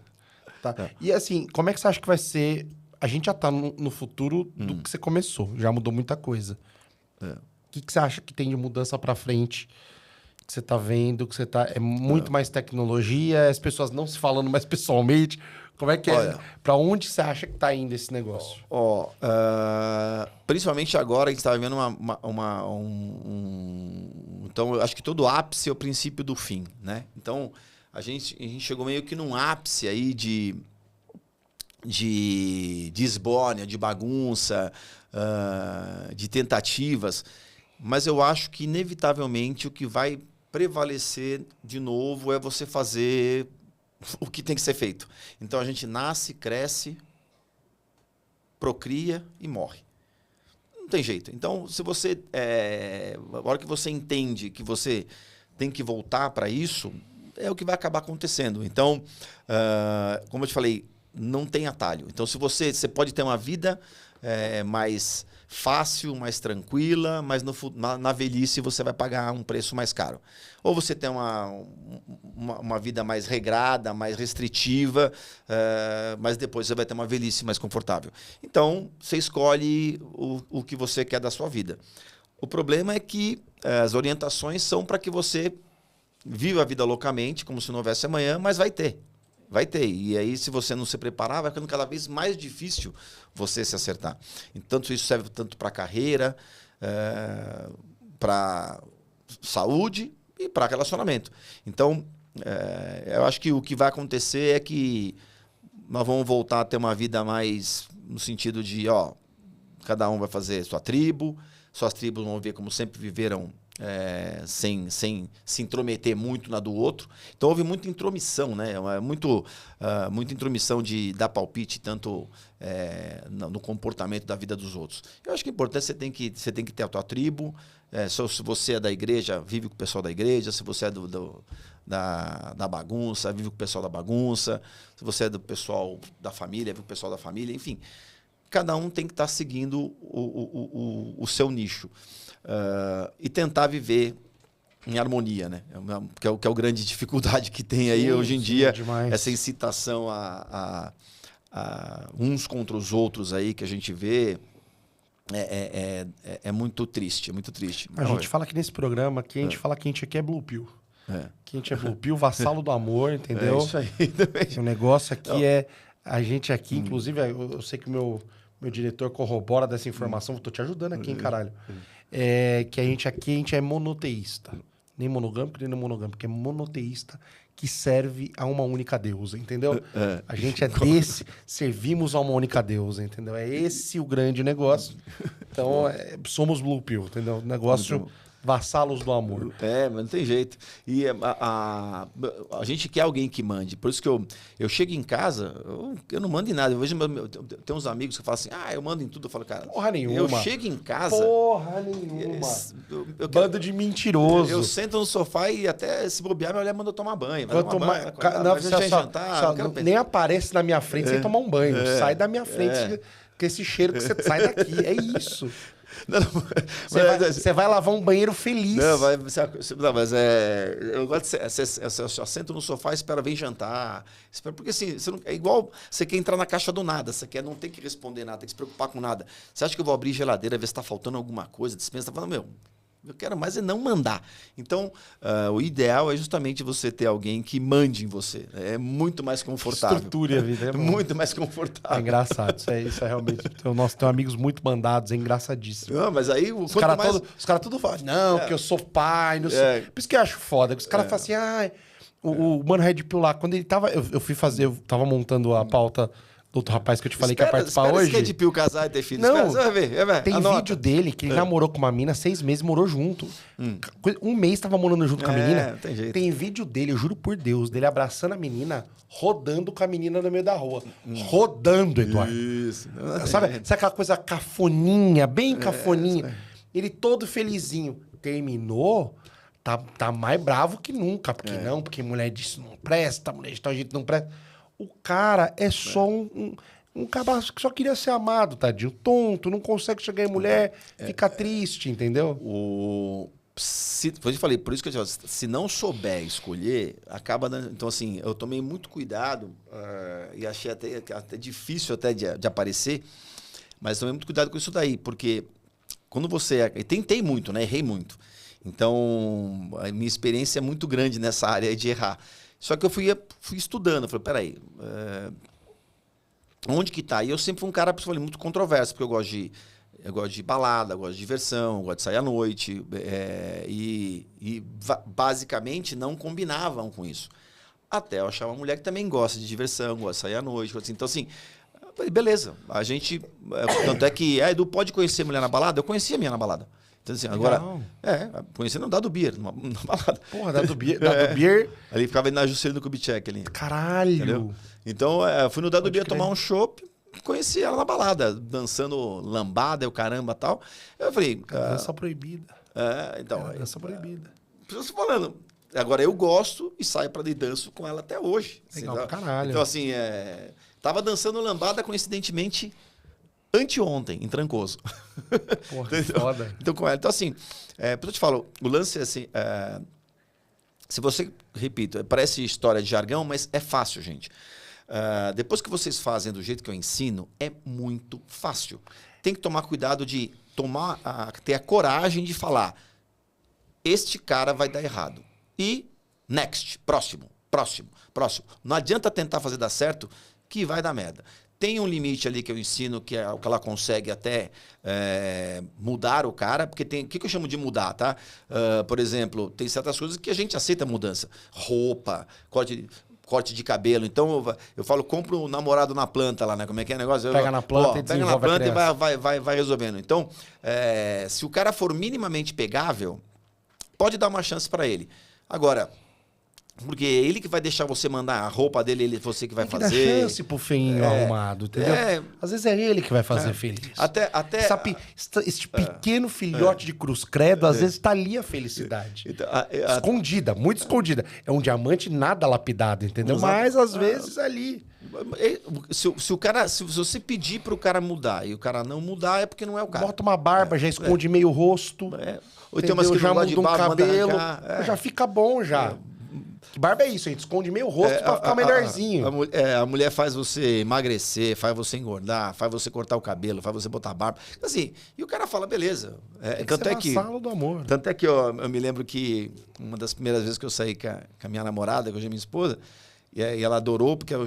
Tá. E assim, como é que você acha que vai ser... A gente já tá no futuro do que você começou. Já mudou muita coisa. O que você acha que tem de mudança para frente? Que você tá vendo? Que você tá... É muito mais tecnologia? As pessoas não se falando mais pessoalmente? Como é que é? Para onde você acha que tá indo esse negócio? Principalmente agora, a gente está vivendo Então, eu acho que todo ápice é o princípio do fim, né? Então, a gente chegou meio que num ápice aí de esbórnia, de bagunça, de tentativas. Mas eu acho que, inevitavelmente, o que vai prevalecer de novo é você fazer o que tem que ser feito. Então, a gente nasce, cresce, procria e morre. Não tem jeito. Então, se você... a hora que você entende que você tem que voltar para isso, é o que vai acabar acontecendo. Então, como eu te falei, não tem atalho. Então, se você pode ter uma vida mais fácil, mais tranquila, mas na velhice você vai pagar um preço mais caro. Ou você tem uma vida mais regrada, mais restritiva, mas depois você vai ter uma velhice mais confortável. Então, você escolhe o que você quer da sua vida. O problema é que as orientações são para que você viva a vida loucamente, como se não houvesse amanhã, mas vai ter. Vai ter. E aí, se você não se preparar, vai ficando cada vez mais difícil você se acertar. Então, isso serve tanto para carreira, para saúde e para relacionamento. Então, eu acho que o que vai acontecer é que nós vamos voltar a ter uma vida mais no sentido de, cada um vai fazer sua tribo, suas tribos vão viver como sempre viveram, sem se intrometer muito na do outro. Então houve muita intromissão, né? Muita intromissão de dar palpite tanto no comportamento da vida dos outros. Eu acho que é importante, você tem que ter a tua tribo. Se você é da igreja, vive com o pessoal da igreja. Se você é da bagunça, vive com o pessoal da bagunça. Se você é do pessoal da família, vive com o pessoal da família. Enfim, cada um tem que estar seguindo o seu nicho. E tentar viver em harmonia, né? Que é a grande dificuldade que tem aí hoje em dia, demais. Essa incitação a uns contra os outros aí que a gente vê é muito triste, é muito triste. A gente fala que nesse programa aqui, a gente fala que a gente aqui é Blue Pill. Que a gente é Blue Pill, vassalo do amor, entendeu? Isso aí também. O negócio aqui a gente aqui, inclusive, eu sei que o meu diretor corrobora dessa informação, tô te ajudando aqui, hein, caralho. Que a gente é monoteísta. Nem monogâmico, nem não monogâmico, é monoteísta que serve a uma única deusa, entendeu? A gente servimos a uma única deusa, entendeu? É esse o grande negócio. Então, somos Blue Pill, entendeu? Negócio vassalos do amor. Mas não tem jeito. E a gente quer alguém que mande. Por isso que eu chego em casa, eu não mando em nada. Eu vejo, tem uns amigos que falam assim, eu mando em tudo. Eu falo, cara, porra nenhuma. Eu chego em casa... Porra nenhuma. Bando de mentiroso. Eu sento no sofá e até se bobear, minha mulher manda eu tomar banho. Nem aparece na minha frente sem tomar um banho. Sai da minha frente com esse cheiro que você sai daqui. É isso. Você vai lavar um banheiro feliz. Mas eu gosto eu sento no sofá e espero vir jantar. Porque assim, é igual você quer entrar na caixa do nada. Você não tem que responder nada, tem que se preocupar com nada. Você acha que eu vou abrir geladeira, ver se está faltando alguma coisa? Dispensa, tá falando, eu quero mais é não mandar. Então, o ideal é justamente você ter alguém que mande em você. É muito mais confortável. Estruture a vida. Muito mais confortável. É engraçado. Isso é realmente... Tem amigos muito mandados, é engraçadíssimo. Não, mas aí... Os caras tudo falam, que eu sou pai, não sei. Por isso que eu acho foda. Os caras falam assim, o Mano Red Pill lá, quando ele tava... Eu tava montando a pauta... do outro rapaz que eu te falei que ia participar hoje. Espera Red Pill casar e ter filhos. Não, você vai ver. Tem vídeo dele que ele namorou com uma mina 6 meses, morou junto. Um mês tava morando junto com a menina. Tem jeito. Tem vídeo dele, eu juro por Deus, dele abraçando a menina, rodando com a menina no meio da rua. Rodando, Eduardo. Isso. Sabe aquela coisa cafoninha, bem cafoninha? Ele todo felizinho. Terminou, tá mais bravo que nunca. Porque mulher disso não presta, mulher de tal jeito não presta. O cara é só um cabaço que só queria ser amado, tadinho. Tonto, não consegue chegar em mulher, fica triste, entendeu? Eu falei, por isso que eu digo, se não souber escolher, acaba... Então, assim, eu tomei muito cuidado e achei até difícil até de aparecer, mas tomei muito cuidado com isso daí, porque quando você... Tentei muito, né? Errei muito. Então, a minha experiência é muito grande nessa área de errar. Só que eu fui estudando, falei, peraí, onde que tá? E eu sempre fui um cara, falei, muito controverso, porque eu gosto de balada, eu gosto de diversão, eu gosto de sair à noite, basicamente não combinavam com isso. Até eu achar uma mulher que também gosta de diversão, gosta de sair à noite, assim. Então assim, eu falei, beleza, a gente... Tanto é que, Edu, pode conhecer mulher na balada? Eu conhecia a minha na balada. Então, assim, agora, conhecendo o Dado Beer, numa balada. Porra, Dado Beer. Ali ficava na Juscelino Kubitschek ali. Caralho! Entendeu? Então, fui no Dado Beer tomar um chopp, conheci ela na balada, dançando lambada e o caramba e tal. Eu falei... Dança proibida. Então... Dança proibida. Estou falando, Agora, eu gosto e saio pra ir danço com ela até hoje. Legal Assim, pra caralho. então, assim, tava dançando lambada, coincidentemente, anteontem, em Trancoso. Porra, que foda. Então, com ela. Então, assim, por eu te falo, o lance é assim... se você, repito, parece história de jargão, mas é fácil, gente. Depois que vocês fazem do jeito que eu ensino, é muito fácil. Tem que tomar cuidado de ter a coragem de falar: este cara vai dar errado. E next, próximo. Não adianta tentar fazer dar certo, que vai dar merda. Tem um limite ali que eu ensino, que é o que ela consegue até mudar o cara, porque tem... O que eu chamo de mudar, tá? Por exemplo, tem certas coisas que a gente aceita mudança. Roupa, corte de cabelo. Então, eu falo, compra o namorado na planta lá, né? Como é que é o negócio? Pega na planta e pega na planta e vai resolvendo. Então, se o cara for minimamente pegável, pode dar uma chance para ele. Agora... Porque é ele que vai deixar você mandar a roupa dele, você que vai fazer. Tem que dar chance pro feinho arrumado, entendeu? Às vezes é ele que vai fazer feliz. Até Este pequeno filhote de cruz credo, às vezes tá ali a felicidade. Então, escondida, muito escondida. É um diamante nada lapidado, entendeu? Mas às vezes ali... Se você pedir pro cara mudar e o cara não mudar, é porque não é o cara. Bota uma barba, já esconde meio o rosto. Ou tem umas que já muda muda um barba, cabelo, já fica bom já. Que barba é isso, a gente esconde meio o rosto pra ficar melhorzinho. A mulher faz você emagrecer, faz você engordar, faz você cortar o cabelo, faz você botar barba. Assim, e o cara fala, beleza. Sala do amor. Tanto é que eu me lembro que uma das primeiras vezes que eu saí com a minha namorada, que hoje é minha esposa, e ela adorou, porque eu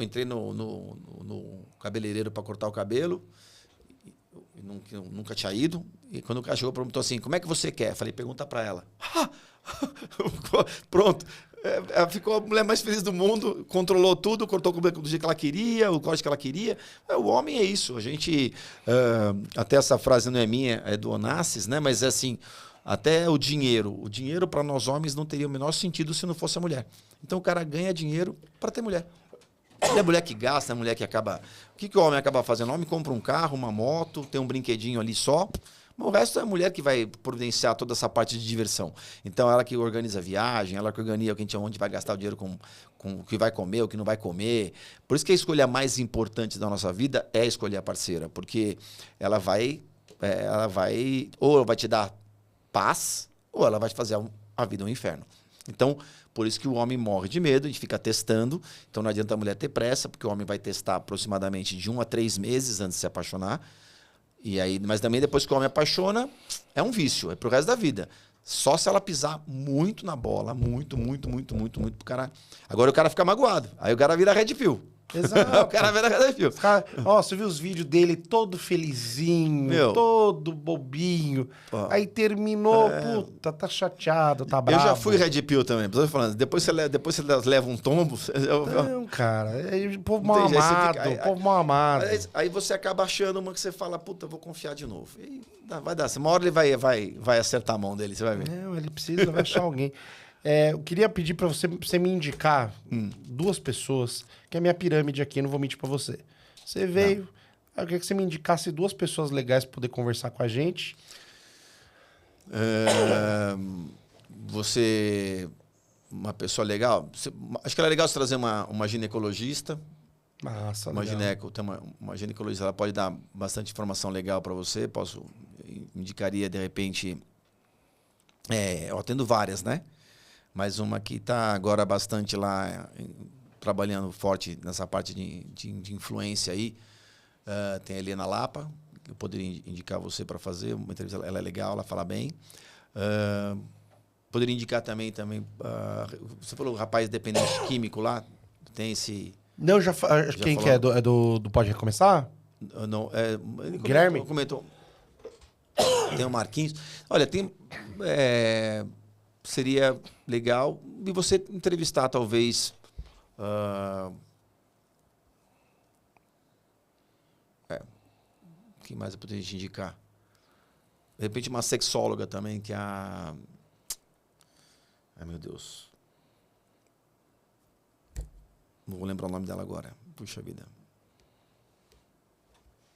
entrei no cabeleireiro para cortar o cabelo, eu nunca tinha ido, e quando o cara chegou, perguntou assim, como é que você quer? Eu falei, pergunta para ela. Pronto. Ela ficou a mulher mais feliz do mundo, controlou tudo, cortou o cabelo do jeito que ela queria, o corte que ela queria. O homem é isso. A gente, até essa frase não é minha, é do Onassis, né? Mas é assim, até o dinheiro. O dinheiro para nós homens não teria o menor sentido se não fosse a mulher. Então o cara ganha dinheiro para ter mulher. É a mulher que gasta, é a mulher que acaba... O que o homem acaba fazendo? O homem compra um carro, uma moto, tem um brinquedinho ali só... O resto é a mulher que vai providenciar toda essa parte de diversão. Então, ela que organiza a viagem, ela que organiza onde vai gastar o dinheiro com o que vai comer, o que não vai comer. Por isso que a escolha mais importante da nossa vida é escolher a parceira. Porque ela vai ou vai te dar paz, ou ela vai te fazer a vida um inferno. Então, por isso que o homem morre de medo, a gente fica testando. Então, não adianta a mulher ter pressa, porque o homem vai testar aproximadamente de 1 a 3 meses antes de se apaixonar. E aí, mas também depois que o homem apaixona, é um vício, é pro resto da vida. Só se ela pisar muito na bola, muito pro cara. Agora o cara fica magoado. Aí o cara vira red pill. Exato. O cara vira red pill. Você viu os vídeos dele todo felizinho, todo bobinho. Aí terminou, puta, tá chateado, tá bravo. Eu já fui red pill também. Falando, depois você leva um tombo. Não, cara. O povo mal amado, povo mal amado. Aí você acaba achando uma que você fala, puta, vou confiar de novo. E vai dar. Uma hora ele vai acertar a mão dele, você vai ver. Não, ele precisa, vai achar alguém. Eu queria pedir pra você me indicar 2 pessoas, que é a minha pirâmide aqui, não vou mentir pra você. Você veio, eu queria que você me indicasse 2 pessoas legais pra poder conversar com a gente. Você... Uma pessoa legal? Acho que é legal você trazer uma ginecologista. Nossa, uma ginecologista, ela pode dar bastante informação legal pra você. Indicaria, de repente... eu atendo várias, né? Mas uma que está agora bastante lá, trabalhando forte nessa parte de influência aí. Tem a Helena Lapa, que eu poderia indicar você para fazer uma entrevista. Ela é legal, ela fala bem. Poderia indicar também você falou o rapaz dependente químico lá, tem esse... Não, quem falou? Que é do Pode Recomeçar? Não, Guilherme? Comentou. Tem o Marquinhos. Olha, tem... seria legal e você entrevistar, talvez... Quem mais eu poderia te indicar? De repente, uma sexóloga também, que é a... Ai, meu Deus. Não vou lembrar o nome dela agora. Puxa vida.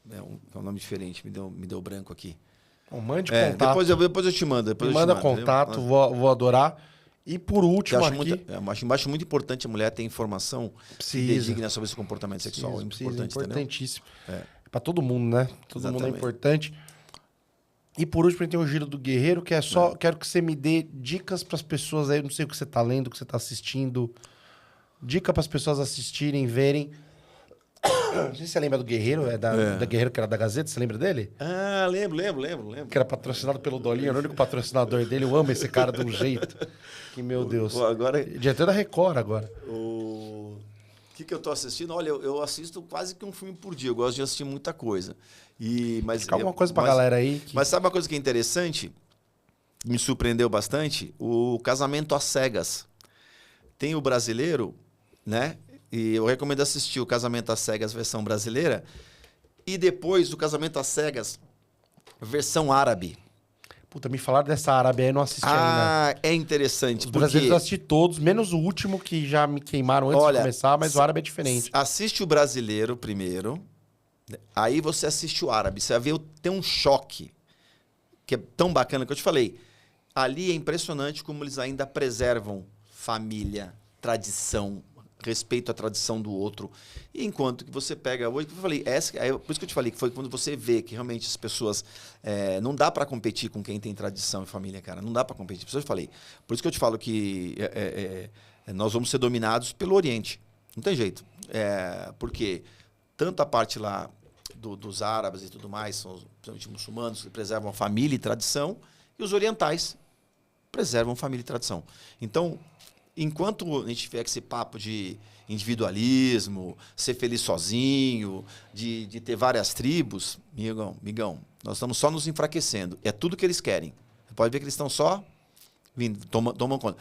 É um nome diferente, me deu branco aqui. Mande contato. Depois eu te mando. Manda contato, vou adorar. E por último aqui... acho muito importante a mulher ter informação digna sobre esse comportamento sexual. É importantíssimo. É. Pra todo mundo, né? Todo mundo é importante. E por último, tem o Giro do Guerreiro, que é só... Quero que você me dê dicas pras pessoas aí. Eu não sei o que você tá lendo, o que você tá assistindo. Dica pras pessoas assistirem, verem. Não sei se você lembra do Guerreiro, da Guerreiro que era da Gazeta, você lembra dele? Ah, lembro. Que era patrocinado pelo Dolinho, era o único patrocinador dele. Eu amo esse cara de um jeito. Que, meu Deus. Agora... Diretor da Record agora. O que eu tô assistindo? Olha, eu assisto quase que um filme por dia. Eu gosto de assistir muita coisa. Fica alguma coisa pra galera aí. Mas sabe uma coisa que é interessante? Me surpreendeu bastante? O Casamento às Cegas. Tem o brasileiro, né? E eu recomendo assistir o Casamento às Cegas versão brasileira. E depois o Casamento às Cegas versão árabe. Puta, me falaram dessa árabe aí, eu não assisti ainda. É interessante. Os brasileiros eu assisti todos, menos o último que já me queimaram antes de começar, mas o árabe é diferente. Assiste o brasileiro primeiro, aí você assiste o árabe. Você vai ver, tem um choque, que é tão bacana que eu te falei. Ali é impressionante como eles ainda preservam família, tradição, respeito à tradição do outro. E enquanto que você pega hoje, eu falei, por isso que eu te falei, que foi quando você vê que realmente as pessoas... não dá para competir com quem tem tradição e família, cara. Não dá para competir. Por isso eu te falei. Por isso que eu te falo que nós vamos ser dominados pelo Oriente. Não tem jeito. Porque tanto a parte lá dos árabes e tudo mais, são os muçulmanos que preservam a família e tradição, e os orientais preservam família e tradição. Então, enquanto a gente tiver esse papo de individualismo, ser feliz sozinho, de ter várias tribos, migão, nós estamos só nos enfraquecendo. É tudo que eles querem. Você pode ver que eles estão só vindo, tomam conta.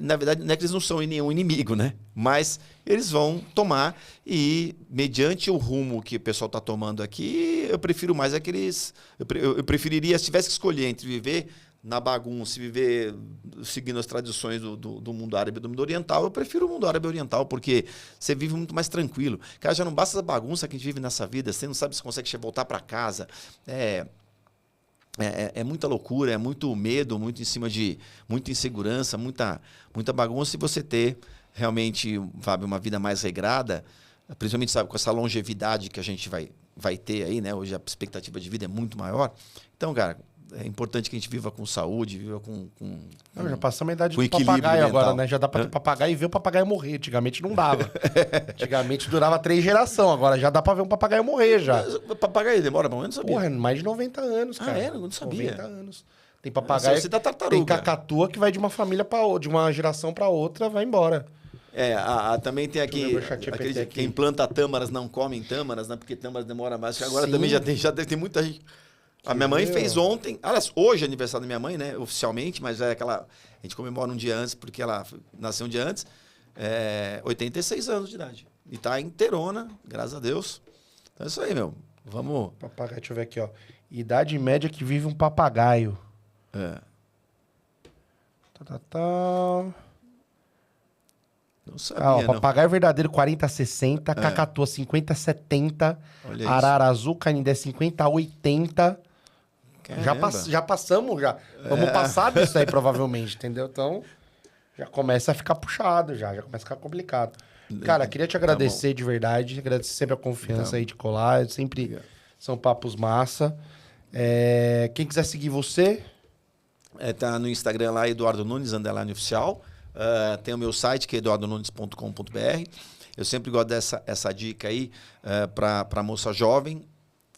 Na verdade, não é que eles não são nenhum inimigo, né? Mas eles vão tomar e, mediante o rumo que o pessoal está tomando aqui, eu prefiro mais aqueles... Eu preferiria, se tivesse que escolher entre viver na bagunça e viver seguindo as tradições do mundo árabe e do mundo oriental, eu prefiro o mundo árabe oriental, porque você vive muito mais tranquilo. Cara, já não basta essa bagunça que a gente vive nessa vida, você não sabe se consegue voltar para casa. É muita loucura, é muito medo, muito em cima de muita insegurança, muita bagunça. E você ter realmente, Fábio, uma vida mais regrada, principalmente, sabe, com essa longevidade que a gente vai ter aí, né? Hoje a expectativa de vida é muito maior. Então, cara, é importante que a gente viva com saúde, viva com já passamos a idade do papagaio mental. Agora, né? Já dá pra ter papagaio e ver o papagaio morrer. Antigamente não dava. Antigamente durava 3 gerações, agora já dá pra ver um papagaio morrer já. Mas o papagaio demora muito, não sabia. Porra, mais de 90 anos, cara. Eu não sabia. 90 anos. Tem papagaio, você dá tartaruga. Tem cacatua que vai de uma família para outra, de uma geração pra outra, vai embora. Também tem aqui, quem planta tâmaras não come tâmaras, né? Porque tâmaras demora mais. Agora Sim. Também já deve ter muita gente. A minha mãe fez ontem, aliás, hoje é aniversário da minha mãe, né? Oficialmente, mas a gente comemora um dia antes, porque ela nasceu um dia antes. 86 anos de idade. E tá inteirona, graças a Deus. Então é isso aí, meu. Vamos. Papagaio, deixa eu ver aqui, ó. Idade média que vive um papagaio. Não sabia, papagaio verdadeiro 40 a 60, cacatua 50 a 70, arara azul, canindé 50 a 80. Já passamos, já. Vamos passar disso aí, provavelmente, entendeu? Então, já começa a ficar puxado, já começa a ficar complicado. Cara, queria te agradecer de verdade, agradecer sempre a confiança aí de colar, sempre são papos massa. Quem quiser seguir você... Tá no Instagram lá, Eduardo Nunes, _oficial. Tem o meu site, que é eduardonunes.com.br. Eu sempre gosto dessa dica aí para moça jovem.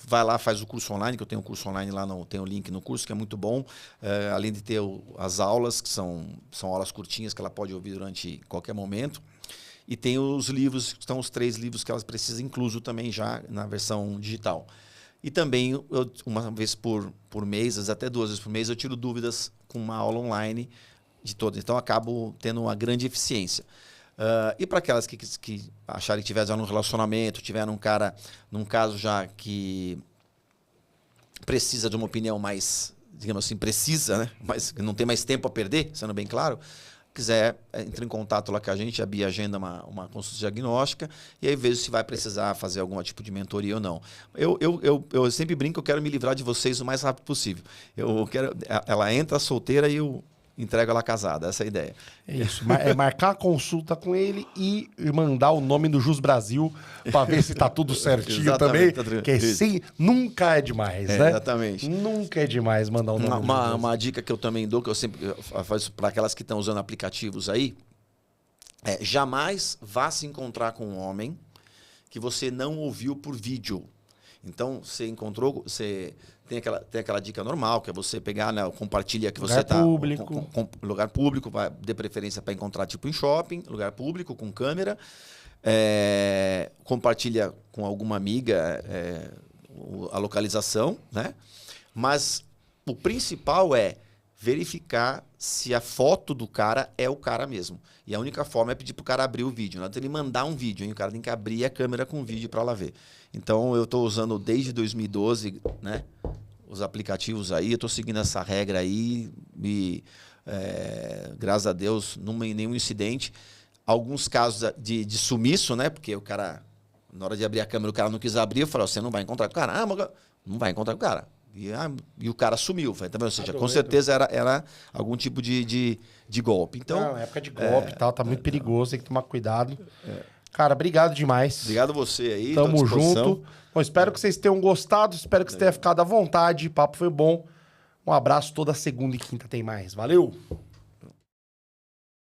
Vai lá, faz o curso online, que eu tenho um curso online lá, tem o link no curso, que é muito bom. Além de ter as aulas, que são aulas curtinhas, que ela pode ouvir durante qualquer momento. E tem os livros, que são os 3 livros que elas precisam, incluso também já na versão digital. E também, uma vez por mês, até 2 vezes por mês, eu tiro dúvidas com uma aula online de todas. Então, acabo tendo uma grande eficiência. E para aquelas que acharem que tiver já num relacionamento, tiver num caso já que precisa de uma opinião mais, digamos assim, precisa, né? Mas não tem mais tempo a perder, sendo bem claro, quiser, entre em contato lá com a gente, a Bia agenda uma consulta diagnóstica e aí vejo se vai precisar fazer algum tipo de mentoria ou não. Eu sempre brinco que eu quero me livrar de vocês o mais rápido possível. Ela entra solteira e entrego ela casada. Essa é a ideia. É isso. É marcar a consulta com ele e mandar o nome do Jus Brasil pra ver se tá tudo certinho também. Que nunca é demais, né? Exatamente. Nunca é demais mandar o nome do Jus Brasil. Uma dica que eu também dou, que eu sempre faço para aquelas que estão usando aplicativos aí, jamais vá se encontrar com um homem que você não ouviu por vídeo. Então, você encontrou, você tem aquela dica normal, que é você pegar, né, compartilha que você está... Lugar público, de preferência para encontrar tipo em shopping, lugar público, com câmera. Compartilha com alguma amiga a localização, né? Mas o principal é verificar se a foto do cara é o cara mesmo. E a única forma é pedir pro cara abrir o vídeo. Não adianta ele mandar um vídeo, hein? O cara tem que abrir a câmera com o vídeo para ela ver. Então, eu estou usando desde 2012, né, os aplicativos aí. Eu estou seguindo essa regra aí. Graças a Deus, nenhum incidente. Alguns casos de sumiço, né? Porque o cara, na hora de abrir a câmera, o cara não quis abrir. Eu falei, você não vai encontrar com o cara. Não vai encontrar com o cara. E o cara sumiu. Tá, ou seja, com certeza era algum tipo de golpe. Então, não, época de golpe e tal, tá muito perigoso, tem que tomar cuidado. Cara, obrigado demais. Obrigado a você aí. Tamo junto. Bom, espero que vocês tenham gostado, espero que vocês tenham ficado à vontade. O papo foi bom. Um abraço, toda segunda e quinta tem mais. Valeu!